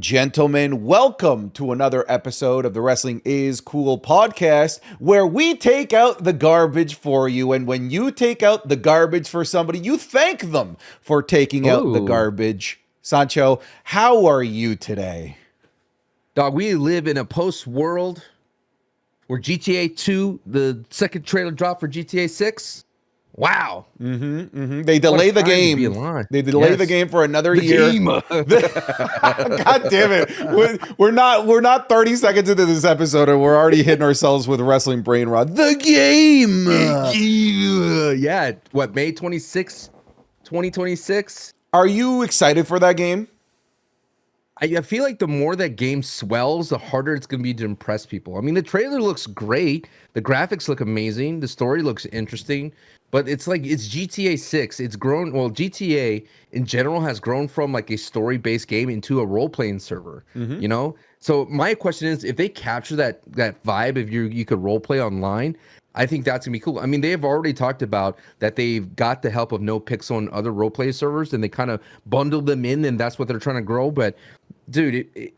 gentlemen, welcome to another episode of the Wrestling is Cool podcast, where we take out the garbage for you. And when you take out the garbage for somebody, you thank them for taking out the garbage. Sancho, how are you today? Dog, we live in a post world where GTA 2, the second trailer dropped for GTA 6. Wow. They delay the game. They delay the game for another year. God damn it. We're not 30 seconds into this episode and we're already hitting ourselves with wrestling brain rot. The game. Yeah. What, May 26, 2026? Are you excited for that game? I feel like the more that game swells, the harder it's going to be to impress people. I mean, the trailer looks great. The graphics look amazing. The story looks interesting. But it's like, it's GTA 6. It's grown, well, GTA in general has grown from like a story-based game into a role-playing server, you know? So my question is, if they capture that vibe, if you could role-play online, I think that's gonna be cool. I mean, they have already talked about that they've got the help of No Pixel and other role-play servers, and they kind of bundled them in, and that's what they're trying to grow. But dude,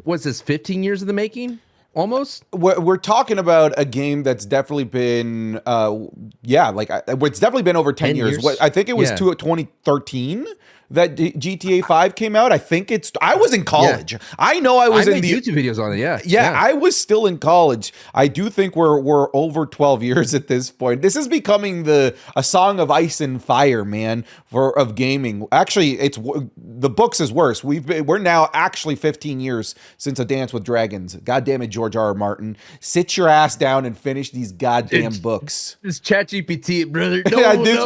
what's this, 15 years in the making? Almost. We're talking about a game that's definitely been, it's definitely been over 10 years. I think it was 2013 that GTA 5 came out. I was in college. Yeah. I know I was in the YouTube videos on it. Yeah, I was still in college. I do think we're over 12 years at this point. This is becoming a song of ice and fire, man, of gaming. Actually, the books is worse. We're now actually 15 years since A Dance with Dragons. God damn it, George R. R. Martin. Sit your ass down and finish these goddamn books. It's ChatGPT, brother. At this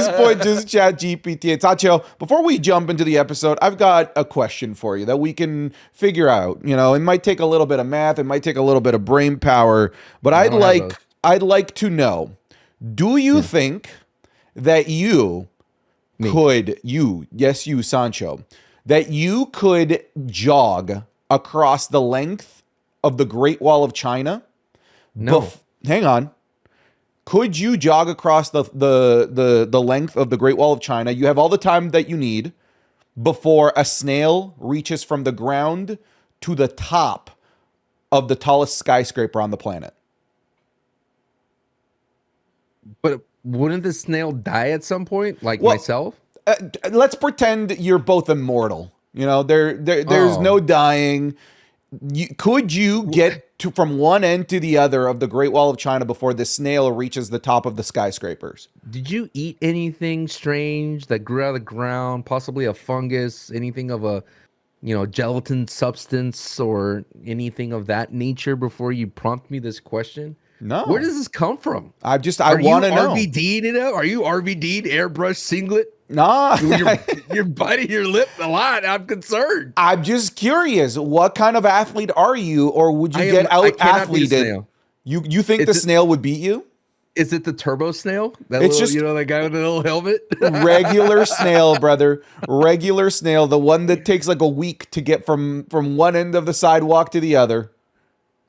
point, just ChatGPT. It's Hacho. Before we jump into the episode, I've got a question for you that we can figure out. You know, it might take a little bit of math, it might take a little bit of brain power, but I'd like to know, do you think that you, Sancho, that you could jog across the length of the Great Wall of China? No. Hang on. Could you jog across the length of the Great Wall of China? You have all the time that you need before a snail reaches from the ground to the top of the tallest skyscraper on the planet. But wouldn't the snail die at some point, like myself? Let's pretend you're both immortal. You know, there's no dying. Could you get from one end to the other of the Great Wall of China before the snail reaches the top of the skyscrapers? Did you eat anything strange that grew out of the ground, possibly a fungus, anything of a, gelatin substance or anything of that nature before you prompt me this question? No. Where does this come from? I want to know. Are you RVD'd it up? Are you RVD'd airbrush singlet? Nah. You're biting your lip a lot. I'm concerned. I'm just curious. What kind of athlete are you, or would you get out-athleted? You think the snail would beat you? Is it the turbo snail? That guy with the little helmet? Regular snail, brother. Regular snail. The one that takes like a week to get from one end of the sidewalk to the other.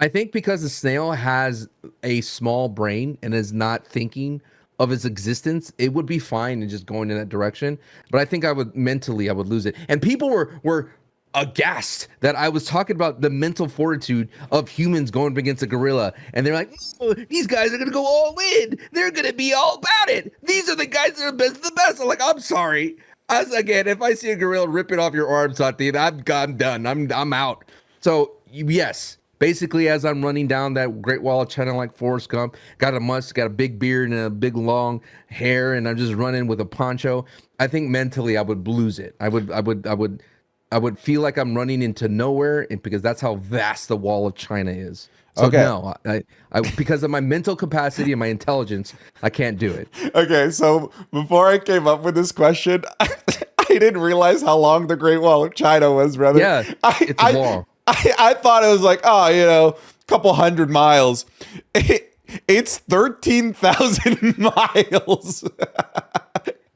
I think because the snail has a small brain and is not thinking of its existence, it would be fine in just going in that direction. But I think I would lose it. And people were aghast that I was talking about the mental fortitude of humans going against a gorilla. And they're like, oh, these guys are going to go all in. They're going to be all about it. These are the guys that are best of the best. I'm like, I'm sorry. If I see a gorilla ripping off your arms, Sati, I'm done. I'm out. So yes. Basically, as I'm running down that Great Wall of China like Forrest Gump, got a big beard and a big long hair, and I'm just running with a poncho. I think mentally I would lose it. I would feel like I'm running into nowhere, and because that's how vast the Wall of China is. So no, I because of my mental capacity and my intelligence, I can't do it. Okay, so before I came up with this question, I didn't realize how long the Great Wall of China was, brother. Yeah, it's long. I thought it was like, a couple hundred miles. It's 13,000 miles.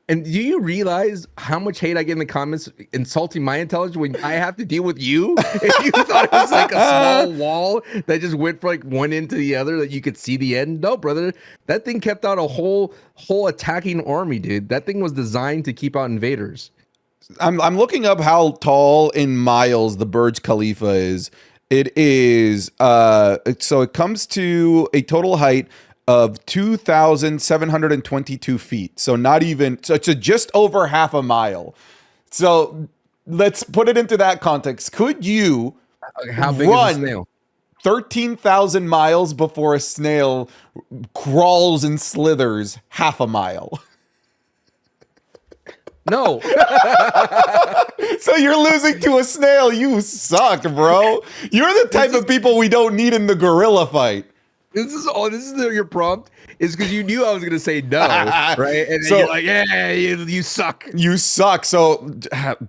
And do you realize how much hate I get in the comments insulting my intelligence when I have to deal with you? If you thought it was like a small wall that just went from like one end to the other that you could see the end. No, brother. That thing kept out a whole attacking army, dude. That thing was designed to keep out invaders. I'm looking up how tall in miles the Burj Khalifa is. It is so it comes to a total height of 2,722 feet. So not even so it's just over half a mile. So let's put it into that context. Could you How big is a run snail? 13,000 miles before a snail crawls and slithers half a mile? No. So you're losing to a snail. You suck, bro. You're the type of people we don't need in the gorilla fight. This is your prompt is because you knew I was gonna say no, right? And So- you're like, yeah, you suck. You suck. So,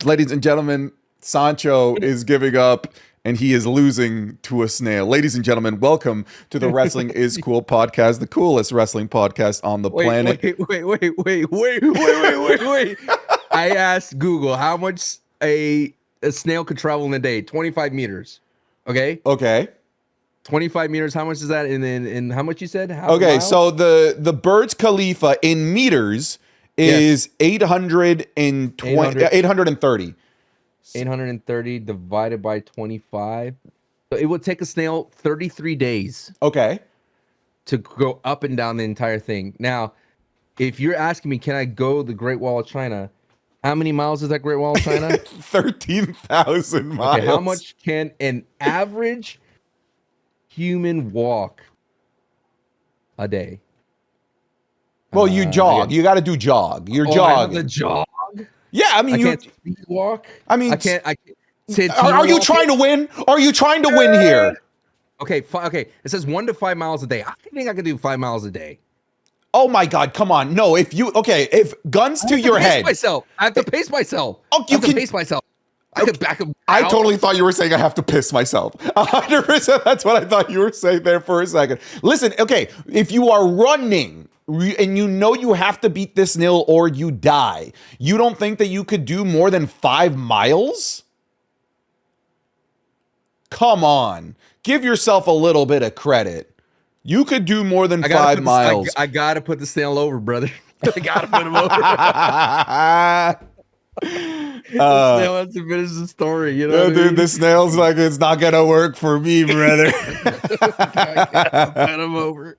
ladies and gentlemen, Sancho is giving up and he is losing to a snail. Ladies and gentlemen, welcome to the Wrestling is Cool podcast, the coolest wrestling podcast on the planet. Wait. I asked Google how much a snail could travel in a day. 25 meters. Okay. Okay. 25 meters. How much is that? And then in how much you said? Okay. So the Burj Khalifa in meters is 830. 830 divided by 25. So it would take a snail 33 days Okay. to go up and down the entire thing. Now, if you're asking me, can I go the Great Wall of China? How many miles is that Great Wall of China? 13,000 miles. Okay, how much can an average human walk a day? Well, you jog. You got to do jog. You're I have jogging. to jog. Yeah, I mean, I you. can't speed walk. I mean, I can't. Are you trying to win? Are you trying to win here? Okay, okay. It says 1 to 5 miles a day. I think I can do 5 miles a day. Oh my God! Come on, no. If guns to your head, Myself. I have to pace myself. Oh, I have to pace myself. I could back up. I totally thought you were saying I have to piss myself. 100%. That's what I thought you were saying there for a second. Listen, okay, if you are running and you know you have to beat this nil or you die, you don't think that you could do more than 5 miles? Come on, give yourself a little bit of credit. You could do more than 5 miles. I gotta put the snail over, brother. I gotta put him over. The snail has to finish the story. You know, dude, the snail's like, it's not gonna work for me, brother. Put him over.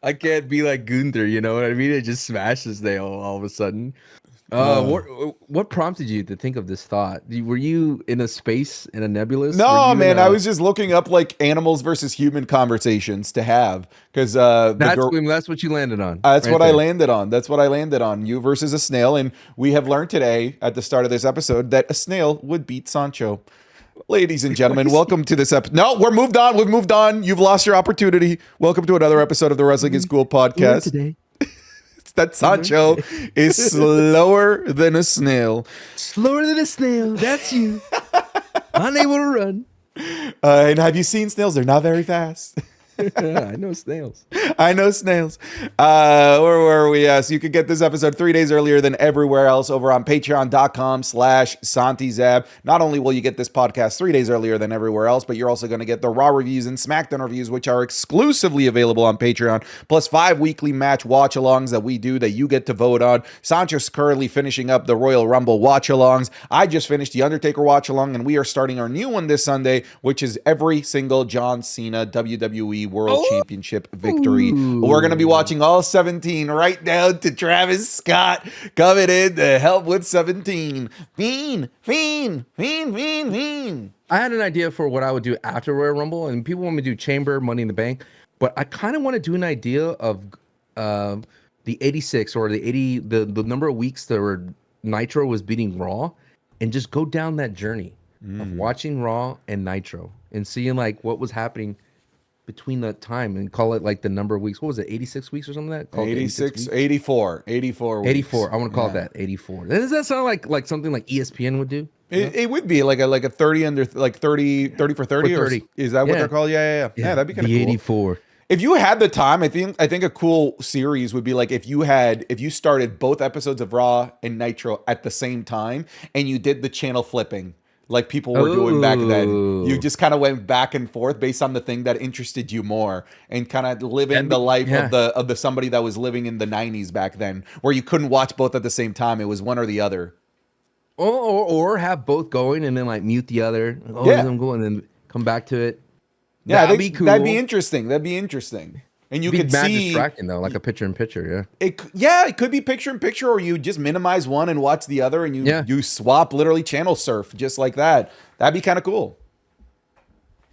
I can't be like Gunther. You know what I mean? It just smashed the snail all of a sudden. What prompted you to think of this thought? Were you in a space in a nebulous? No, man, I was just looking up like animals versus human conversations to have because that's what you landed on. That's right what I landed on. That's what I landed on. You versus a snail, and we have learned today at the start of this episode that a snail would beat Sancho. Ladies and gentlemen, welcome to this episode. No, we're moved on. We've moved on. You've lost your opportunity. Welcome to another episode of the Wrestling is Cool podcast. Today. That Sancho is slower than a snail. Slower than a snail. That's you. Unable to run. And have you seen snails? They're not very fast. I know snails. I know snails. Where were we? So you could get this episode 3 days earlier than everywhere else over on patreon.com/SantiZab. Not only will you get this podcast 3 days earlier than everywhere else, but you're also going to get the Raw reviews and Smackdown reviews, which are exclusively available on Patreon, plus 5 weekly match watch-alongs that we do that you get to vote on. Sancho's currently finishing up the Royal Rumble watch-alongs. I just finished the Undertaker watch-along, and we are starting our new one this Sunday, which is every single John Cena WWE World Championship victory. We're going to be watching all 17 right down to Travis Scott coming in to help with 17. Fiend. I had an idea for what I would do after Royal Rumble, and people want me to do Chamber, Money in the Bank, but I kind of want to do an idea of the 86 or the 80, the number of weeks that were Nitro was beating Raw, and just go down that journey of watching Raw and Nitro and seeing like what was happening between that time and call it like the number of weeks. What was it? 86 weeks or something like that? Call 86, 84 weeks. 84. I want to call it that. 84. Does that sound like something like ESPN would do? It would be like a 30 under like 30 for 30 or is that what they're called? Yeah, that'd be kind of cool. 84. If you had the time, I think a cool series would be like if you started both episodes of Raw and Nitro at the same time and you did the channel flipping like people were doing back then. You just kind of went back and forth based on the thing that interested you more and kind of living the life of the somebody that was living in the 90s back then where you couldn't watch both at the same time. It was one or the other. or have both going and then like mute the other. Oh, Yeah. I'm going and then come back to it. Yeah, I That'd be think that'd be cool. interesting. That'd be interesting. And you Be could mad see distracting though, like a picture in picture. it could be picture in picture, or you just minimize one and watch the other, and Yeah. you swap, literally channel surf just like that. That'd be kind of cool.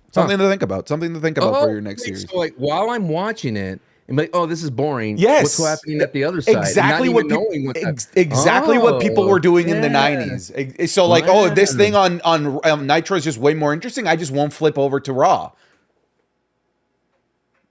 Huh. Something to think about. Something to think about for Oh, your next series. so like while I'm watching it, I'm like, oh, this is boring. What's Yes, happening at the other side? And not exactly what even people knowing what's happening. exactly what people Oh, were doing in the yeah. 90s. So like, oh, this Wow. thing on Nitro is just way more interesting. I just won't flip over to Raw.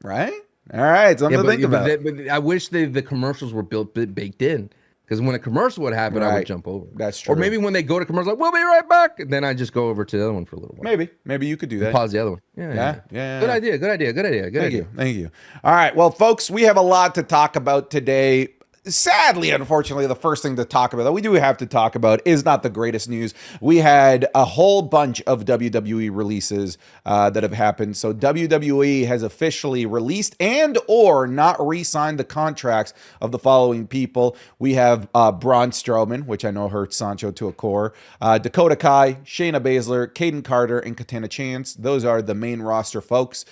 Right? All right, Yeah, something to think about. but I wish the commercials were baked in. Because when a commercial would happen, I would Right. jump over. That's Or true. maybe when they go to commercial, like, we'll be right back. And then I just go over to the other one for a little while. Maybe you could do And that. pause the other one. Yeah. Good idea. Good idea. Good idea. Good Thank idea. you. All right. Well, folks, we have a lot to talk about today. Sadly, unfortunately, the first thing to talk about that we do have to talk about is not the greatest news. We had a whole bunch of WWE releases that have happened. So WWE has officially released and or not re-signed the contracts of the following people. We have Braun Strowman, which I know hurts Sancho to a core, Dakota Kai, Shayna Baszler, Caden Carter, and Katana Chance. Those are the main roster folks.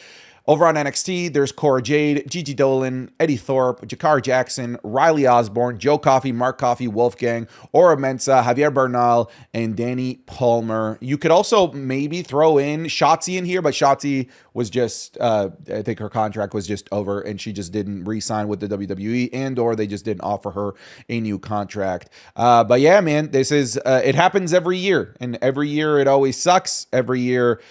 Over on NXT, there's Cora Jade, Gigi Dolan, Eddie Thorpe, Jakar Jackson, Riley Osborne, Joe Coffey, Mark Coffey, Wolfgang, Ora Mensa, Javier Bernal, and Danny Palmer. You could also maybe throw in Shotzi in here, but Shotzi was just, I think her contract was just over and she just didn't re-sign with the WWE and or they just didn't offer her a new contract. But yeah, man, this is, it happens every year and every year it always sucks. Every year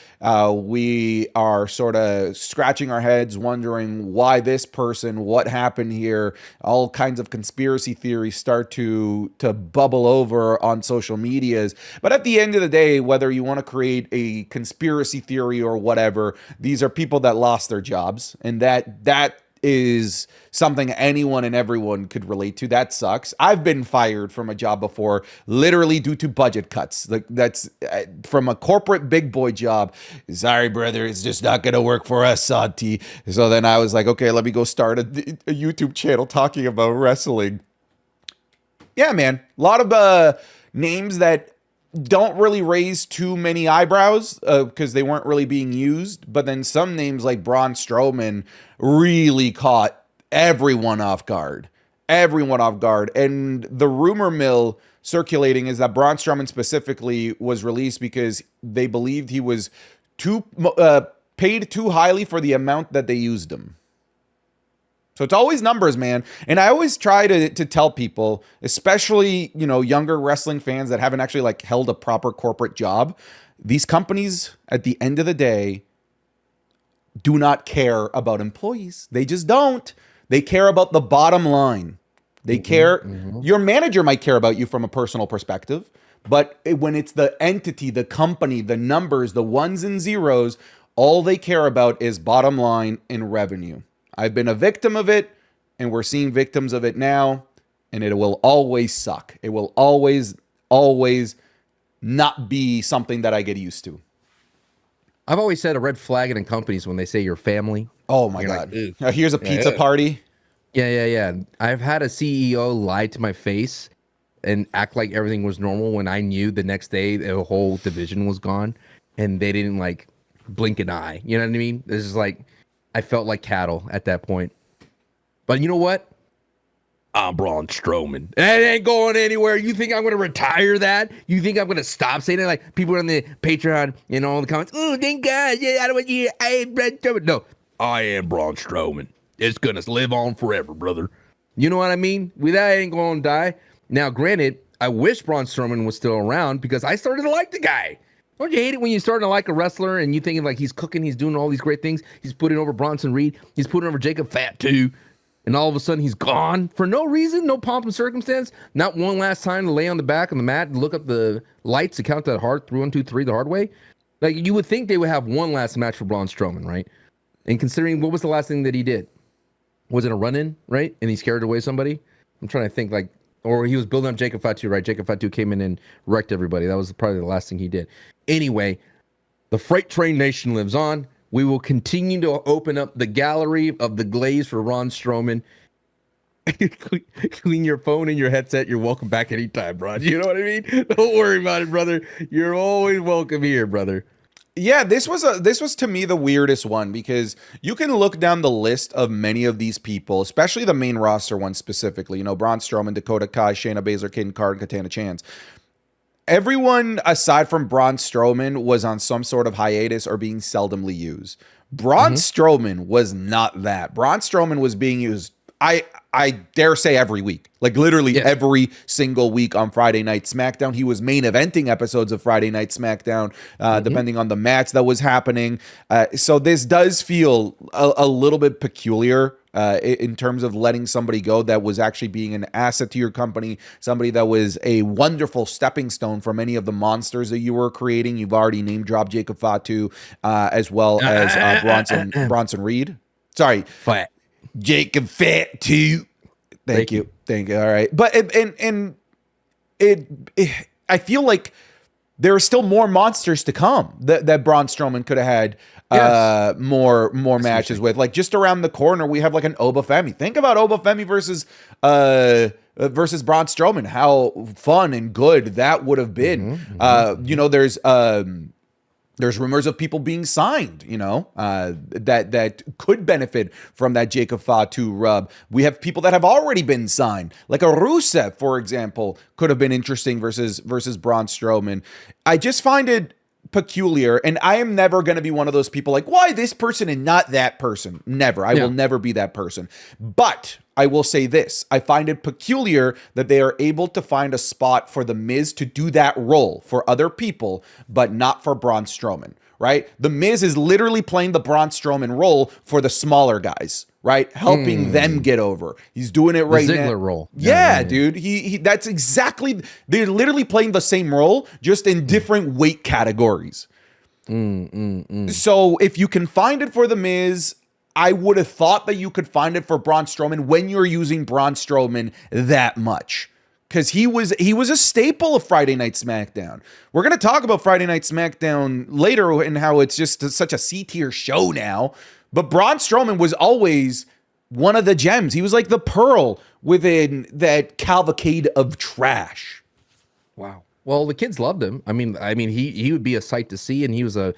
we are sort of scratching our heads wondering why this person, what happened here. All kinds of conspiracy theories start to bubble over on social medias. But at the end of the day, whether you want to create a conspiracy theory or whatever, these are people that lost their jobs, and that is something anyone and everyone could relate to. That sucks. I've been fired from a job before, literally due to budget cuts. Like that's from a corporate big boy job. Sorry, brother, it's just not gonna work for us, Santi. So then I was like, okay, let me go start a YouTube channel talking about wrestling. Yeah, man, a lot of names that don't really raise too many eyebrows because they weren't really being used. But then some names like Braun Strowman really caught everyone off guard. Everyone off guard. And the rumor mill circulating is that Braun Strowman specifically was released because they believed he was too paid too highly for the amount that they used him. So it's always numbers, man. And I always try to tell people, especially, you know, younger wrestling fans that haven't actually like held a proper corporate job, these companies at the end of the day do not care about employees. They just don't. They care about the bottom line. They care. Your manager might care about you from a personal perspective, but when it's the entity, the company, the numbers, the ones and zeros, all they care about is bottom line and revenue. I've been a victim of it, and we're seeing victims of it now, and it will always suck. It will always not be something that I get used to. I've always said a red flag in companies when they say your family. Oh my God. Like, here's a pizza party. Yeah. I've had a CEO lie to my face and act like everything was normal when I knew the next day the whole division was gone and they didn't like blink an eye. You know what I mean? This is like, I felt like cattle at that point. But you know what? I'm Braun Strowman. It ain't going anywhere. You think I'm going to retire that? You think I'm going to stop saying it? Like people on the Patreon and all the comments. Oh, thank God. Yeah, I don't want you. I am Braun Strowman. No, I am Braun Strowman. It's going to live on forever, brother. You know what I mean? That ain't going to die. Now, granted, I wish Braun Strowman was still around because I started to like the guy. Don't you hate it when you're starting to like a wrestler and you thinking like he's cooking, he's doing all these great things. He's putting over Bronson Reed. He's putting over Jacob Fat too. And all of a sudden he's gone for no reason, no pomp and circumstance. Not one last time to lay on the back of the mat and look up the lights to count that hard 3, 1, 2, 3 the hard way. Like you would think they would have one last match for Braun Strowman, right? And considering what was the last thing that he did? Was it a run-in, right? And he scared away somebody? I'm trying to think like, or he was building up Jacob Fatu, right? Jacob Fatu came in and wrecked everybody. That was probably the last thing he did. Anyway, the Freight Train Nation lives on. We will continue to open up the gallery of the glaze for Braun Strowman. Clean your phone and your headset. You're welcome back anytime, bro. You know what I mean? Don't worry about it, brother. You're always welcome here, brother. Yeah, this was to me the weirdest one because you can look down the list of many of these people, especially the main roster ones specifically. You know, Braun Strowman, Dakota Kai, Shayna Baszler, Kid Card, Katana Chance. Everyone aside from Braun Strowman was on some sort of hiatus or being seldomly used. Braun Hmm. Strowman was not that. Braun Strowman was being used, I dare say, every week. Like literally Yes. every single week on Friday Night SmackDown. He was main eventing episodes of Friday Night SmackDown, Hmm. depending on the match that was happening. So this does feel a little bit peculiar in terms of letting somebody go that was actually being an asset to your company, somebody that was a wonderful stepping stone for many of the monsters that you were creating. You've already name dropped Jacob Fatu, as well as Bronson Reed. Sorry, Fat. Jacob Fatu. Thank Thank you. you. Thank you. All right. But I feel like there are still more monsters to come that Braun Strowman could have had Yes. more I see what you're matches saying. with. Like just around the corner, we have like an Oba Femi. Think about Oba Femi versus Braun Strowman. How fun and good that would have been. Hmm. Hmm. You Hmm. know, there's rumors of people being signed, you know, that could benefit from that Jacob Fatu rub. We have people that have already been signed, like a Rusev, for example, could have been interesting versus Braun Strowman. I just find it peculiar, and I am never going to be one of those people like, why this person and not that person? Never. I will Yeah. never be that person. But I will say this. I find it peculiar that they are able to find a spot for The Miz to do that role for other people, but not for Braun Strowman, right? The Miz is literally playing the Braun Strowman role for the smaller guys, right? Helping them Mm. get over. He's doing it The right now. Ziggler role. Yeah, yeah, Yeah, yeah. dude. He that's exactly, they're literally playing the same role, just in different weight categories. Mm, mm, mm. So if you can find it for The Miz, I would have thought that you could find it for Braun Strowman when you're using Braun Strowman that much. Because he was a staple of Friday Night SmackDown. We're gonna talk about Friday Night SmackDown later and how it's just such a C tier show now. But Braun Strowman was always one of the gems. He was like the pearl within that cavalcade of trash. Wow. Well, the kids loved him. I mean, he would be a sight to see, and he's a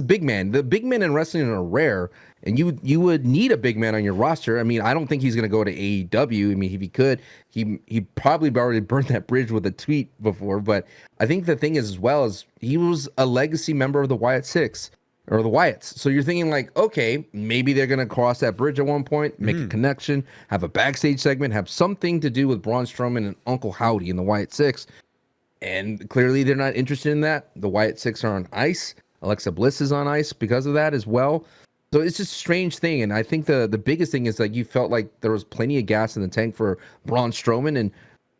big man. The big men in wrestling are rare, and you would need a big man on your roster. I mean, I don't think he's going to go to AEW. I mean, if he could, he probably already burned that bridge with a tweet before. But I think the thing is, as well, as he was a legacy member of the Wyatt Six or the Wyatts. So you're thinking like, okay, maybe they're going to cross that bridge at one point, make a connection, have a backstage segment, have something to do with Braun Strowman and Uncle Howdy in the Wyatt Six. And clearly they're not interested in that. The Wyatt Six are on ice. Alexa Bliss is on ice because of that as well. So it's just a strange thing. And I think the biggest thing is like you felt like there was plenty of gas in the tank for Braun Strowman. And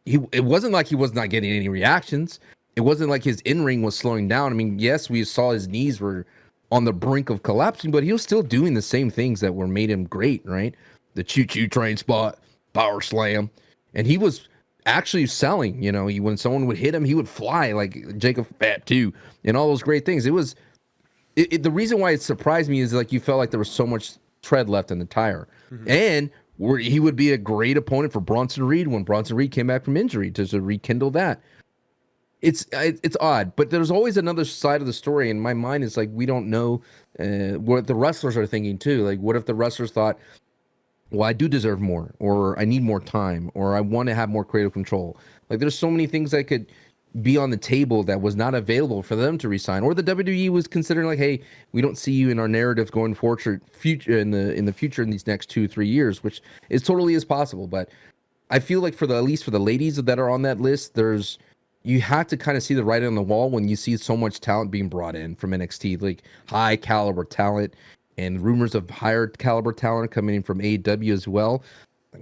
it wasn't like he was not getting any reactions. It wasn't like his in-ring was slowing down. I mean, yes, we saw his knees were on the brink of collapsing, but he was still doing the same things that were made him great, right? The choo-choo train spot, power slam. And he was actually selling, when someone would hit him, he would fly like Jacob Fat too, and all those great things. The reason why it surprised me is like you felt like there was so much tread left in the tire, and where he would be a great opponent for Bronson Reed when Bronson Reed came back from injury to rekindle that. It's odd, but there's always another side of the story. In my mind, it's like we don't know what the wrestlers are thinking too. Like, what if the wrestlers thought, well, I do deserve more, or I need more time, or I want to have more creative control. Like there's so many things that could be on the table that was not available for them to resign, or the WWE was considering like, hey, we don't see you in our narrative going forward future in the future in these next 2-3 years, which is totally is possible. But I feel like at least for the ladies that are on that list, you have to kind of see the writing on the wall when you see so much talent being brought in from NXT, like high caliber talent and rumors of higher caliber talent coming in from AEW as well.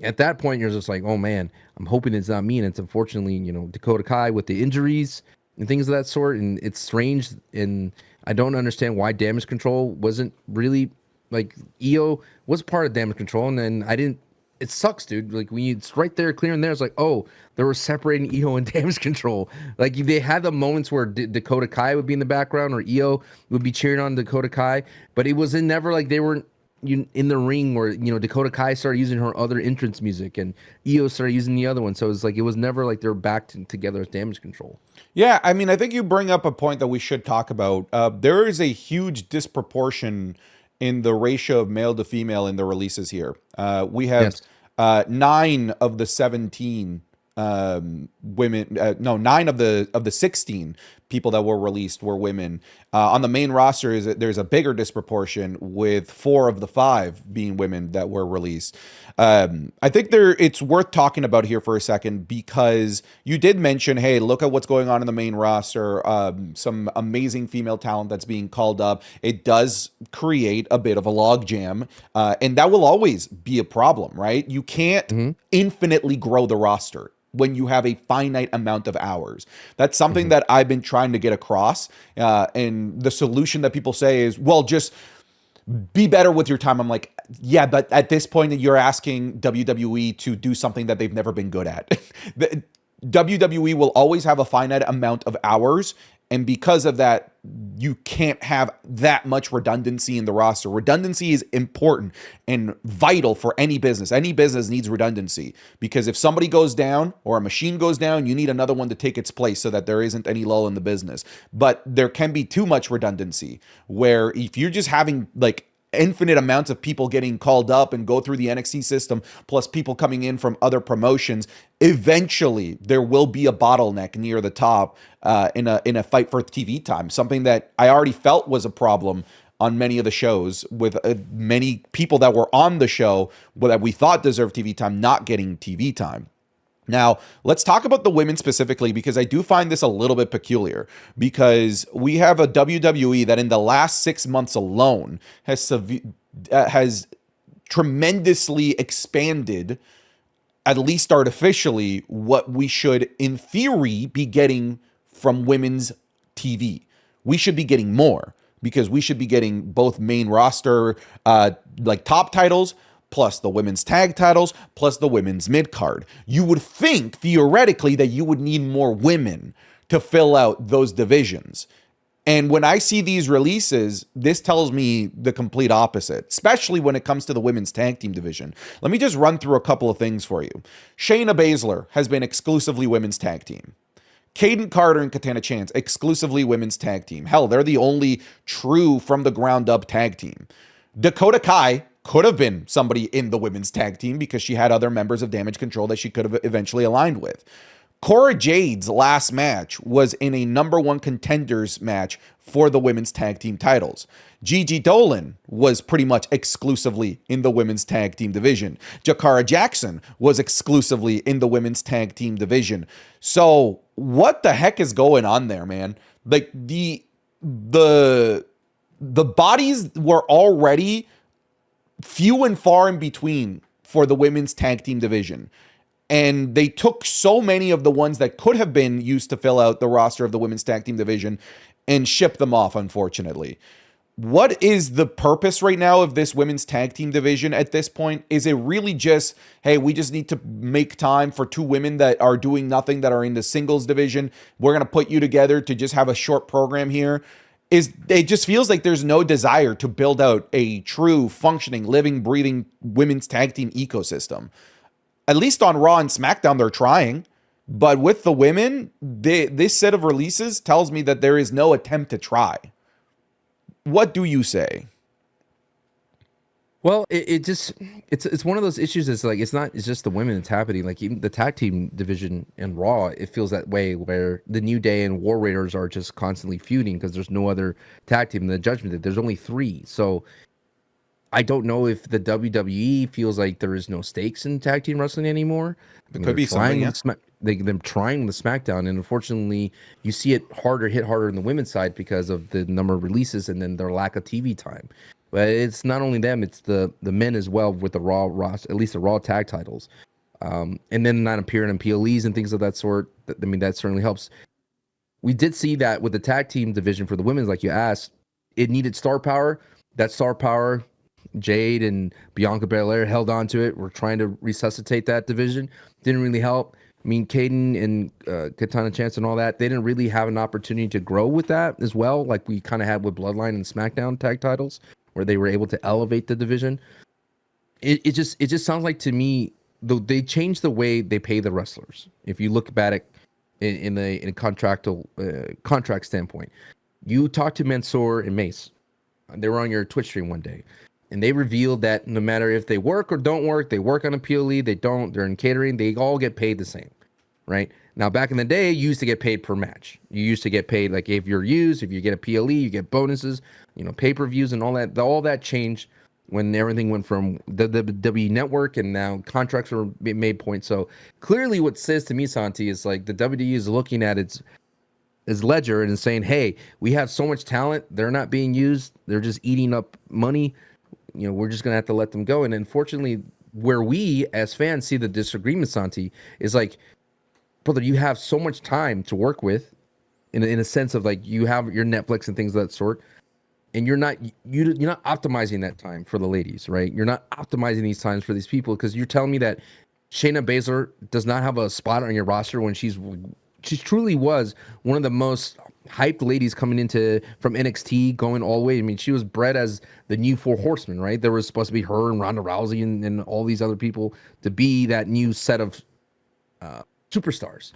At that point, you're just like, oh man, I'm hoping it's not me. And it's unfortunately, Dakota Kai with the injuries and things of that sort. And it's strange. And I don't understand why Damage Control wasn't really like EO was part of Damage Control. And then it sucks, dude. Like when it's right there, clear and there, it's like, oh, they were separating EO and Damage Control. Like they had the moments where Dakota Kai would be in the background or EO would be cheering on Dakota Kai, but it was never like they weren't in the ring where Dakota Kai started using her other entrance music and Io started using the other one. So it's like it was never like they're back together as Damage Control. Yeah, I mean, I think you bring up a point that we should talk about. There is a huge disproportion in the ratio of male to female in the releases here. We have Yes. 9 of the 17 women. No, 9 of the 16 people that were released were women. On the main roster, there's a bigger disproportion with 4 of the 5 being women that were released. I think it's worth talking about here for a second because you did mention, hey, look at what's going on in the main roster. Some amazing female talent that's being called up. It does create a bit of a logjam, and that will always be a problem, right? You can't infinitely grow the roster when you have a finite amount of hours. That's something that I've been trying to get across. And the solution that people say is, well, just be better with your time. I'm like, yeah, but at this point, you're asking WWE to do something that they've never been good at. The WWE will always have a finite amount of hours. And because of that, you can't have that much redundancy in the roster. Redundancy is important and vital for any business. Any business needs redundancy because if somebody goes down or a machine goes down, you need another one to take its place so that there isn't any lull in the business. But there can be too much redundancy where if you're just having like infinite amounts of people getting called up and go through the NXT system, plus people coming in from other promotions, eventually there will be a bottleneck near the top in a fight for TV time. Something that I already felt was a problem on many of the shows with many people that were on the show that we thought deserved TV time not getting TV time. Now, let's talk about the women specifically because I do find this a little bit peculiar because we have a WWE that in the last 6 months alone has tremendously expanded, at least artificially, what we should, in theory, be getting from women's TV. We should be getting more because we should be getting both main roster, like top titles, plus the women's tag titles, plus the women's mid card. You would think theoretically that you would need more women to fill out those divisions. And when I see these releases, this tells me the complete opposite, especially when it comes to the women's tag team division. Let me just run through a couple of things for you. Shayna Baszler has been exclusively women's tag team. Caden Carter and Katana Chance, exclusively women's tag team. Hell, they're the only true from the ground up tag team. Dakota Kai could have been somebody in the women's tag team because she had other members of Damage Control that she could have eventually aligned with. Cora Jade's last match was in a #1 contenders match for the women's tag team titles. Gigi Dolan was pretty much exclusively in the women's tag team division. Jakara Jackson was exclusively in the women's tag team division. So what the heck is going on there, man? Like the bodies were already few and far in between for the women's tag team division. And they took so many of the ones that could have been used to fill out the roster of the women's tag team division and shipped them off, unfortunately. What is the purpose right now of this women's tag team division at this point? Is it really just, hey, we just need to make time for 2 women that are doing nothing, that are in the singles division? We're going to put you together to just have a short program here. It just feels like there's no desire to build out a true, functioning, living, breathing women's tag team ecosystem. At least on Raw and SmackDown, they're trying. But with the women, this set of releases tells me that there is no attempt to try. What do you say? Well, it's one of those issues. It's just the women that's happening. Like even the tag team division in Raw, it feels that way where the New Day and War Raiders are just constantly feuding because there's no other tag team in the Judgment Day. There's only 3. So I don't know if the WWE feels like there is no stakes in tag team wrestling anymore. It could be something. Yeah. Them trying the SmackDown, and unfortunately, you see it hit harder in the women's side because of the number of releases and then their lack of TV time. But it's not only them; it's the men as well with the Raw, at least the Raw tag titles, and then not appearing in PLEs and things of that sort. I mean, that certainly helps. We did see that with the tag team division for the women's, like you asked, it needed star power. That star power, Jade and Bianca Belair held on to it. We're trying to resuscitate that division. Didn't really help. I mean, Caden and Katana Chance and all that, they didn't really have an opportunity to grow with that as well, like we kind of had with Bloodline and SmackDown tag titles, where they were able to elevate the division. It just sounds like to me though they changed the way they pay the wrestlers. If you look at it in a contractual contract standpoint, you talk to Mansoor and Mace. They were on your Twitch stream one day, and they revealed that no matter if they work or don't work, they work on a PLE, they don't, they're in catering, they all get paid the same, right? Now, back in the day, you used to get paid per match. You used to get paid like if you're used, if you get a PLE, you get bonuses, pay-per-views and all that. All that changed when everything went from the WWE Network and now contracts were made point. So clearly what says to me, Santi, is like the WWE is looking at its ledger and saying, hey, we have so much talent. They're not being used. They're just eating up money. We're just going to have to let them go. And unfortunately, where we as fans see the disagreement, Santi, is like, brother, you have so much time to work with in a sense of like you have your Netflix and things of that sort. And you're not optimizing that time for the ladies, right? You're not optimizing these times for these people because you're telling me that Shayna Baszler does not have a spot on your roster when she truly was one of the most hyped ladies coming into from NXT going all the way. I mean, she was bred as the new Four Horsemen, right? There was supposed to be her and Ronda Rousey and all these other people to be that new set of superstars.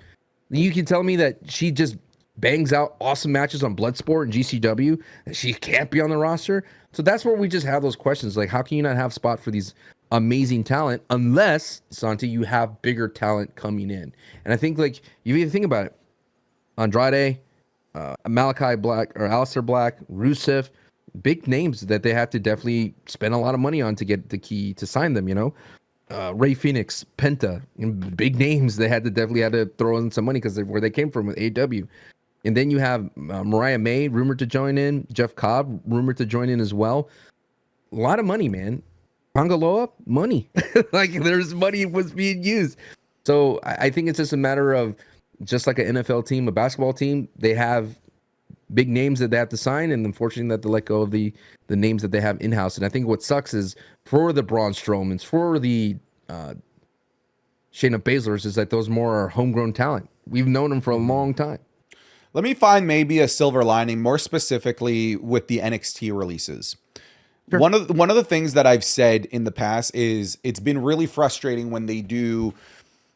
You can tell me that she just bangs out awesome matches on Bloodsport and GCW, and she can't be on the roster. So that's where we just have those questions. Like, how can you not have spot for these amazing talent unless, Santi, you have bigger talent coming in? And I think, like, you even think about it. Andrade, Malachi Black, or Aleister Black, Rusev, big names that they have to definitely spend a lot of money on to get the key to sign them, Ray Phoenix, Penta, big names they definitely had to throw in some money because where they came from with AEW. And then you have Mariah May rumored to join in, Jeff Cobb rumored to join in as well. A lot of money, man. Pangaloa, money. Like there's money was being used. So I think it's just a matter of just like an NFL team, a basketball team, they have big names that they have to sign, and unfortunately that they let go of the names that they have in-house. And I think what sucks is for the Braun Strowmans, for the Shayna Baszlers, is that those more are homegrown talent. We've known them for a long time. Let me find maybe a silver lining, more specifically with the NXT releases. Sure. One of the things that I've said in the past is it's been really frustrating when they do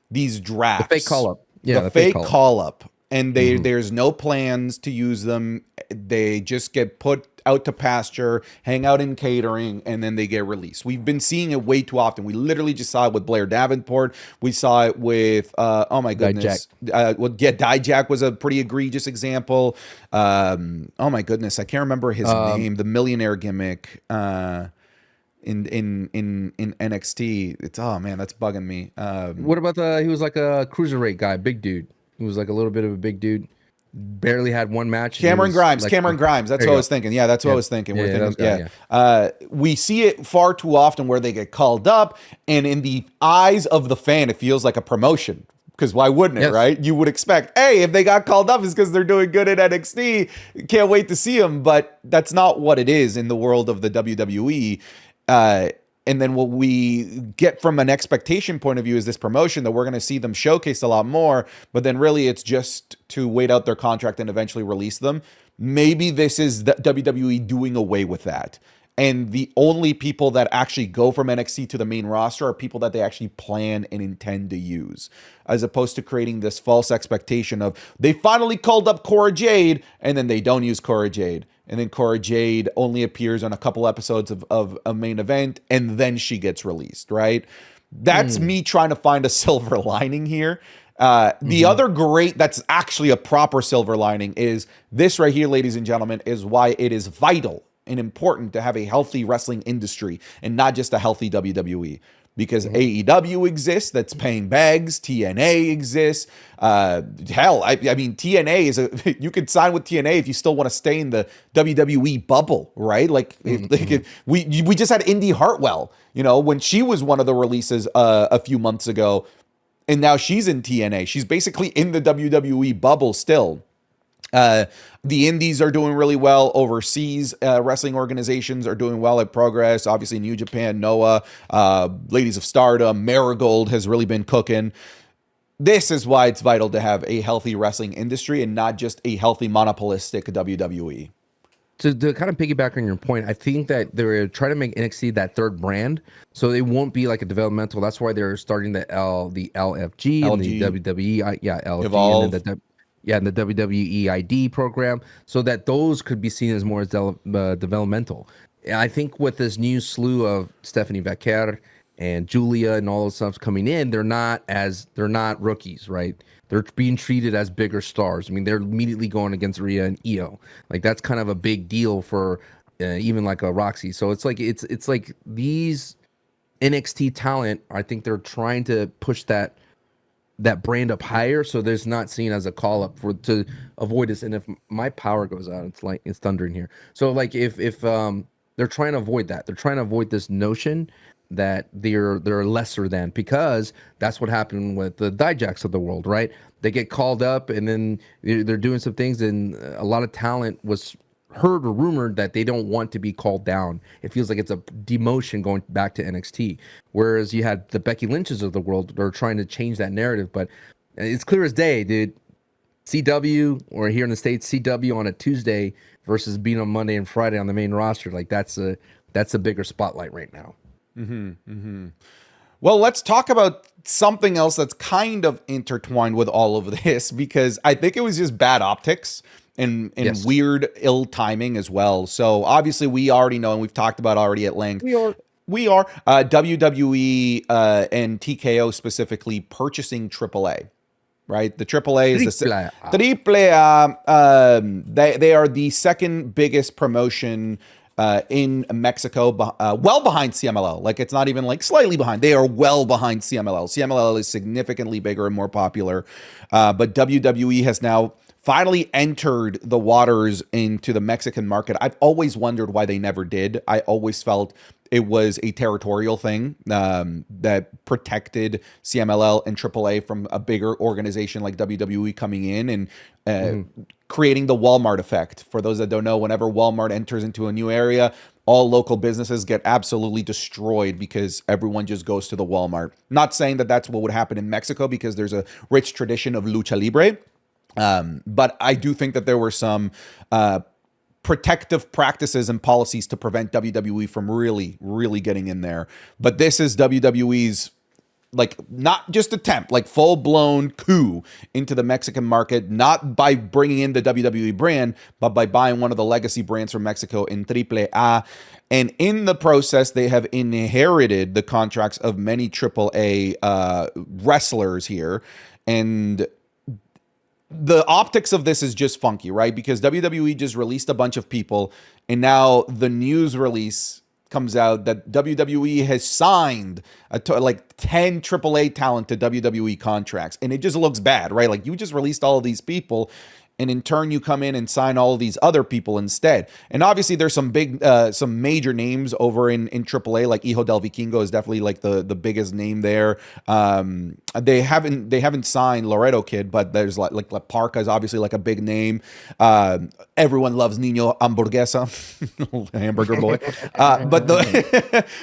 these drafts. The fake call-up. Yeah, the fake call-up. And there's no plans to use them. They just get put out to pasture, hang out in catering, and then they get released. We've been seeing it way too often. We literally just saw it with Blair Davenport. We saw it with, oh my goodness. Dijak was a pretty egregious example. Oh my goodness. I can't remember his name. The millionaire gimmick in NXT. It's, oh man, that's bugging me. What about he was like a cruiserweight guy, big dude. He was like a little bit of a big dude. Barely had one match. Cameron Grimes. That's what I was thinking. Yeah, that's what I was thinking. We see it far too often where they get called up, and in the eyes of the fan, it feels like a promotion. Because why wouldn't it, right? You would expect, hey, if they got called up, it's because they're doing good at NXT. Can't wait to see them. But that's not what it is in the world of the WWE. And then what we get from an expectation point of view is this promotion that we're going to see them showcased a lot more, but then really it's just to wait out their contract and eventually release them. Maybe this is the WWE doing away with that. And the only people that actually go from NXT to the main roster are people that they actually plan and intend to use, as opposed to creating this false expectation of they finally called up Cora Jade and then they don't use Cora Jade. And then Cora Jade only appears on a couple episodes of a main event, and then she gets released, right? That's me trying to find a silver lining here. The other great, that's actually a proper silver lining, is this right here, ladies and gentlemen, is why it is vital and important to have a healthy wrestling industry and not just a healthy WWE. Because AEW exists, that's paying bags. TNA exists. Hell, I mean, TNA is you could sign with TNA if you still want to stay in the WWE bubble, right? We just had Indy Hartwell, when she was one of the releases a few months ago, and now she's in TNA. She's basically in the WWE bubble still. The indies are doing really well. Overseas wrestling organizations are doing well at Progress. Obviously, New Japan, Noah, Ladies of Stardom, Marigold has really been cooking. This is why it's vital to have a healthy wrestling industry and not just a healthy monopolistic WWE. to kind of piggyback on your point, I think that they're trying to make NXT that third brand, so it won't be like a developmental. That's why they're starting the LFG and the LG, WWE, LFG, and then Evolve. and the WWE ID program, so that those could be seen as more as developmental. And I think with this new slew of Stephanie Vaquer and Julia and all those stuff coming in, they're not rookies, right? They're being treated as bigger stars. I mean, they're immediately going against Rhea and Io. Like that's kind of a big deal for even like a Roxy. So it's like these NXT talent. I think they're trying to push that brand up higher, so there's not seen as a call up for to avoid this. And if my power goes out, it's thundering here. So like if they're trying to avoid that, they're trying to avoid this notion that they're lesser than, because that's what happened with the Dijaks of the world, right? They get called up and then they're doing some things, and a lot of talent was heard or rumored that they don't want to be called down. It feels like it's a demotion going back to NXT. Whereas you had the Becky Lynches of the world, they're trying to change that narrative, but it's clear as day, dude. CW, or here in the States, CW on a Tuesday versus being on Monday and Friday on the main roster, like that's a bigger spotlight right now. Well, let's talk about something else that's kind of intertwined with all of this, because I think it was just bad optics and Yes. weird ill timing as well. So obviously we already know, and we've talked about already at length. We are WWE and TKO specifically purchasing AAA. Right, the AAA is the AAA. They are the second biggest promotion in Mexico, well behind CMLL. Like it's not even like slightly behind. They are well behind CMLL. CMLL is significantly bigger and more popular, but WWE has now finally entered the waters into the Mexican market. I've always wondered why they never did. I always felt it was a territorial thing that protected CMLL and AAA from a bigger organization like WWE coming in and creating the Walmart effect. For those that don't know, whenever Walmart enters into a new area, all local businesses get absolutely destroyed because everyone just goes to the Walmart. Not saying that that's what would happen in Mexico, because there's a rich tradition of lucha libre. But I do think that there were some protective practices and policies to prevent WWE from really, really getting in there. But this is WWE's, like, not just attempt, like full-blown coup into the Mexican market, not by bringing in the WWE brand, but by buying one of the legacy brands from Mexico in AAA. And in the process, they have inherited the contracts of many AAA wrestlers here. And the optics of this is just funky, right? Because WWE just released a bunch of people, and now the news release comes out that WWE has signed like 10 AAA talent to WWE contracts, and it just looks bad, right? Like you just released all of these people, and in turn you come in and sign all of these other people instead. And obviously there's some big, some major names over in AAA, like Hijo del Vikingo is definitely like the biggest name there. They haven't signed Laredo Kid, but there's like La Parca is obviously like a big name. Everyone loves Nino Hamburguesa, hamburger boy.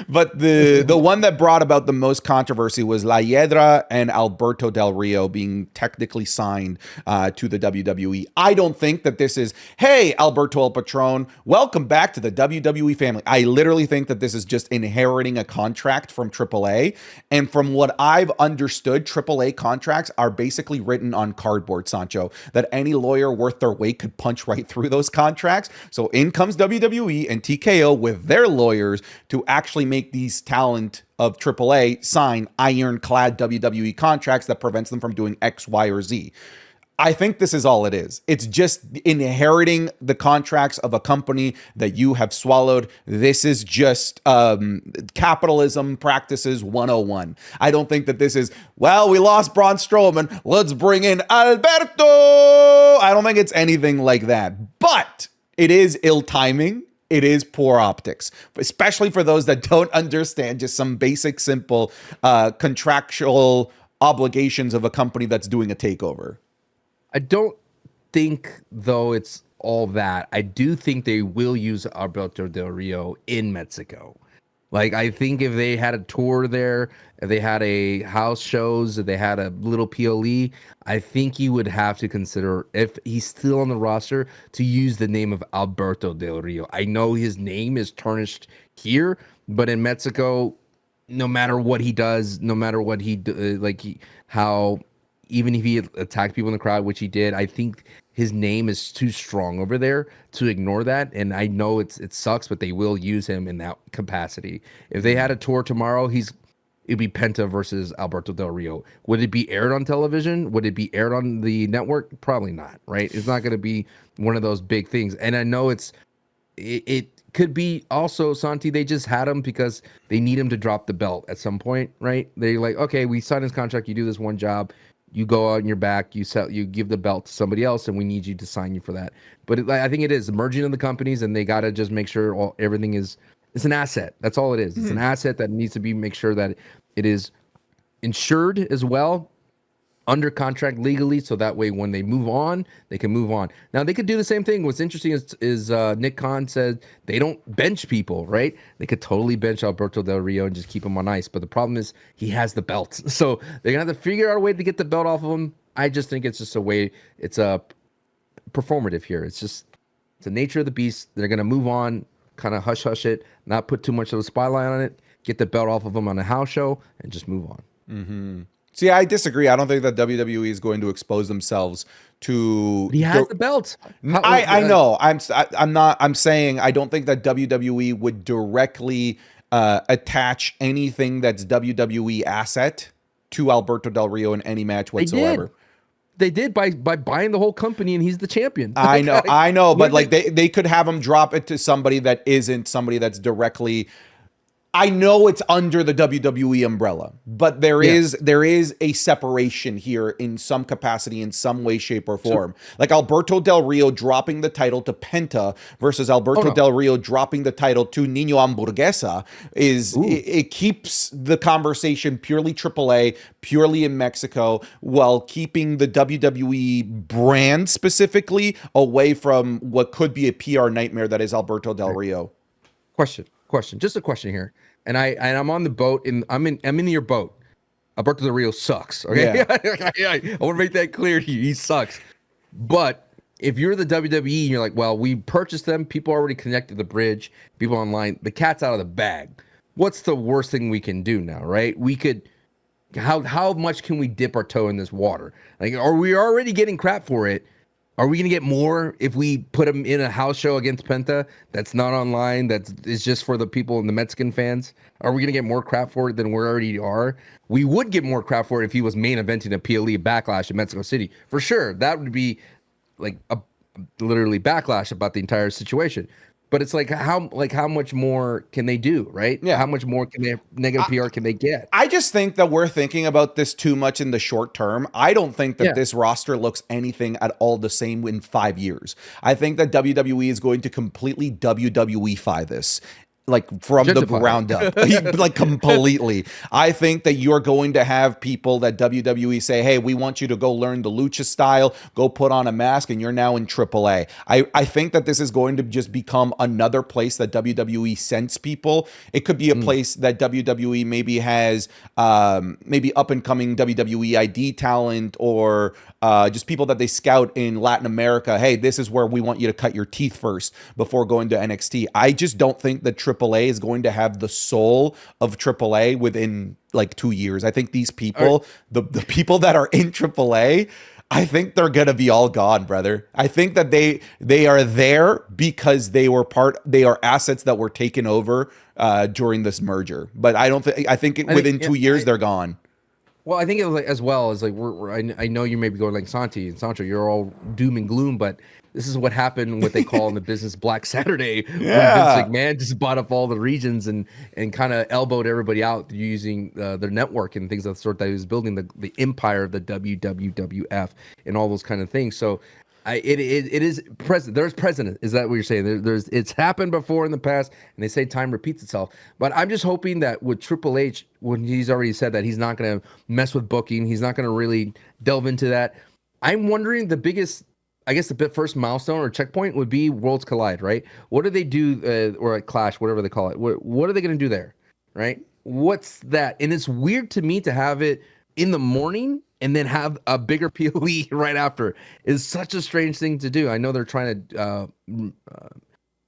But the one that brought about the most controversy was La Hiedra and Alberto Del Rio being technically signed to the WWE. I don't think that this is, hey, Alberto El Patron, welcome back to the WWE family. I literally think that this is just inheriting a contract from AAA. And from what I've understood, AAA contracts are basically written on cardboard, Sancho, that any lawyer worth their weight could punch right through those contracts. So in comes WWE and TKO with their lawyers to actually make these talent of AAA sign ironclad WWE contracts that prevents them from doing X, Y, or Z. I think this is all it is. It's just inheriting the contracts of a company that you have swallowed. This is just capitalism practices 101. I don't think that this is, well, we lost Braun Strowman, let's bring in Alberto. I don't think it's anything like that. But it is ill timing. It is poor optics, especially for those that don't understand just some basic, simple contractual obligations of a company that's doing a takeover. I don't think, though, it's all that. I do think they will use Alberto Del Rio in Mexico. Like, I think if they had a tour there, if they had a house shows, if they had a little PLE, I think you would have to consider, if he's still on the roster, to use the name of Alberto Del Rio. I know his name is tarnished here, but in Mexico, no matter what he does, no matter what how, even if he attacked people in the crowd, which he did, I think his name is too strong over there to ignore that. And I know it sucks, but they will use him in that capacity. If they had a tour tomorrow, it'd be Penta versus Alberto Del Rio. Would it be aired on television? Would it be aired on the network? Probably not, right? It's not going to be one of those big things. And I know it could be also, Santi, they just had him because they need him to drop the belt at some point, right? They're like, okay, we signed his contract, you do this one job, you go out on your back, you give the belt to somebody else, and we need you to sign you for that. But I think it is merging of the companies, and they got to just make sure everything is, it's an asset. That's all it is. It's an asset that needs to be, make sure that it is insured as well, under contract legally, so that way when they move on, they can move on. Now they could do the same thing. What's interesting is Nick Khan said they don't bench people, right? They could totally bench Alberto Del Rio and just keep him on ice. But the problem is he has the belt, so they're gonna have to figure out a way to get the belt off of him. I just think it's just a way. It's a performative here. It's the nature of the beast. They're gonna move on, kind of hush it, not put too much of a spotlight on it, get the belt off of him on a house show, and just move on. Mm-hmm. See, I disagree. I don't think that WWE is going to expose themselves to. But he has the belt. I know. I'm not. I'm saying I don't think that WWE would directly attach anything that's WWE asset to Alberto Del Rio in any match whatsoever. They did by buying the whole company, and he's the champion. I know, but like they could have him drop it to somebody that isn't somebody that's directly. I know it's under the WWE umbrella, but there is a separation here in some capacity, in some way, shape, or form. Like Alberto Del Rio dropping the title to Penta versus Alberto Del Rio dropping the title to Nino Hamburguesa it keeps the conversation purely AAA, purely in Mexico, while keeping the WWE brand specifically away from what could be a PR nightmare that is Alberto Del Rio. Question, just a question here, and I'm on the boat, and I'm in your boat. Alberto Del Rio sucks. Okay, yeah. I want to make that clear to you. He sucks. But if you're the WWE and you're like, well, we purchased them, people already connected the bridge, people online, the cat's out of the bag. What's the worst thing we can do now, right? We could. How much can we dip our toe in this water? Like, are we already getting crap for it? Are we going to get more if we put him in a house show against Penta that's not online, that is just for the people and the Mexican fans? Are we going to get more crap for it than we already are? We would get more crap for it if he was main eventing a PLE Backlash in Mexico City. For sure. That would be like a literally backlash about the entire situation. But it's like how much more can they do, right? Yeah. How much more can they negative PR can they get? I just think that we're thinking about this too much in the short term. I don't think that this roster looks anything at all the same in 5 years. I think that WWE is going to completely WWE-fy this. Like from the ground up, like completely. I think that you're going to have people that WWE say, hey, we want you to go learn the lucha style, go put on a mask, and you're now in AAA. I think that this is going to just become another place that WWE sends people. It could be a place that WWE maybe has maybe up and coming WWE ID talent or just people that they scout in Latin America. Hey, this is where we want you to cut your teeth first before going to NXT. I just don't think that AAA is going to have the soul of AAA within like 2 years. I think these people, the people that are in AAA, I think they're gonna be all gone, brother. I think that they are there because they are assets that were taken over during this merger. But I don't think within 2 years they're gone. Well, I think it was like, as well as like I know you may be going like Santi and Sancho, you're all doom and gloom, but this is what happened, what they call in the business Black Saturday, when Vince McMahon just bought up all the regions and kind of elbowed everybody out using their network and things of the sort that he was building the empire of the WWF and all those kind of things. So it is present. There's precedent. Is that what you're saying? There's it's happened before in the past, and they say time repeats itself. But I'm just hoping that with Triple H, when he's already said that he's not going to mess with booking, he's not going to really delve into that. I'm wondering the biggest, I guess the first milestone or checkpoint would be Worlds Collide, right? What do they do, or at Clash, whatever they call it? What are they going to do there? right? What's that? And it's weird to me to have it in the morning and then have a bigger POE right after. Is such a strange thing to do. I know they're trying to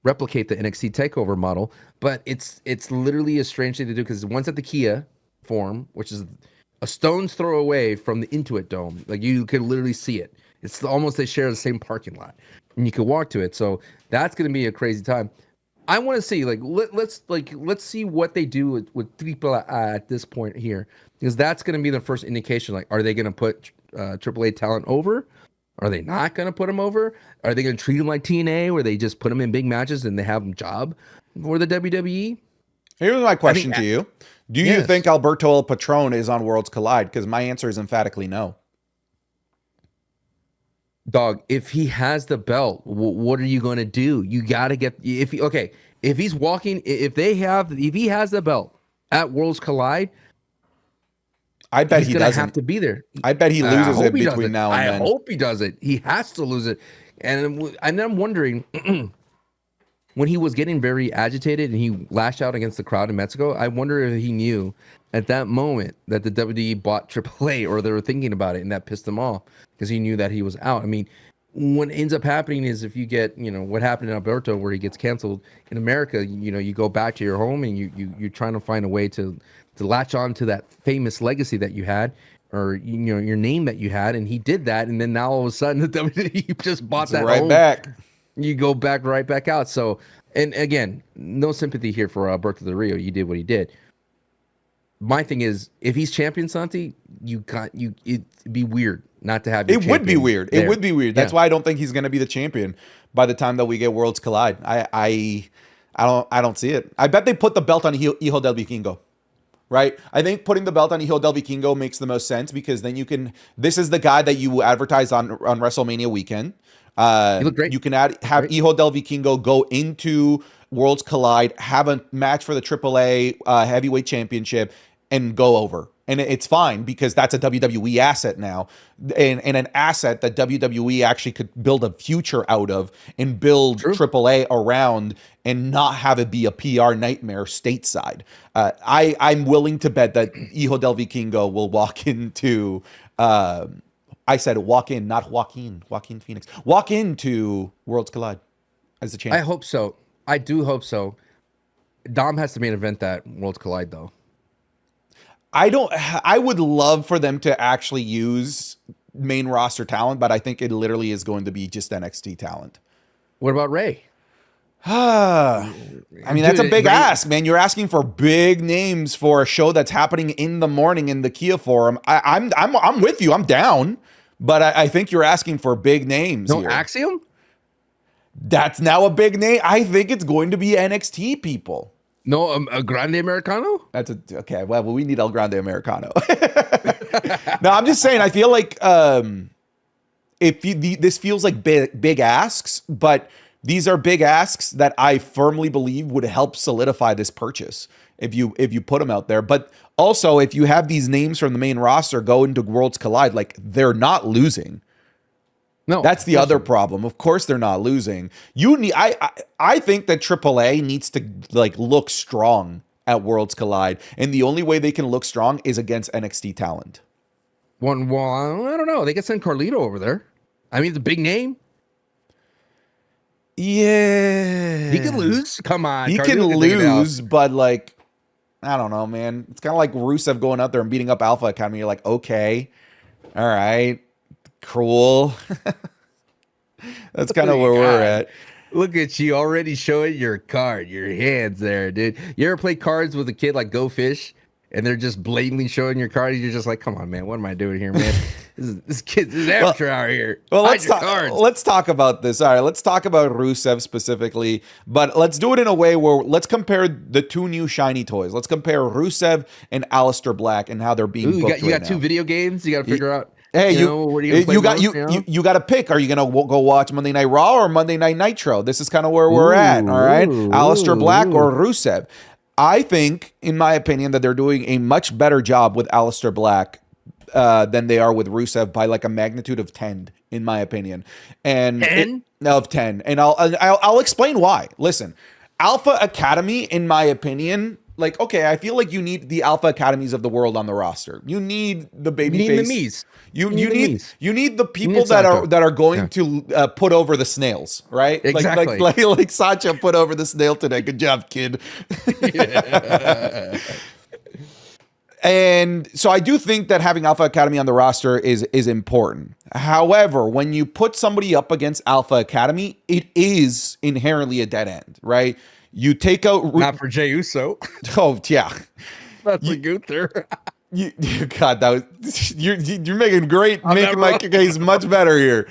replicate the NXT takeover model, but it's literally a strange thing to do because one's at the Kia Forum, which is a stone's throw away from the Intuit Dome. Like you could literally see it. It's almost they share the same parking lot, and you could walk to it. So that's going to be a crazy time. I want to see let's see what they do with Triple A at this point here, because that's going to be the first indication. Like, are they going to put AAA talent over? Are they not going to put them over? Are they going to treat them like TNA, where they just put them in big matches and they have them job for the WWE? Here's my question to you: do you think Alberto El Patron is on Worlds Collide? Because my answer is emphatically no. Dog, if he has the belt, what are you going to do? You got to get if he's walking, if he has the belt at Worlds Collide, I bet he doesn't have to be there. I bet he loses it between now and then. I hope he does it. He has to lose it. And I'm wondering when he was getting very agitated and he lashed out against the crowd in Mexico, I wonder if he knew at that moment that the WWE bought AAA, or they were thinking about it, and that pissed him off because he knew that he was out. I mean, what ends up happening is if you get, what happened in Alberto where he gets canceled in America, you go back to your home and you're trying to find a way to latch on to that famous legacy that you had, or your name that you had, and he did that, and then now all of a sudden the WWE just bought that right home. Back. You go right back out. So, and again, no sympathy here for Alberto Del Rio. You did what he did. My thing is, if he's champion, Santi, it'd be weird not to have. It would be weird. There. It would be weird. That's why I don't think he's going to be the champion by the time that we get Worlds Collide. I don't see it. I bet they put the belt on Hijo del Vikingo. Right? I think putting the belt on Hijo del Vikingo makes the most sense, because then you can. This is the guy that you advertise on WrestleMania weekend. You look great. You can have Hijo del Vikingo go into Worlds Collide, have a match for the AAA Heavyweight Championship, and go over. And it's fine, because that's a WWE asset now, and an asset that WWE actually could build a future out of and build AAA around, and not have it be a PR nightmare stateside. I'm willing to bet that Hijo del Vikingo will walk into. I said walk in, not Joaquin Phoenix. Walk into Worlds Collide as a champion. I hope so. I do hope so. Dom has to main event that Worlds Collide, though. I would love for them to actually use main roster talent, but I think it literally is going to be just NXT talent. What about Ray? I mean, that's a big ask, man. You're asking for big names for a show that's happening in the morning in the Kia Forum. I'm with you. I'm down, but I think you're asking for big names. No here. Axiom? That's now a big name. I think it's going to be NXT people. No, a Grande Americano? Okay. Well, we need El Grande Americano. No, I'm just saying. I feel like this feels like big asks, but these are big asks that I firmly believe would help solidify this purchase if you put them out there. But also, if you have these names from the main roster go into Worlds Collide, like, they're not losing. No, that's the other problem. Of course, they're not losing. I think that AAA needs to look strong at Worlds Collide, and the only way they can look strong is against NXT talent. Well, I don't know. They could send Carlito over there. I mean, it's a big name. Yeah, he can lose. Come on, he can lose, but I don't know, man. It's kind of like Rusev going out there and beating up Alpha Academy. You're like, okay, all right. Cool. That's kind of where we're at. Look at you already showing your card, your hands there, dude. You ever play cards with a kid like Go Fish, and they're just blatantly showing your card? You're just like, come on, man, what am I doing here, man? this kid's amateur out here. Well, let's talk about this. All right, let's talk about Rusev specifically, but let's do it in a way where let's compare the two new shiny toys. Let's compare Rusev and Aleister Black and how they're being booked. You got two video games. You got to figure out. Hey, you got to pick. Are you gonna go watch Monday Night Raw or Monday Night Nitro? This is kind of where we're at. All right, Aleister Black or Rusev. I think, in my opinion, that they're doing a much better job with Aleister Black than they are with Rusev by a magnitude of 10, in my opinion. And 10 of 10, and I'll explain why. Listen, Alpha Academy, in my opinion, like, okay, I feel like you need the Alpha Academies of the world on the roster. You need the You need the babyface. Miz. You You need you the need Miz. you need the You people need Sancho. that are going Yeah. to put over the snails, right? Exactly. Like Sancho put over the snail today. Good job, kid. Yeah. And so I do think that having Alpha Academy on the roster is important. However, when you put somebody up against Alpha Academy, it is inherently a dead end, right? You take out Not for Jey Uso. oh yeah. That's You, a Gunther. God, that was you're making my wrong. case much better here.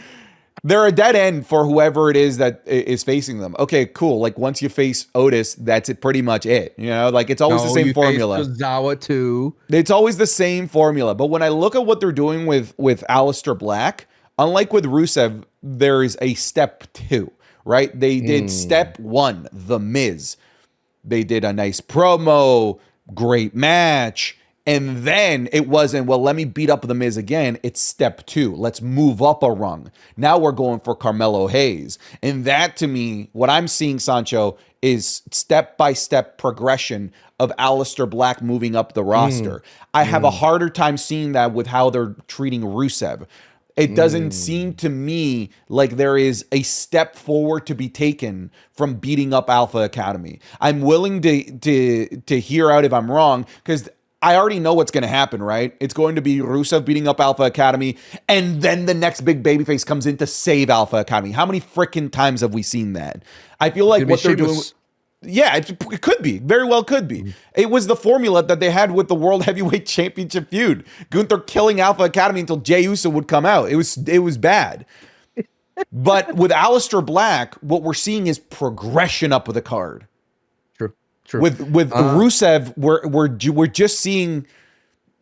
They're a dead end for whoever it is that is facing them. Okay, cool. Like once you face Otis, that's it, pretty much it. You know, like it's always the No, same you face formula. Tozawa too. It's always the same formula. But when I look at what they're doing with Aleister Black, unlike with Rusev, there is a step two, right? They did step one, The Miz. They did a nice promo, great match. And then it wasn't, well, let me beat up The Miz again. It's step two. Let's move up a rung. Now we're going for Carmelo Hayes. And that to me, what I'm seeing, Sancho, is step-by-step progression of Aleister Black moving up the roster. I have a harder time seeing that with how they're treating Rusev. It doesn't seem to me like there is a step forward to be taken from beating up Alpha Academy. I'm willing to hear out if I'm wrong, because I already know what's going to happen, right? It's going to be Rusev beating up Alpha Academy, and then the next big babyface comes in to save Alpha Academy. How many freaking times have we seen that? I feel like what they're doing. Yeah, it could be. Very well could be. It was the formula that they had with the World Heavyweight Championship feud. Gunther killing Alpha Academy until Jey Uso would come out. It was bad. But with Aleister Black, what we're seeing is progression up the card. True. With Rusev, we're just seeing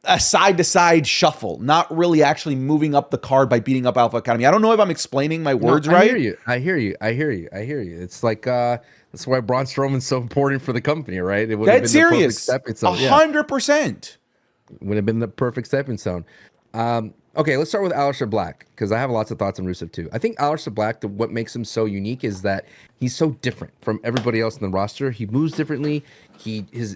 a side to side shuffle, not really actually moving up the card by beating up Alpha Academy. I don't know if I'm explaining my words right. I hear you. It's like that's why Braun Strowman's so important for the company, right? It would have been serious. The perfect stepping stone. 100%. Would have been the perfect stepping stone. Okay, let's start with Aleister Black, because I have lots of thoughts on Rusev too. I think Aleister Black, what makes him so unique is that he's so different from everybody else in the roster. He moves differently. His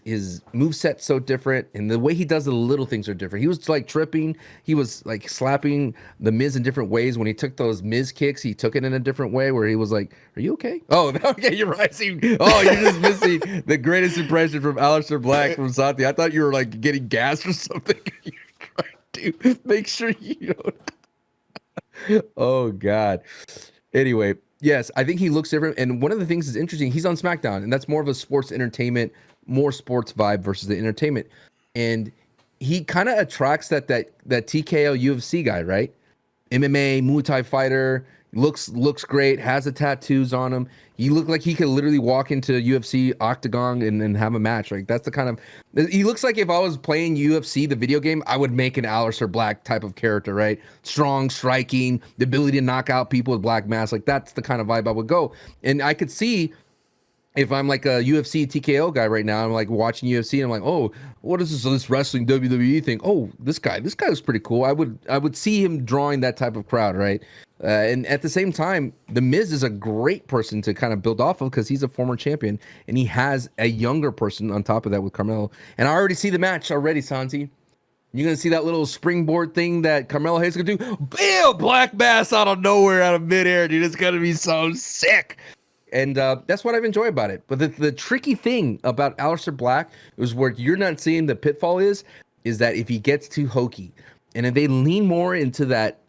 moveset's so different, and the way he does the little things are different. He was like tripping. He was like slapping the Miz in different ways. When he took those Miz kicks, he took it in a different way where he was like, "Are you okay?" Oh, okay, you're right. Oh, you're just missing the greatest impression from Aleister Black from Santi. I thought you were like getting gas or something. Dude, make sure you don't. Oh God. Anyway, yes, I think he looks different. And one of the things is interesting. He's on Smackdown, and that's more of a sports entertainment, more sports vibe versus the entertainment. And he kind of attracts that TKO UFC guy, right? MMA, Muay Thai fighter, looks great, has the tattoos on him. He looked like he could literally walk into UFC octagon and have a match. Like that's the kind of, he looks like if I was playing UFC, the video game, I would make an Aleister Black type of character, right? Strong, striking, the ability to knock out people with black masks. Like that's the kind of vibe I would go. And I could see if I'm like a UFC TKO guy right now, I'm like watching UFC and I'm like, oh, what is this wrestling WWE thing? Oh, this guy was pretty cool. I would see him drawing that type of crowd, right? And at the same time, The Miz is a great person to kind of build off of because he's a former champion and he has a younger person on top of that with Carmelo. And I already see the match already, Santi. You're going to see that little springboard thing that Carmelo Hayes is going to do. Bam! Black mass out of nowhere, out of midair, dude. It's going to be so sick. And that's what I've enjoyed about it. But the tricky thing about Aleister Black is where you're not seeing the pitfall is that if he gets too hokey and if they lean more into that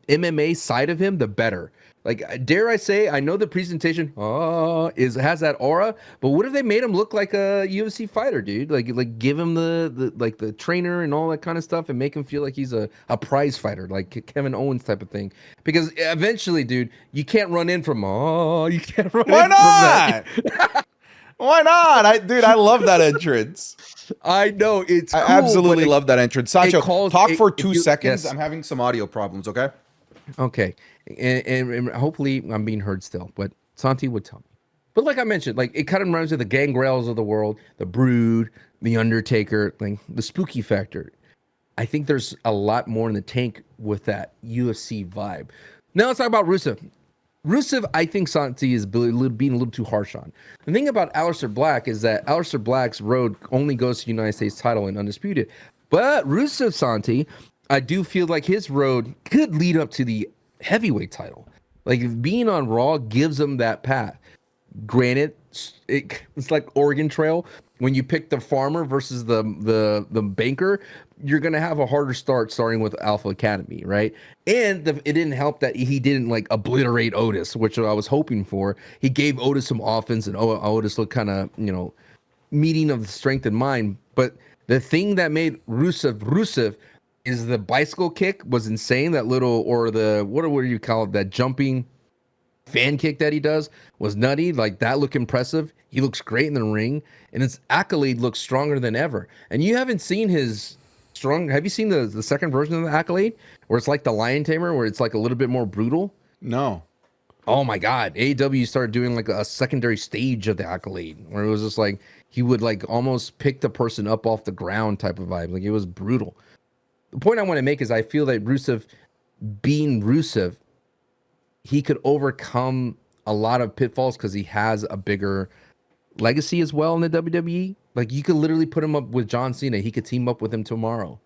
MMA side of him, the better. Like, dare I say, I know the presentation has that aura, but what if they made him look like a UFC fighter, dude? Like give him the trainer and all that kind of stuff and make him feel like he's a prize fighter, like Kevin Owens type of thing. Because eventually, dude, you can't run in from you can't run Why in not? from that. Why not? I love that entrance. I know it's cool, I absolutely love that entrance. Sancho, talk for 2 seconds. Yes. I'm having some audio problems, okay? Okay, and hopefully I'm being heard still, but Santi would tell me. But like I mentioned, like it kind of reminds me of the Gangrels of the world, the Brood, the Undertaker, like the spooky factor. I think there's a lot more in the tank with that UFC vibe. Now let's talk about Rusev. Rusev, I think Santi is being a little too harsh on. The thing about Aleister Black is that Aleister Black's road only goes to the United States title and undisputed. But Rusev Santi, I do feel like his road could lead up to the heavyweight title. Like being on Raw gives him that path. Granted, it's like Oregon Trail. When you pick the farmer versus the banker, you're gonna have a harder start starting with Alpha Academy, right? And it didn't help that he didn't like obliterate Otis, which I was hoping for. He gave Otis some offense, and Otis looked kind of meeting of strength and mind. But the thing that made Rusev is the bicycle kick was insane. That little or the what do you call it? That jumping fan kick that he does was nutty. Like that looked impressive. He looks great in the ring, and his accolade looks stronger than ever. And you haven't seen his strong. Have you seen the second version of the accolade where it's like the Lion Tamer, where it's like a little bit more brutal? No. Oh my God. AEW started doing like a secondary stage of the accolade where it was just like he would like almost pick the person up off the ground type of vibe. Like it was brutal. The point I want to make is I feel that Rusev, being Rusev, he could overcome a lot of pitfalls because he has a bigger legacy as well in the WWE. Like you could literally put him up with John Cena. He could team up with him tomorrow.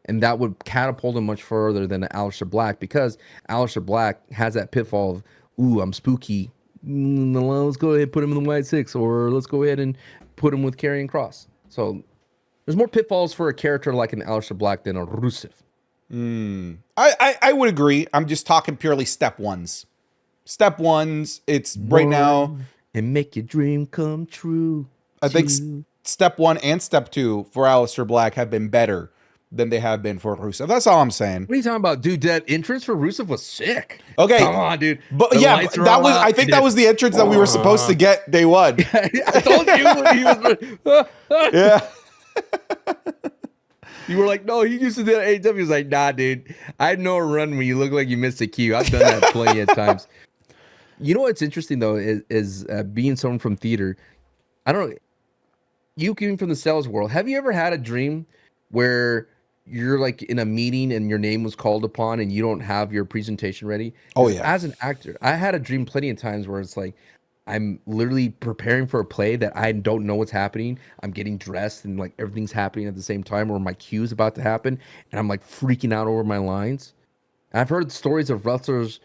And that would catapult him much further than Aleister Black because Aleister Black has that pitfall of, ooh, I'm spooky. Let's go ahead and put him in the White Six, or let's go ahead and put him with Karrion Kross. So there's more pitfalls for a character like an Aleister Black than a Rusev. I would agree. I'm just talking purely step ones. Step ones, it's right now. And make your dream come true. I think step one and step two for Aleister Black have been better than they have been for Rusev. That's all I'm saying. What are you talking about, dude? That entrance for Rusev was sick. Okay, come on, dude. But yeah, that was. I think that was the entrance that we were supposed to get day one. I told you he was. Yeah. You were like, no, he used to do that at AEW. He was like, nah, dude. I know a run when you look like you missed a cue. I've done that plenty of times. You know what's interesting though is being someone from theater. I don't know. You came from the sales world. Have you ever had a dream where you're like in a meeting and your name was called upon and you don't have your presentation ready? Oh yeah. As an actor, I had a dream plenty of times where it's like I'm literally preparing for a play that I don't know what's happening. I'm getting dressed and like everything's happening at the same time, or my cue is about to happen, and I'm like freaking out over my lines. And I've heard stories of wrestlers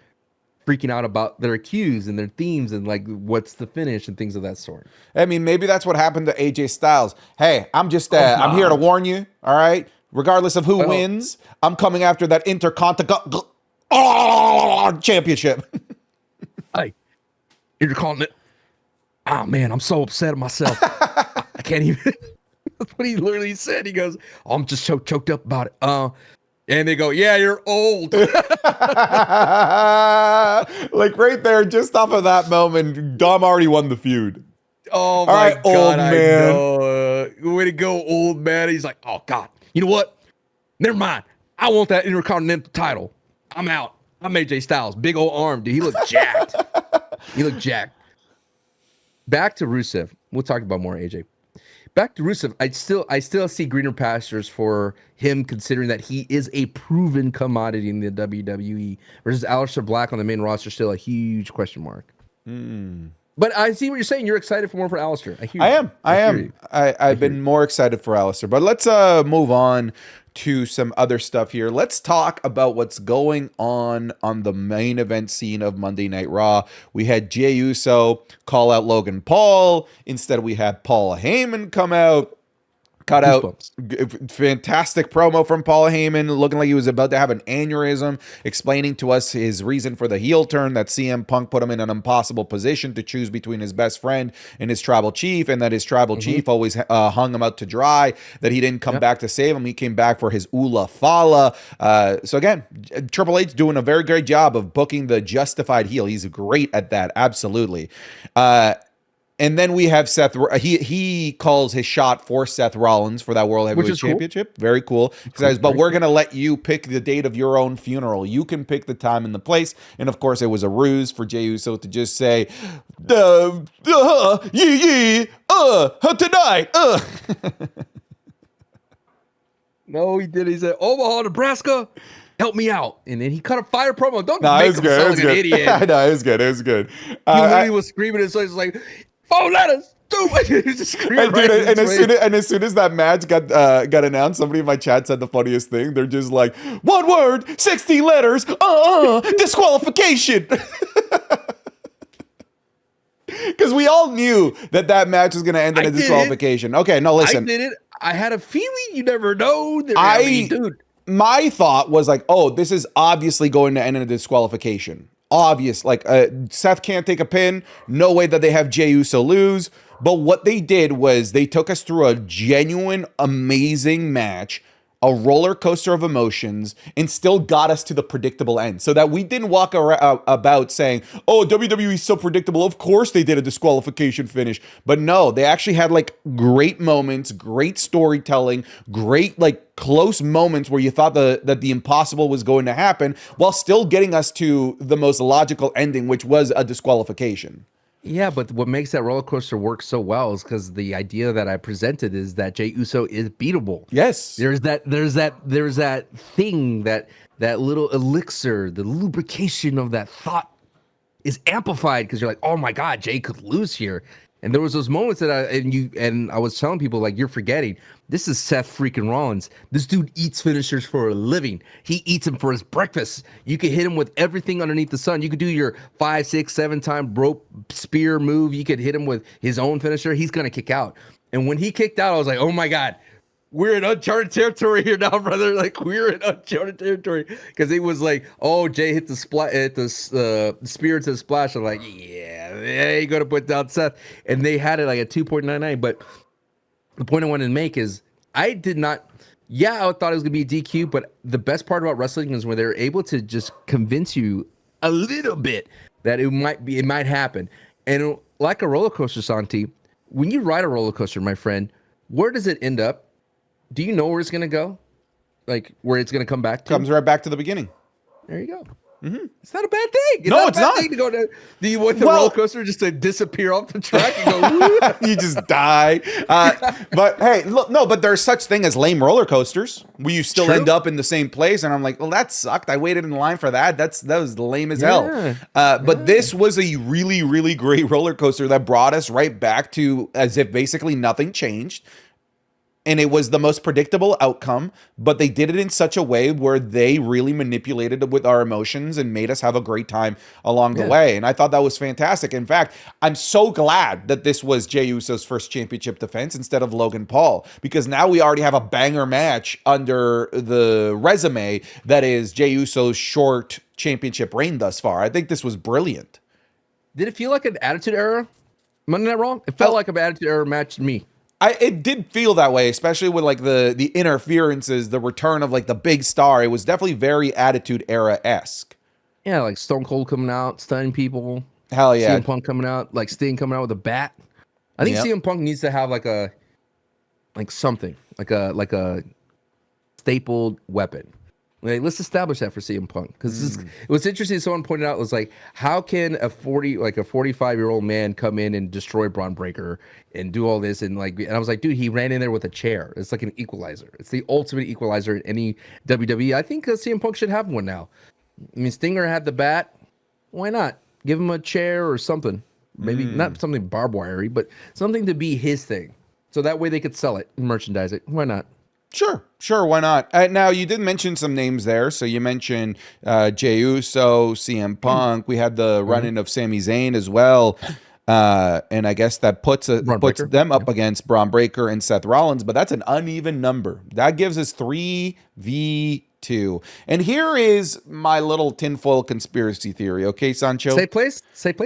freaking out about their cues and their themes and like what's the finish and things of that sort. I mean, maybe that's what happened to AJ Styles. Hey, I'm just I'm here to warn you. All right, regardless of who wins, I'm coming after that Intercontinental Championship. Hey, Intercontinental. Oh man, I'm so upset at myself. I can't even. That's what he literally said. He goes, oh, "I'm just so choked up about it." And they go, "Yeah, you're old." Like right there, just off of that moment, Dom already won the feud. Oh my God, old man. I know. Way to go, old man. He's like, "Oh God, you know what? Never mind. I want that Intercontinental title. I'm out. I'm AJ Styles. Big old arm, dude. He looked jacked. He looked jacked." Back to Rusev. We'll talk about more AJ. Back to Rusev, I still see greener pastures for him, considering that he is a proven commodity in the WWE versus Aleister Black on the main roster, still a huge question mark. But I see what you're saying. You're excited for more for Aleister. I am. I've been more excited for Aleister. But let's move on to some other stuff here. Let's talk about what's going on the main event scene of Monday Night Raw. We had Jey Uso call out Logan Paul. Instead, we had Paul Heyman come out. Cut out. Fantastic promo from Paul Heyman, looking like he was about to have an aneurysm, explaining to us his reason for the heel turn, that CM Punk put him in an impossible position to choose between his best friend and his tribal chief, and that his tribal chief always hung him out to dry, that he didn't come back to save him. He came back for his Ula Fala. So again, Triple H doing a very great job of booking the justified heel. He's great at that, absolutely. And then we have Seth. He calls his shot for Seth Rollins for that World Heavyweight Championship. Cool. Very cool. But we're going to let you pick the date of your own funeral. You can pick the time and the place. And of course, it was a ruse for Jey Uso to just say, tonight. No, he did. He said, Omaha, Nebraska. help me out. And then he cut a fire promo. Don't No, it make was him good. It sound was like an good. idiot. I know, it was good. It was good. He literally was screaming, and so he's like, 4 letters. He was just screaming And, dude, right in his face. as soon as that match got announced, somebody in my chat said the funniest thing. They're just like, 1 word, 60 letters, disqualification. Because we all knew that match was going to end in a disqualification. Okay, no, listen. I did it. I had a feeling. You never know. Dude. My thought was like, oh, this is obviously going to end in a disqualification. Obvious, like Seth can't take a pin. No way that they have Jey Uso lose. But what they did was they took us through a genuine, amazing match, a roller coaster of emotions, and still got us to the predictable end, so that we didn't walk about saying, oh, WWE is so predictable. Of course they did a disqualification finish. But no, they actually had like great moments, great storytelling, great like close moments where you thought that the impossible was going to happen, while still getting us to the most logical ending, which was a disqualification. Yeah, but what makes that roller coaster work so well is because the idea that I presented is that Jey Uso is beatable. Yes. There's that thing, that little elixir, the lubrication of that thought is amplified because you're like, oh my God, Jey could lose here. And there was those moments that I was telling people, like, you're forgetting, this is Seth freaking Rollins. This dude eats finishers for a living. He eats them for his breakfast. You could hit him with everything underneath the sun. You could do your 5, 6, 7 time rope spear move. You could hit him with his own finisher. He's going to kick out. And when he kicked out, I was like, oh my God, we're in uncharted territory here now, brother. Like, we're in uncharted territory, because it was like, oh, Jey hit the spear to the splash. I'm like, yeah, they ain't gonna put down Seth, and they had it like at 2.99. But the point I wanted to make is, I did not. Yeah, I thought it was gonna be a DQ, but the best part about wrestling is when they're able to just convince you a little bit that it might happen. And like a roller coaster, Santi, when you ride a roller coaster, my friend, where does it end up? Do you know where it's going to go? Like, where it's going to come back to? Comes right back to the beginning. There you go. Mm-hmm. It's not a bad thing. No, it's not. Thing to go to. Do you want the roller coaster just to disappear off the track and go, you just die? But hey, look, no, but there's such thing as lame roller coasters where you still end up in the same place. And I'm like, well, that sucked. I waited in line for that. That was lame as hell. But this was a really, really great roller coaster that brought us right back to as if basically nothing changed. And it was the most predictable outcome, but they did it in such a way where they really manipulated it with our emotions and made us have a great time along the way. And I thought that was fantastic. In fact, I'm so glad that this was Jey Uso's first championship defense instead of Logan Paul, because now we already have a banger match under the resume that is Jey Uso's short championship reign thus far. I think this was brilliant. Did it feel like an Attitude Era? Am I not wrong? It felt like an Attitude Era match to me. It did feel that way, especially with like the interferences, the return of like the big star. It was definitely very Attitude Era-esque. Yeah, like Stone Cold coming out, stunning people. Hell yeah. CM Punk coming out, like Sting coming out with a bat. I think CM Punk needs to have like a stapled weapon. Like, let's establish that for CM Punk, because it was interesting. Someone pointed out, was like, how can a 45-year-old man come in and destroy Braun Breaker and do all this, and I was like, dude, he ran in there with a chair. It's like an equalizer. It's the ultimate equalizer in any WWE. I think CM Punk should have one now. I mean, Stinger had the bat. Why not give him a chair or something? Maybe not something barbed wiry, but something to be his thing, so that way they could sell it and merchandise it. Why not? Sure, why not? Now, you did mention some names there. So you mentioned Jey Uso, CM Punk. We had the run-in of Sami Zayn as well. And I guess that puts them up against Braun Breaker and Seth Rollins, but that's an uneven number. That gives us 3v2. And here is my little tinfoil conspiracy theory, okay, Sancho? Safe place? Safe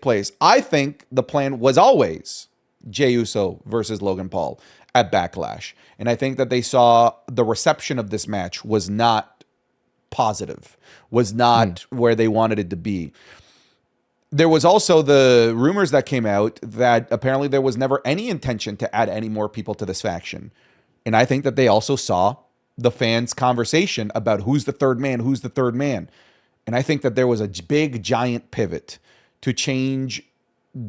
place. I think the plan was always Jey Uso versus Logan Paul at Backlash. And I think that they saw the reception of this match was not positive, was not where they wanted it to be. There was also the rumors that came out that apparently there was never any intention to add any more people to this faction. And I think that they also saw the fans' conversation about who's the third man. And I think that there was a big, giant pivot to change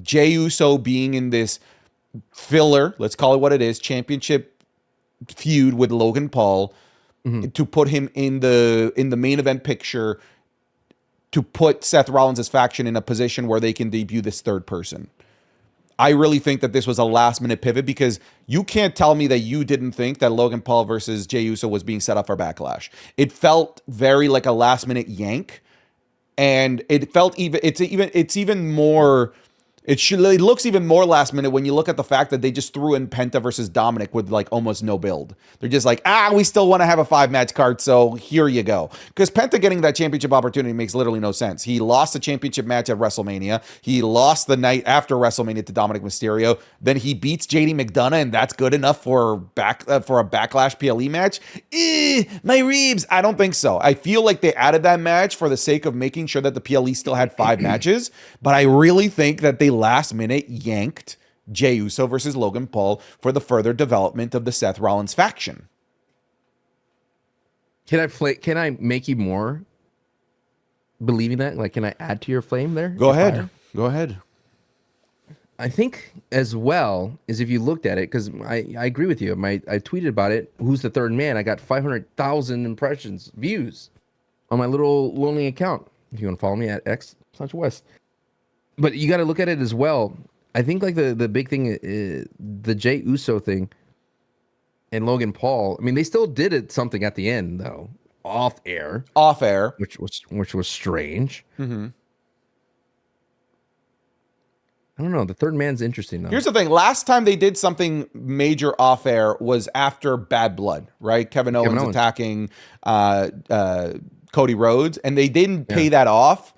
Jey Uso being in this filler, let's call it what it is, championship feud with Logan Paul, to put him in the main event picture, to put Seth Rollins' faction in a position where they can debut this third person. I really think that this was a last minute pivot, because you can't tell me that you didn't think that Logan Paul versus Jey Uso was being set up for Backlash. It felt very like a last minute yank, and it felt it looks even more last minute when you look at the fact that they just threw in Penta versus Dominic with like almost no build. They're just like, we still want to have a 5-match card, so here you go. Because Penta getting that championship opportunity makes literally no sense. He lost the championship match at WrestleMania. He lost the night after WrestleMania to Dominic Mysterio. Then he beats JD McDonough, and that's good enough for a Backlash PLE match. My ribs. I don't think so. I feel like they added that match for the sake of making sure that the PLE still had 5 matches, but I really think that they last minute yanked Jey Uso versus Logan Paul for the further development of the Seth Rollins faction. Can I make you more believing that? Like, can I add to your flame there? Go ahead. Go ahead. I think as well is, if you looked at it, because I agree with you. I tweeted about it. Who's the third man? I got 500,000 impressions, views on my little lonely account. If you want to follow me at X Sancho West. But you got to look at it as well. I think like the big thing, the Jey Uso thing and Logan Paul. I mean, they still did something at the end though, off air, which was strange. Mm-hmm. I don't know. The third man's interesting though. Here's the thing. Last time they did something major off air was after Bad Blood, right? Kevin Owens attacking Cody Rhodes, and they didn't pay that off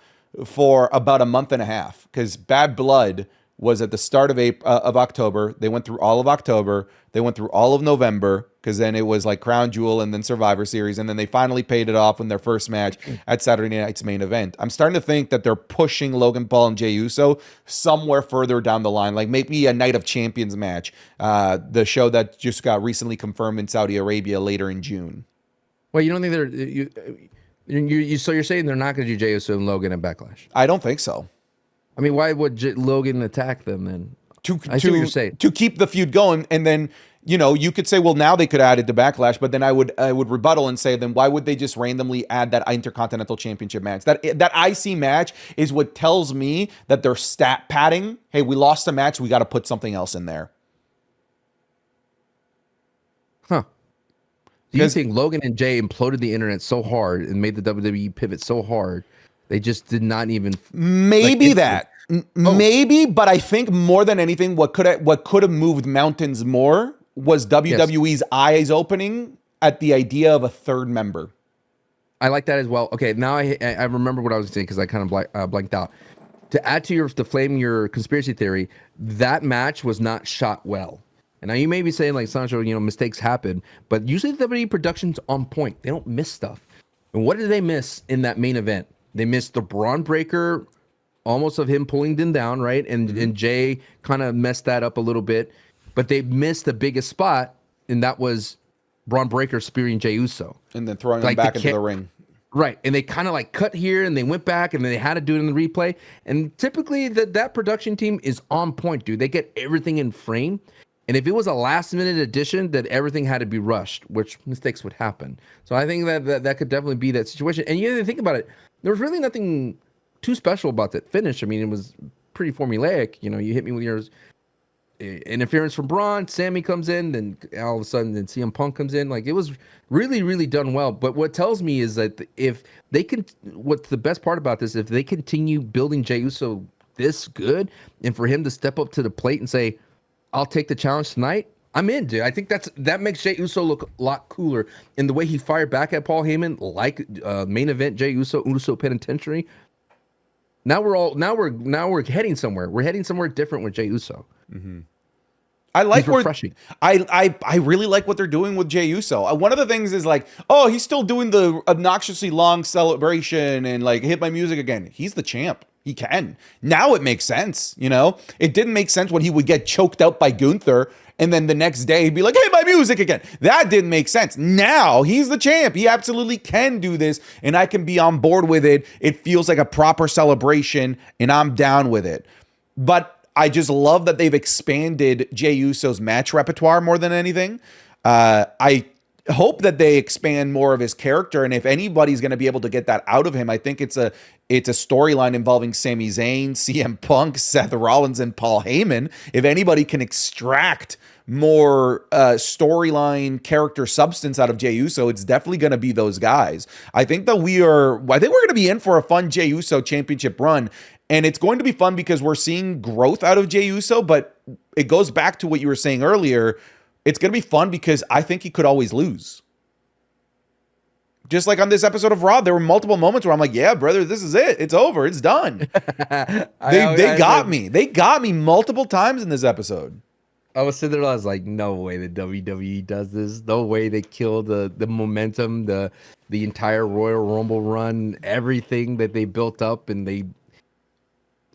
for about a month and a half, because Bad Blood was at the start of October. They went through all of October. They went through all of November, because then it was like Crown Jewel and then Survivor Series. And then they finally paid it off in their first match at Saturday Night's Main Event. I'm starting to think that they're pushing Logan Paul and Jey Uso somewhere further down the line, like maybe a Night of Champions match, the show that just got recently confirmed in Saudi Arabia later in June. Well, you don't think so you're saying they're not going to do Jey Uso and Logan at Backlash? I don't think so. I mean, why would Logan attack them then? I see what you're saying. To keep the feud going, and then you could say, well, now they could add it to Backlash, but then I would rebuttal and say, then why would they just randomly add that Intercontinental Championship match? That IC match is what tells me that they're stat padding. Hey, we lost a match, we got to put something else in there. Huh. Do you think Logan and Jay imploded the internet so hard and made the WWE pivot so hard, they just did not even maybe but I think more than anything, what could have moved mountains more was WWE's eyes opening at the idea of a third member. I like that as well. Okay, now I remember what I was saying, because I kind of blanked out. To add to your conspiracy theory, that match was not shot well. And now you may be saying, like, Sancho, mistakes happen, but usually the WWE production's on point. They don't miss stuff. And what did they miss in that main event? They missed the Braun Breaker, almost of him pulling them down, right? And Jay kind of messed that up a little bit, but they missed the biggest spot, and that was Braun Breaker spearing Jey Uso. And then throwing him back into the ring. Right. And they kind of like cut here and they went back and then they had to do it in the replay. And typically that production team is on point, dude. They get everything in frame. And if it was a last minute addition, that everything had to be rushed, which mistakes would happen. So I think that could definitely be that situation. And you think about it, there was really nothing too special about that finish. I mean, it was pretty formulaic. You hit me with your interference from Braun, Sammy comes in, then all of a sudden then CM Punk comes in. Like, it was really, really done well. But what tells me is that if they can, what's the best part about this, if they continue building Jey Uso this good, and for him to step up to the plate and say, I'll take the challenge tonight, I'm in, dude. I think that makes Jey Uso look a lot cooler. And the way he fired back at Paul Heyman, like main event Jey Uso Penitentiary. Now we're heading somewhere. We're heading somewhere different with Jey Uso. Mm-hmm. I like refreshing. I really like what they're doing with Jey Uso. One of the things is like, oh, he's still doing the obnoxiously long celebration and like hit my music again. He's the champ. He can. Now it makes sense, It didn't make sense when he would get choked out by Gunther and then the next day he'd be like, hey, my music again. That didn't make sense. Now he's the champ. He absolutely can do this, and I can be on board with it. It feels like a proper celebration, and I'm down with it. But I just love that they've expanded Jey Uso's match repertoire more than anything. hope that they expand more of his character, and if anybody's going to be able to get that out of him, I think it's a storyline involving Sami Zayn, CM Punk, Seth Rollins, and Paul Heyman. If anybody can extract more storyline character substance out of Jey Uso, it's definitely going to be those guys. I think we're going to be in for a fun Jey Uso championship run, and it's going to be fun because we're seeing growth out of Jey Uso, but it goes back to what you were saying earlier. It's going to be fun because I think he could always lose. Just like on this episode of Raw, there were multiple moments where I'm like, yeah, brother, this is it. It's over. It's done. They got me. They got me multiple times in this episode. I was sitting there, I was like, no way the WWE does this. No way they kill the momentum, the entire Royal Rumble run, everything that they built up, and they...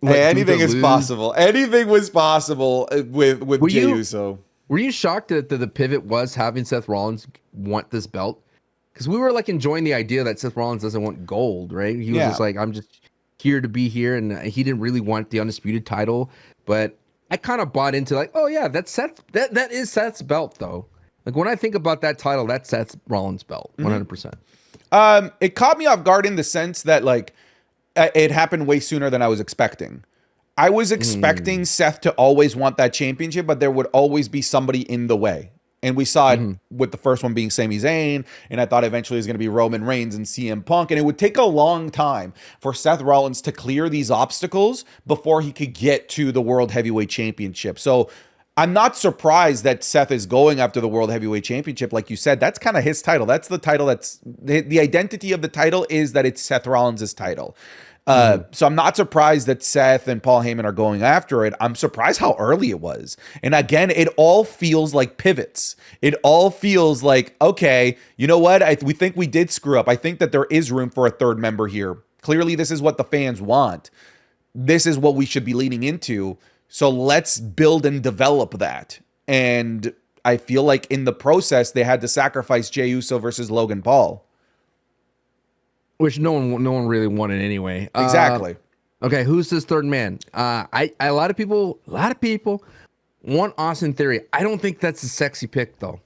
Hey, anything is possible. Anything was possible with Jey Uso. Were you shocked that the pivot was having Seth Rollins want this belt? Because we were like enjoying the idea that Seth Rollins doesn't want gold, right? He was just like, I'm just here to be here, and he didn't really want the undisputed title. But I kind of bought into like, oh yeah, that's Seth. That is Seth's belt though. Like when I think about that title, that's Seth Rollins' belt, 100%. It caught me off guard in the sense that like it happened way sooner than I was expecting. I was expecting Seth to always want that championship, but there would always be somebody in the way. And we saw it with the first one being Sami Zayn, and I thought eventually it was going to be Roman Reigns and CM Punk, and it would take a long time for Seth Rollins to clear these obstacles before he could get to the World Heavyweight Championship. So I'm not surprised that Seth is going after the World Heavyweight Championship. Like you said, that's kind of his title. That's the title the identity of the title is that it's Seth Rollins' title. So I'm not surprised that Seth and Paul Heyman are going after it. I'm surprised how early it was. And again, it all feels like pivots. It all feels like, okay, you know what? We think we did screw up. I think that there is room for a third member here. Clearly, this is what the fans want. This is what we should be leaning into. So let's build and develop that. And I feel like in the process, they had to sacrifice Jey Uso versus Logan Paul. Which no one really wanted anyway. Exactly. Okay, who's this third man? A lot of people want Austin Theory. I don't think that's a sexy pick though.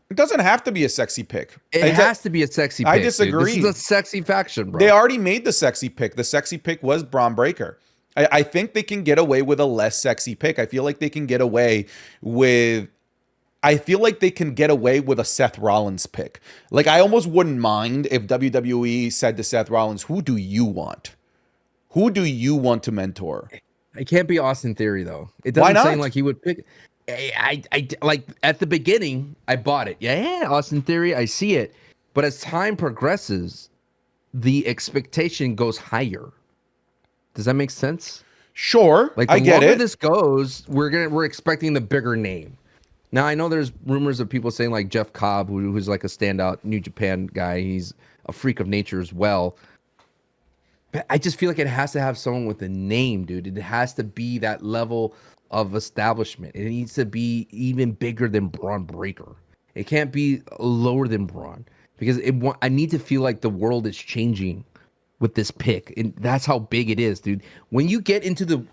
It doesn't have to be a sexy pick. It has to be a sexy pick. I disagree. Dude. This is a sexy faction, bro. They already made the sexy pick. The sexy pick was Braun Breaker. I think they can get away with a less sexy pick. I feel like they can get away with a Seth Rollins pick. Like, I almost wouldn't mind if WWE said to Seth Rollins, who do you want? Who do you want to mentor? It can't be Austin Theory, though. It doesn't seem like he would pick. I like at the beginning, I bought it. Yeah, Austin Theory, I see it. But as time progresses, the expectation goes higher. Does that make sense? Sure, like, I get it. The longer this goes, we're expecting the bigger name. Now, I know there's rumors of people saying like Jeff Cobb, who's like a standout New Japan guy. He's a freak of nature as well. But I just feel like it has to have someone with a name, dude. It has to be that level of establishment. It needs to be even bigger than Braun Breaker. It can't be lower than Braun because I need to feel like the world is changing with this pick. And that's how big it is, dude. When you get into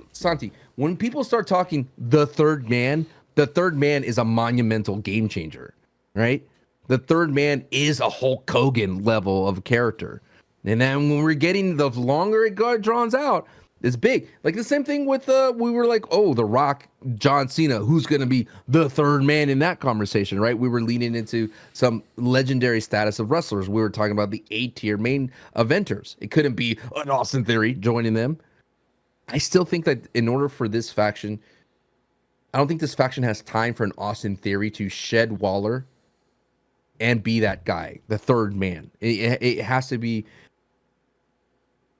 when people start talking the third man is a monumental game changer, right? The third man is a Hulk Hogan level of character. And then when we're getting, the longer it draws out, it's big. Like the same thing with, we were like, oh, The Rock, John Cena, who's going to be the third man in that conversation, right? We were leaning into some legendary status of wrestlers. We were talking about the A-tier main eventers. It couldn't be an Austin Theory joining them. I still think that in order for this faction, I don't think this faction has time for an Austin Theory to shed Waller and be that guy, the third man. It has to be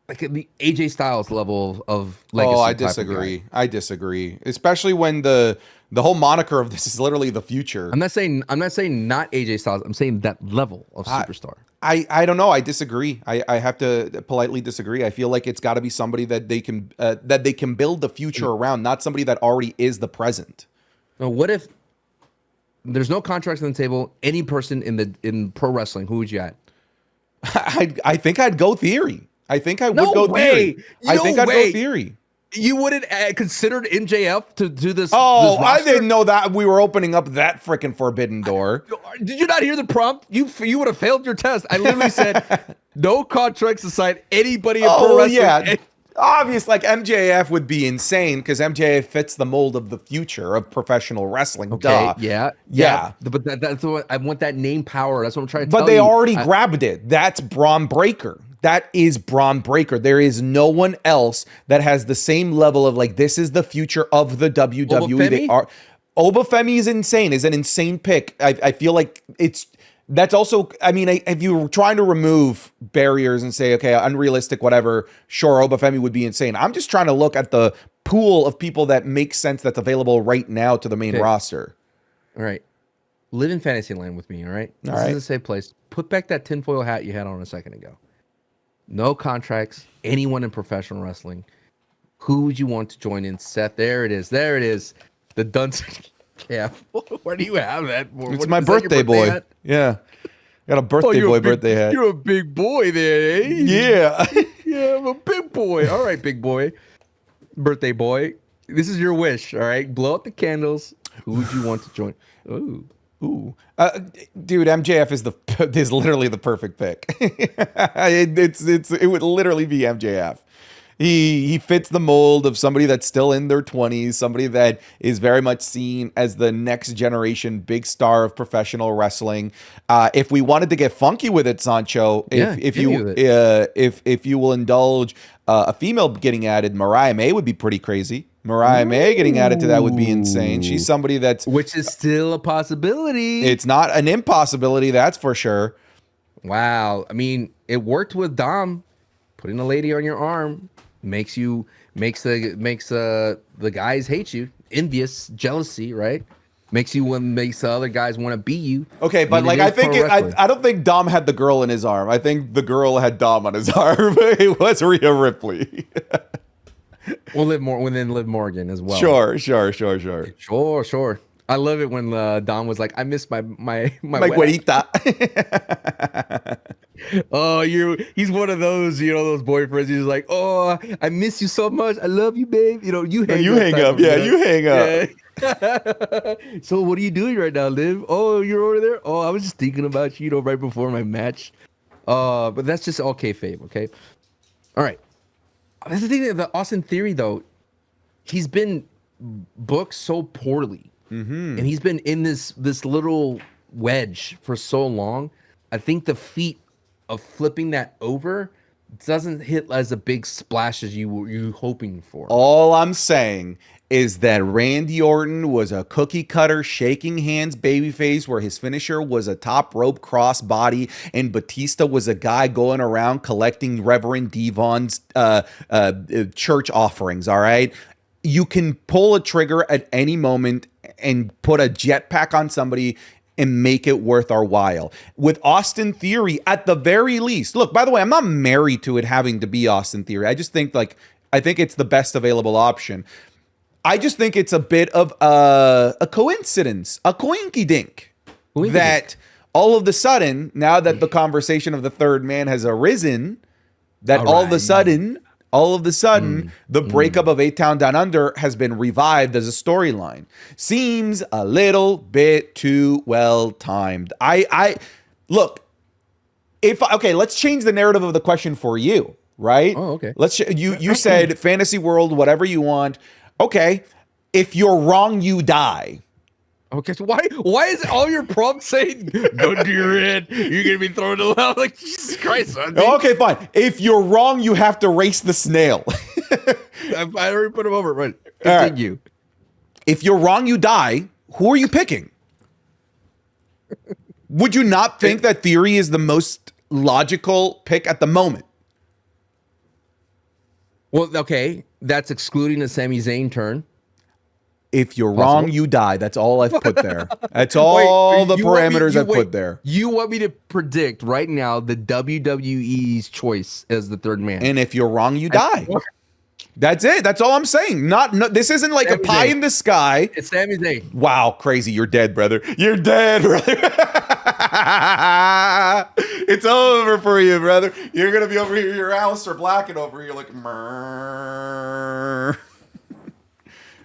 like the AJ Styles level of legacy. Oh, I disagree. I disagree, especially when the whole moniker of this is literally the future. I'm not saying not AJ Styles. I'm saying that level of superstar. I don't know. I disagree. I have to politely disagree. I feel like it's got to be somebody that they can build the future around, not somebody that already is the present. Now, what if there's no contracts on the table? Any person in pro wrestling, who would you add? I think I'd go Theory. I think I would go Theory. I think I'd go Theory. You wouldn't considered MJF to do this? Oh, This I roster? didn't know that we were opening up that freaking forbidden door. Did you not hear the prompt? You would have failed your test. I literally said no contracts aside anybody in pro Oh wrestling. yeah. Obvious, like MJF would be insane because MJF fits the mold of the future of professional wrestling. Okay, Duh. yeah. But that's what I want, that name power. That's what I'm trying to tell But they you. already grabbed it. That's Braun Breaker. That is Braun Breaker. There is no one else that has the same level of like, this is the future of the WWE. They are. Obafemi is insane. Is an insane pick. I feel like that's also, I mean, if you were trying to remove barriers and say, okay, unrealistic, whatever, sure, Obafemi would be insane. I'm just trying to look at the pool of people that make sense that's available right now to the main roster. All right. Live in fantasy land with me, all right? This is a safe place. Put back that tinfoil hat you had on a second ago. No contracts, anyone in professional wrestling. Who would you want to join in, Seth? There it is. There it is. The Dunce. Yeah. Where do you have that? It's my birthday boy. Hat? Yeah. Got a birthday boy birthday hat. You're a big boy there, eh? Yeah. Yeah, I'm a big boy. All right, big boy. Birthday boy. This is your wish, all right? Blow out the candles. Who would you want to join? Ooh. Ooh, dude, MJF is literally the perfect pick. It would literally be MJF. He fits the mold of somebody that's still in their 20s, somebody that is very much seen as the next generation big star of professional wrestling. If we wanted to get funky with it, Sancho, if you will indulge a female getting added, Mariah May would be pretty crazy. Mariah May getting added to that would be insane. She's somebody which is still a possibility. It's not an impossibility, that's for sure. Wow. I mean, it worked with Dom. Putting a lady on your arm makes the guys hate you. Envious, jealousy, right? Makes the other guys want to be you. Okay, but like I don't think Dom had the girl in his arm. I think the girl had Dom on his arm. It was Rhea Ripley. We'll Liv Morgan as well. Sure. I love it when Dom was like, "I miss my güerita." Oh, he's one of those, those boyfriends. He's like, "Oh, I miss you so much. I love you, babe. You hang up. Yeah, you hang up. Yeah. So what are you doing right now, Liv? Oh, you're over there. Oh, I was just thinking about you, right before my match. But that's just all kayfabe, okay? All right. That's the thing. The Austin Theory, though, he's been booked so poorly, and he's been in this little wedge for so long. I think the feat of flipping that over doesn't hit as a big splash as you were hoping for. All I'm saying is that Randy Orton was a cookie cutter, shaking hands babyface, where his finisher was a top rope crossbody, and Batista was a guy going around collecting Reverend Devon's church offerings. All right, you can pull a trigger at any moment and put a jetpack on somebody and make it worth our while. With Austin Theory, at the very least, look, by the way, I'm not married to it having to be Austin Theory. I just think I think it's the best available option. I just think it's a bit of a coincidence, a coinky-dink, that all of the sudden, now that the conversation of the third man has arisen, that all of a sudden, the breakup of A-Town Down Under has been revived as a storyline. Seems a little bit too well timed. Look, let's change the narrative of the question for you, right? Oh, okay. You said fantasy world, whatever you want. Okay, if you're wrong, you die. Okay, so why is all your prompts saying go to your head? You're gonna be thrown around like Jesus Christ, son. Okay, fine. If you're wrong, you have to race the snail. I already put him over. Right. Continue. Right. If you're wrong, you die. Who are you picking? Would you not think that Theory is the most logical pick at the moment? Well, okay, that's excluding the Sami Zayn turn. If you're wrong, you die. That's all I've put there. That's all the parameters I've put there. You want me to predict right now the WWE's choice as the third man. And if you're wrong, you die. That's it. That's all I'm saying. This isn't like Sami a pie Zayn. In the sky. It's Sami Zayn. Wow, crazy. You're dead, brother. You're dead, brother. It's over for you, brother. You're gonna be over here, your Alistair Black, and over here like, Mrrr.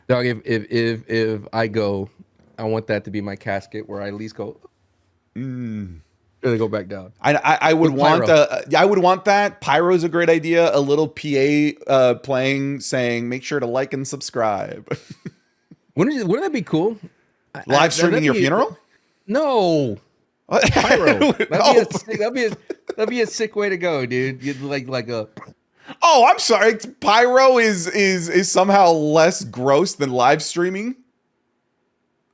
Dog, if I go, I want that to be my casket where I at least go. And then go back down. I would With want pyro. I would want that. Pyro's a great idea. A little PA playing, saying, "Make sure to like and subscribe." Wouldn't that be cool? Live streaming your funeral? No. Pyro. That'd be a sick way to go, dude. You'd like a. Oh, I'm sorry. Pyro is somehow less gross than live streaming.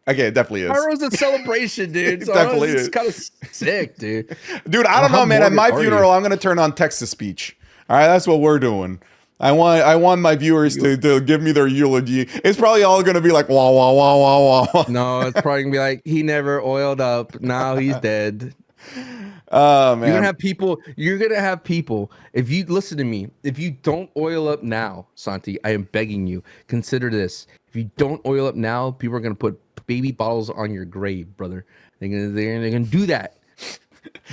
Okay, it definitely is. Pyro's a celebration, dude. It So definitely it's is. kind of sick, dude. Dude, I don't know, man. At my funeral, I'm gonna turn on text to speech. All right, that's what we're doing. I want my viewers to give me their eulogy. It's probably all gonna be like wah wah wah wah wah. No, it's probably gonna be like he never oiled up. Now he's dead. Oh man. You're gonna have people. If you listen to me, if you don't oil up now, Santi, I am begging you, consider this. If you don't oil up now, people are gonna put baby bottles on your grave, brother. They're gonna do that.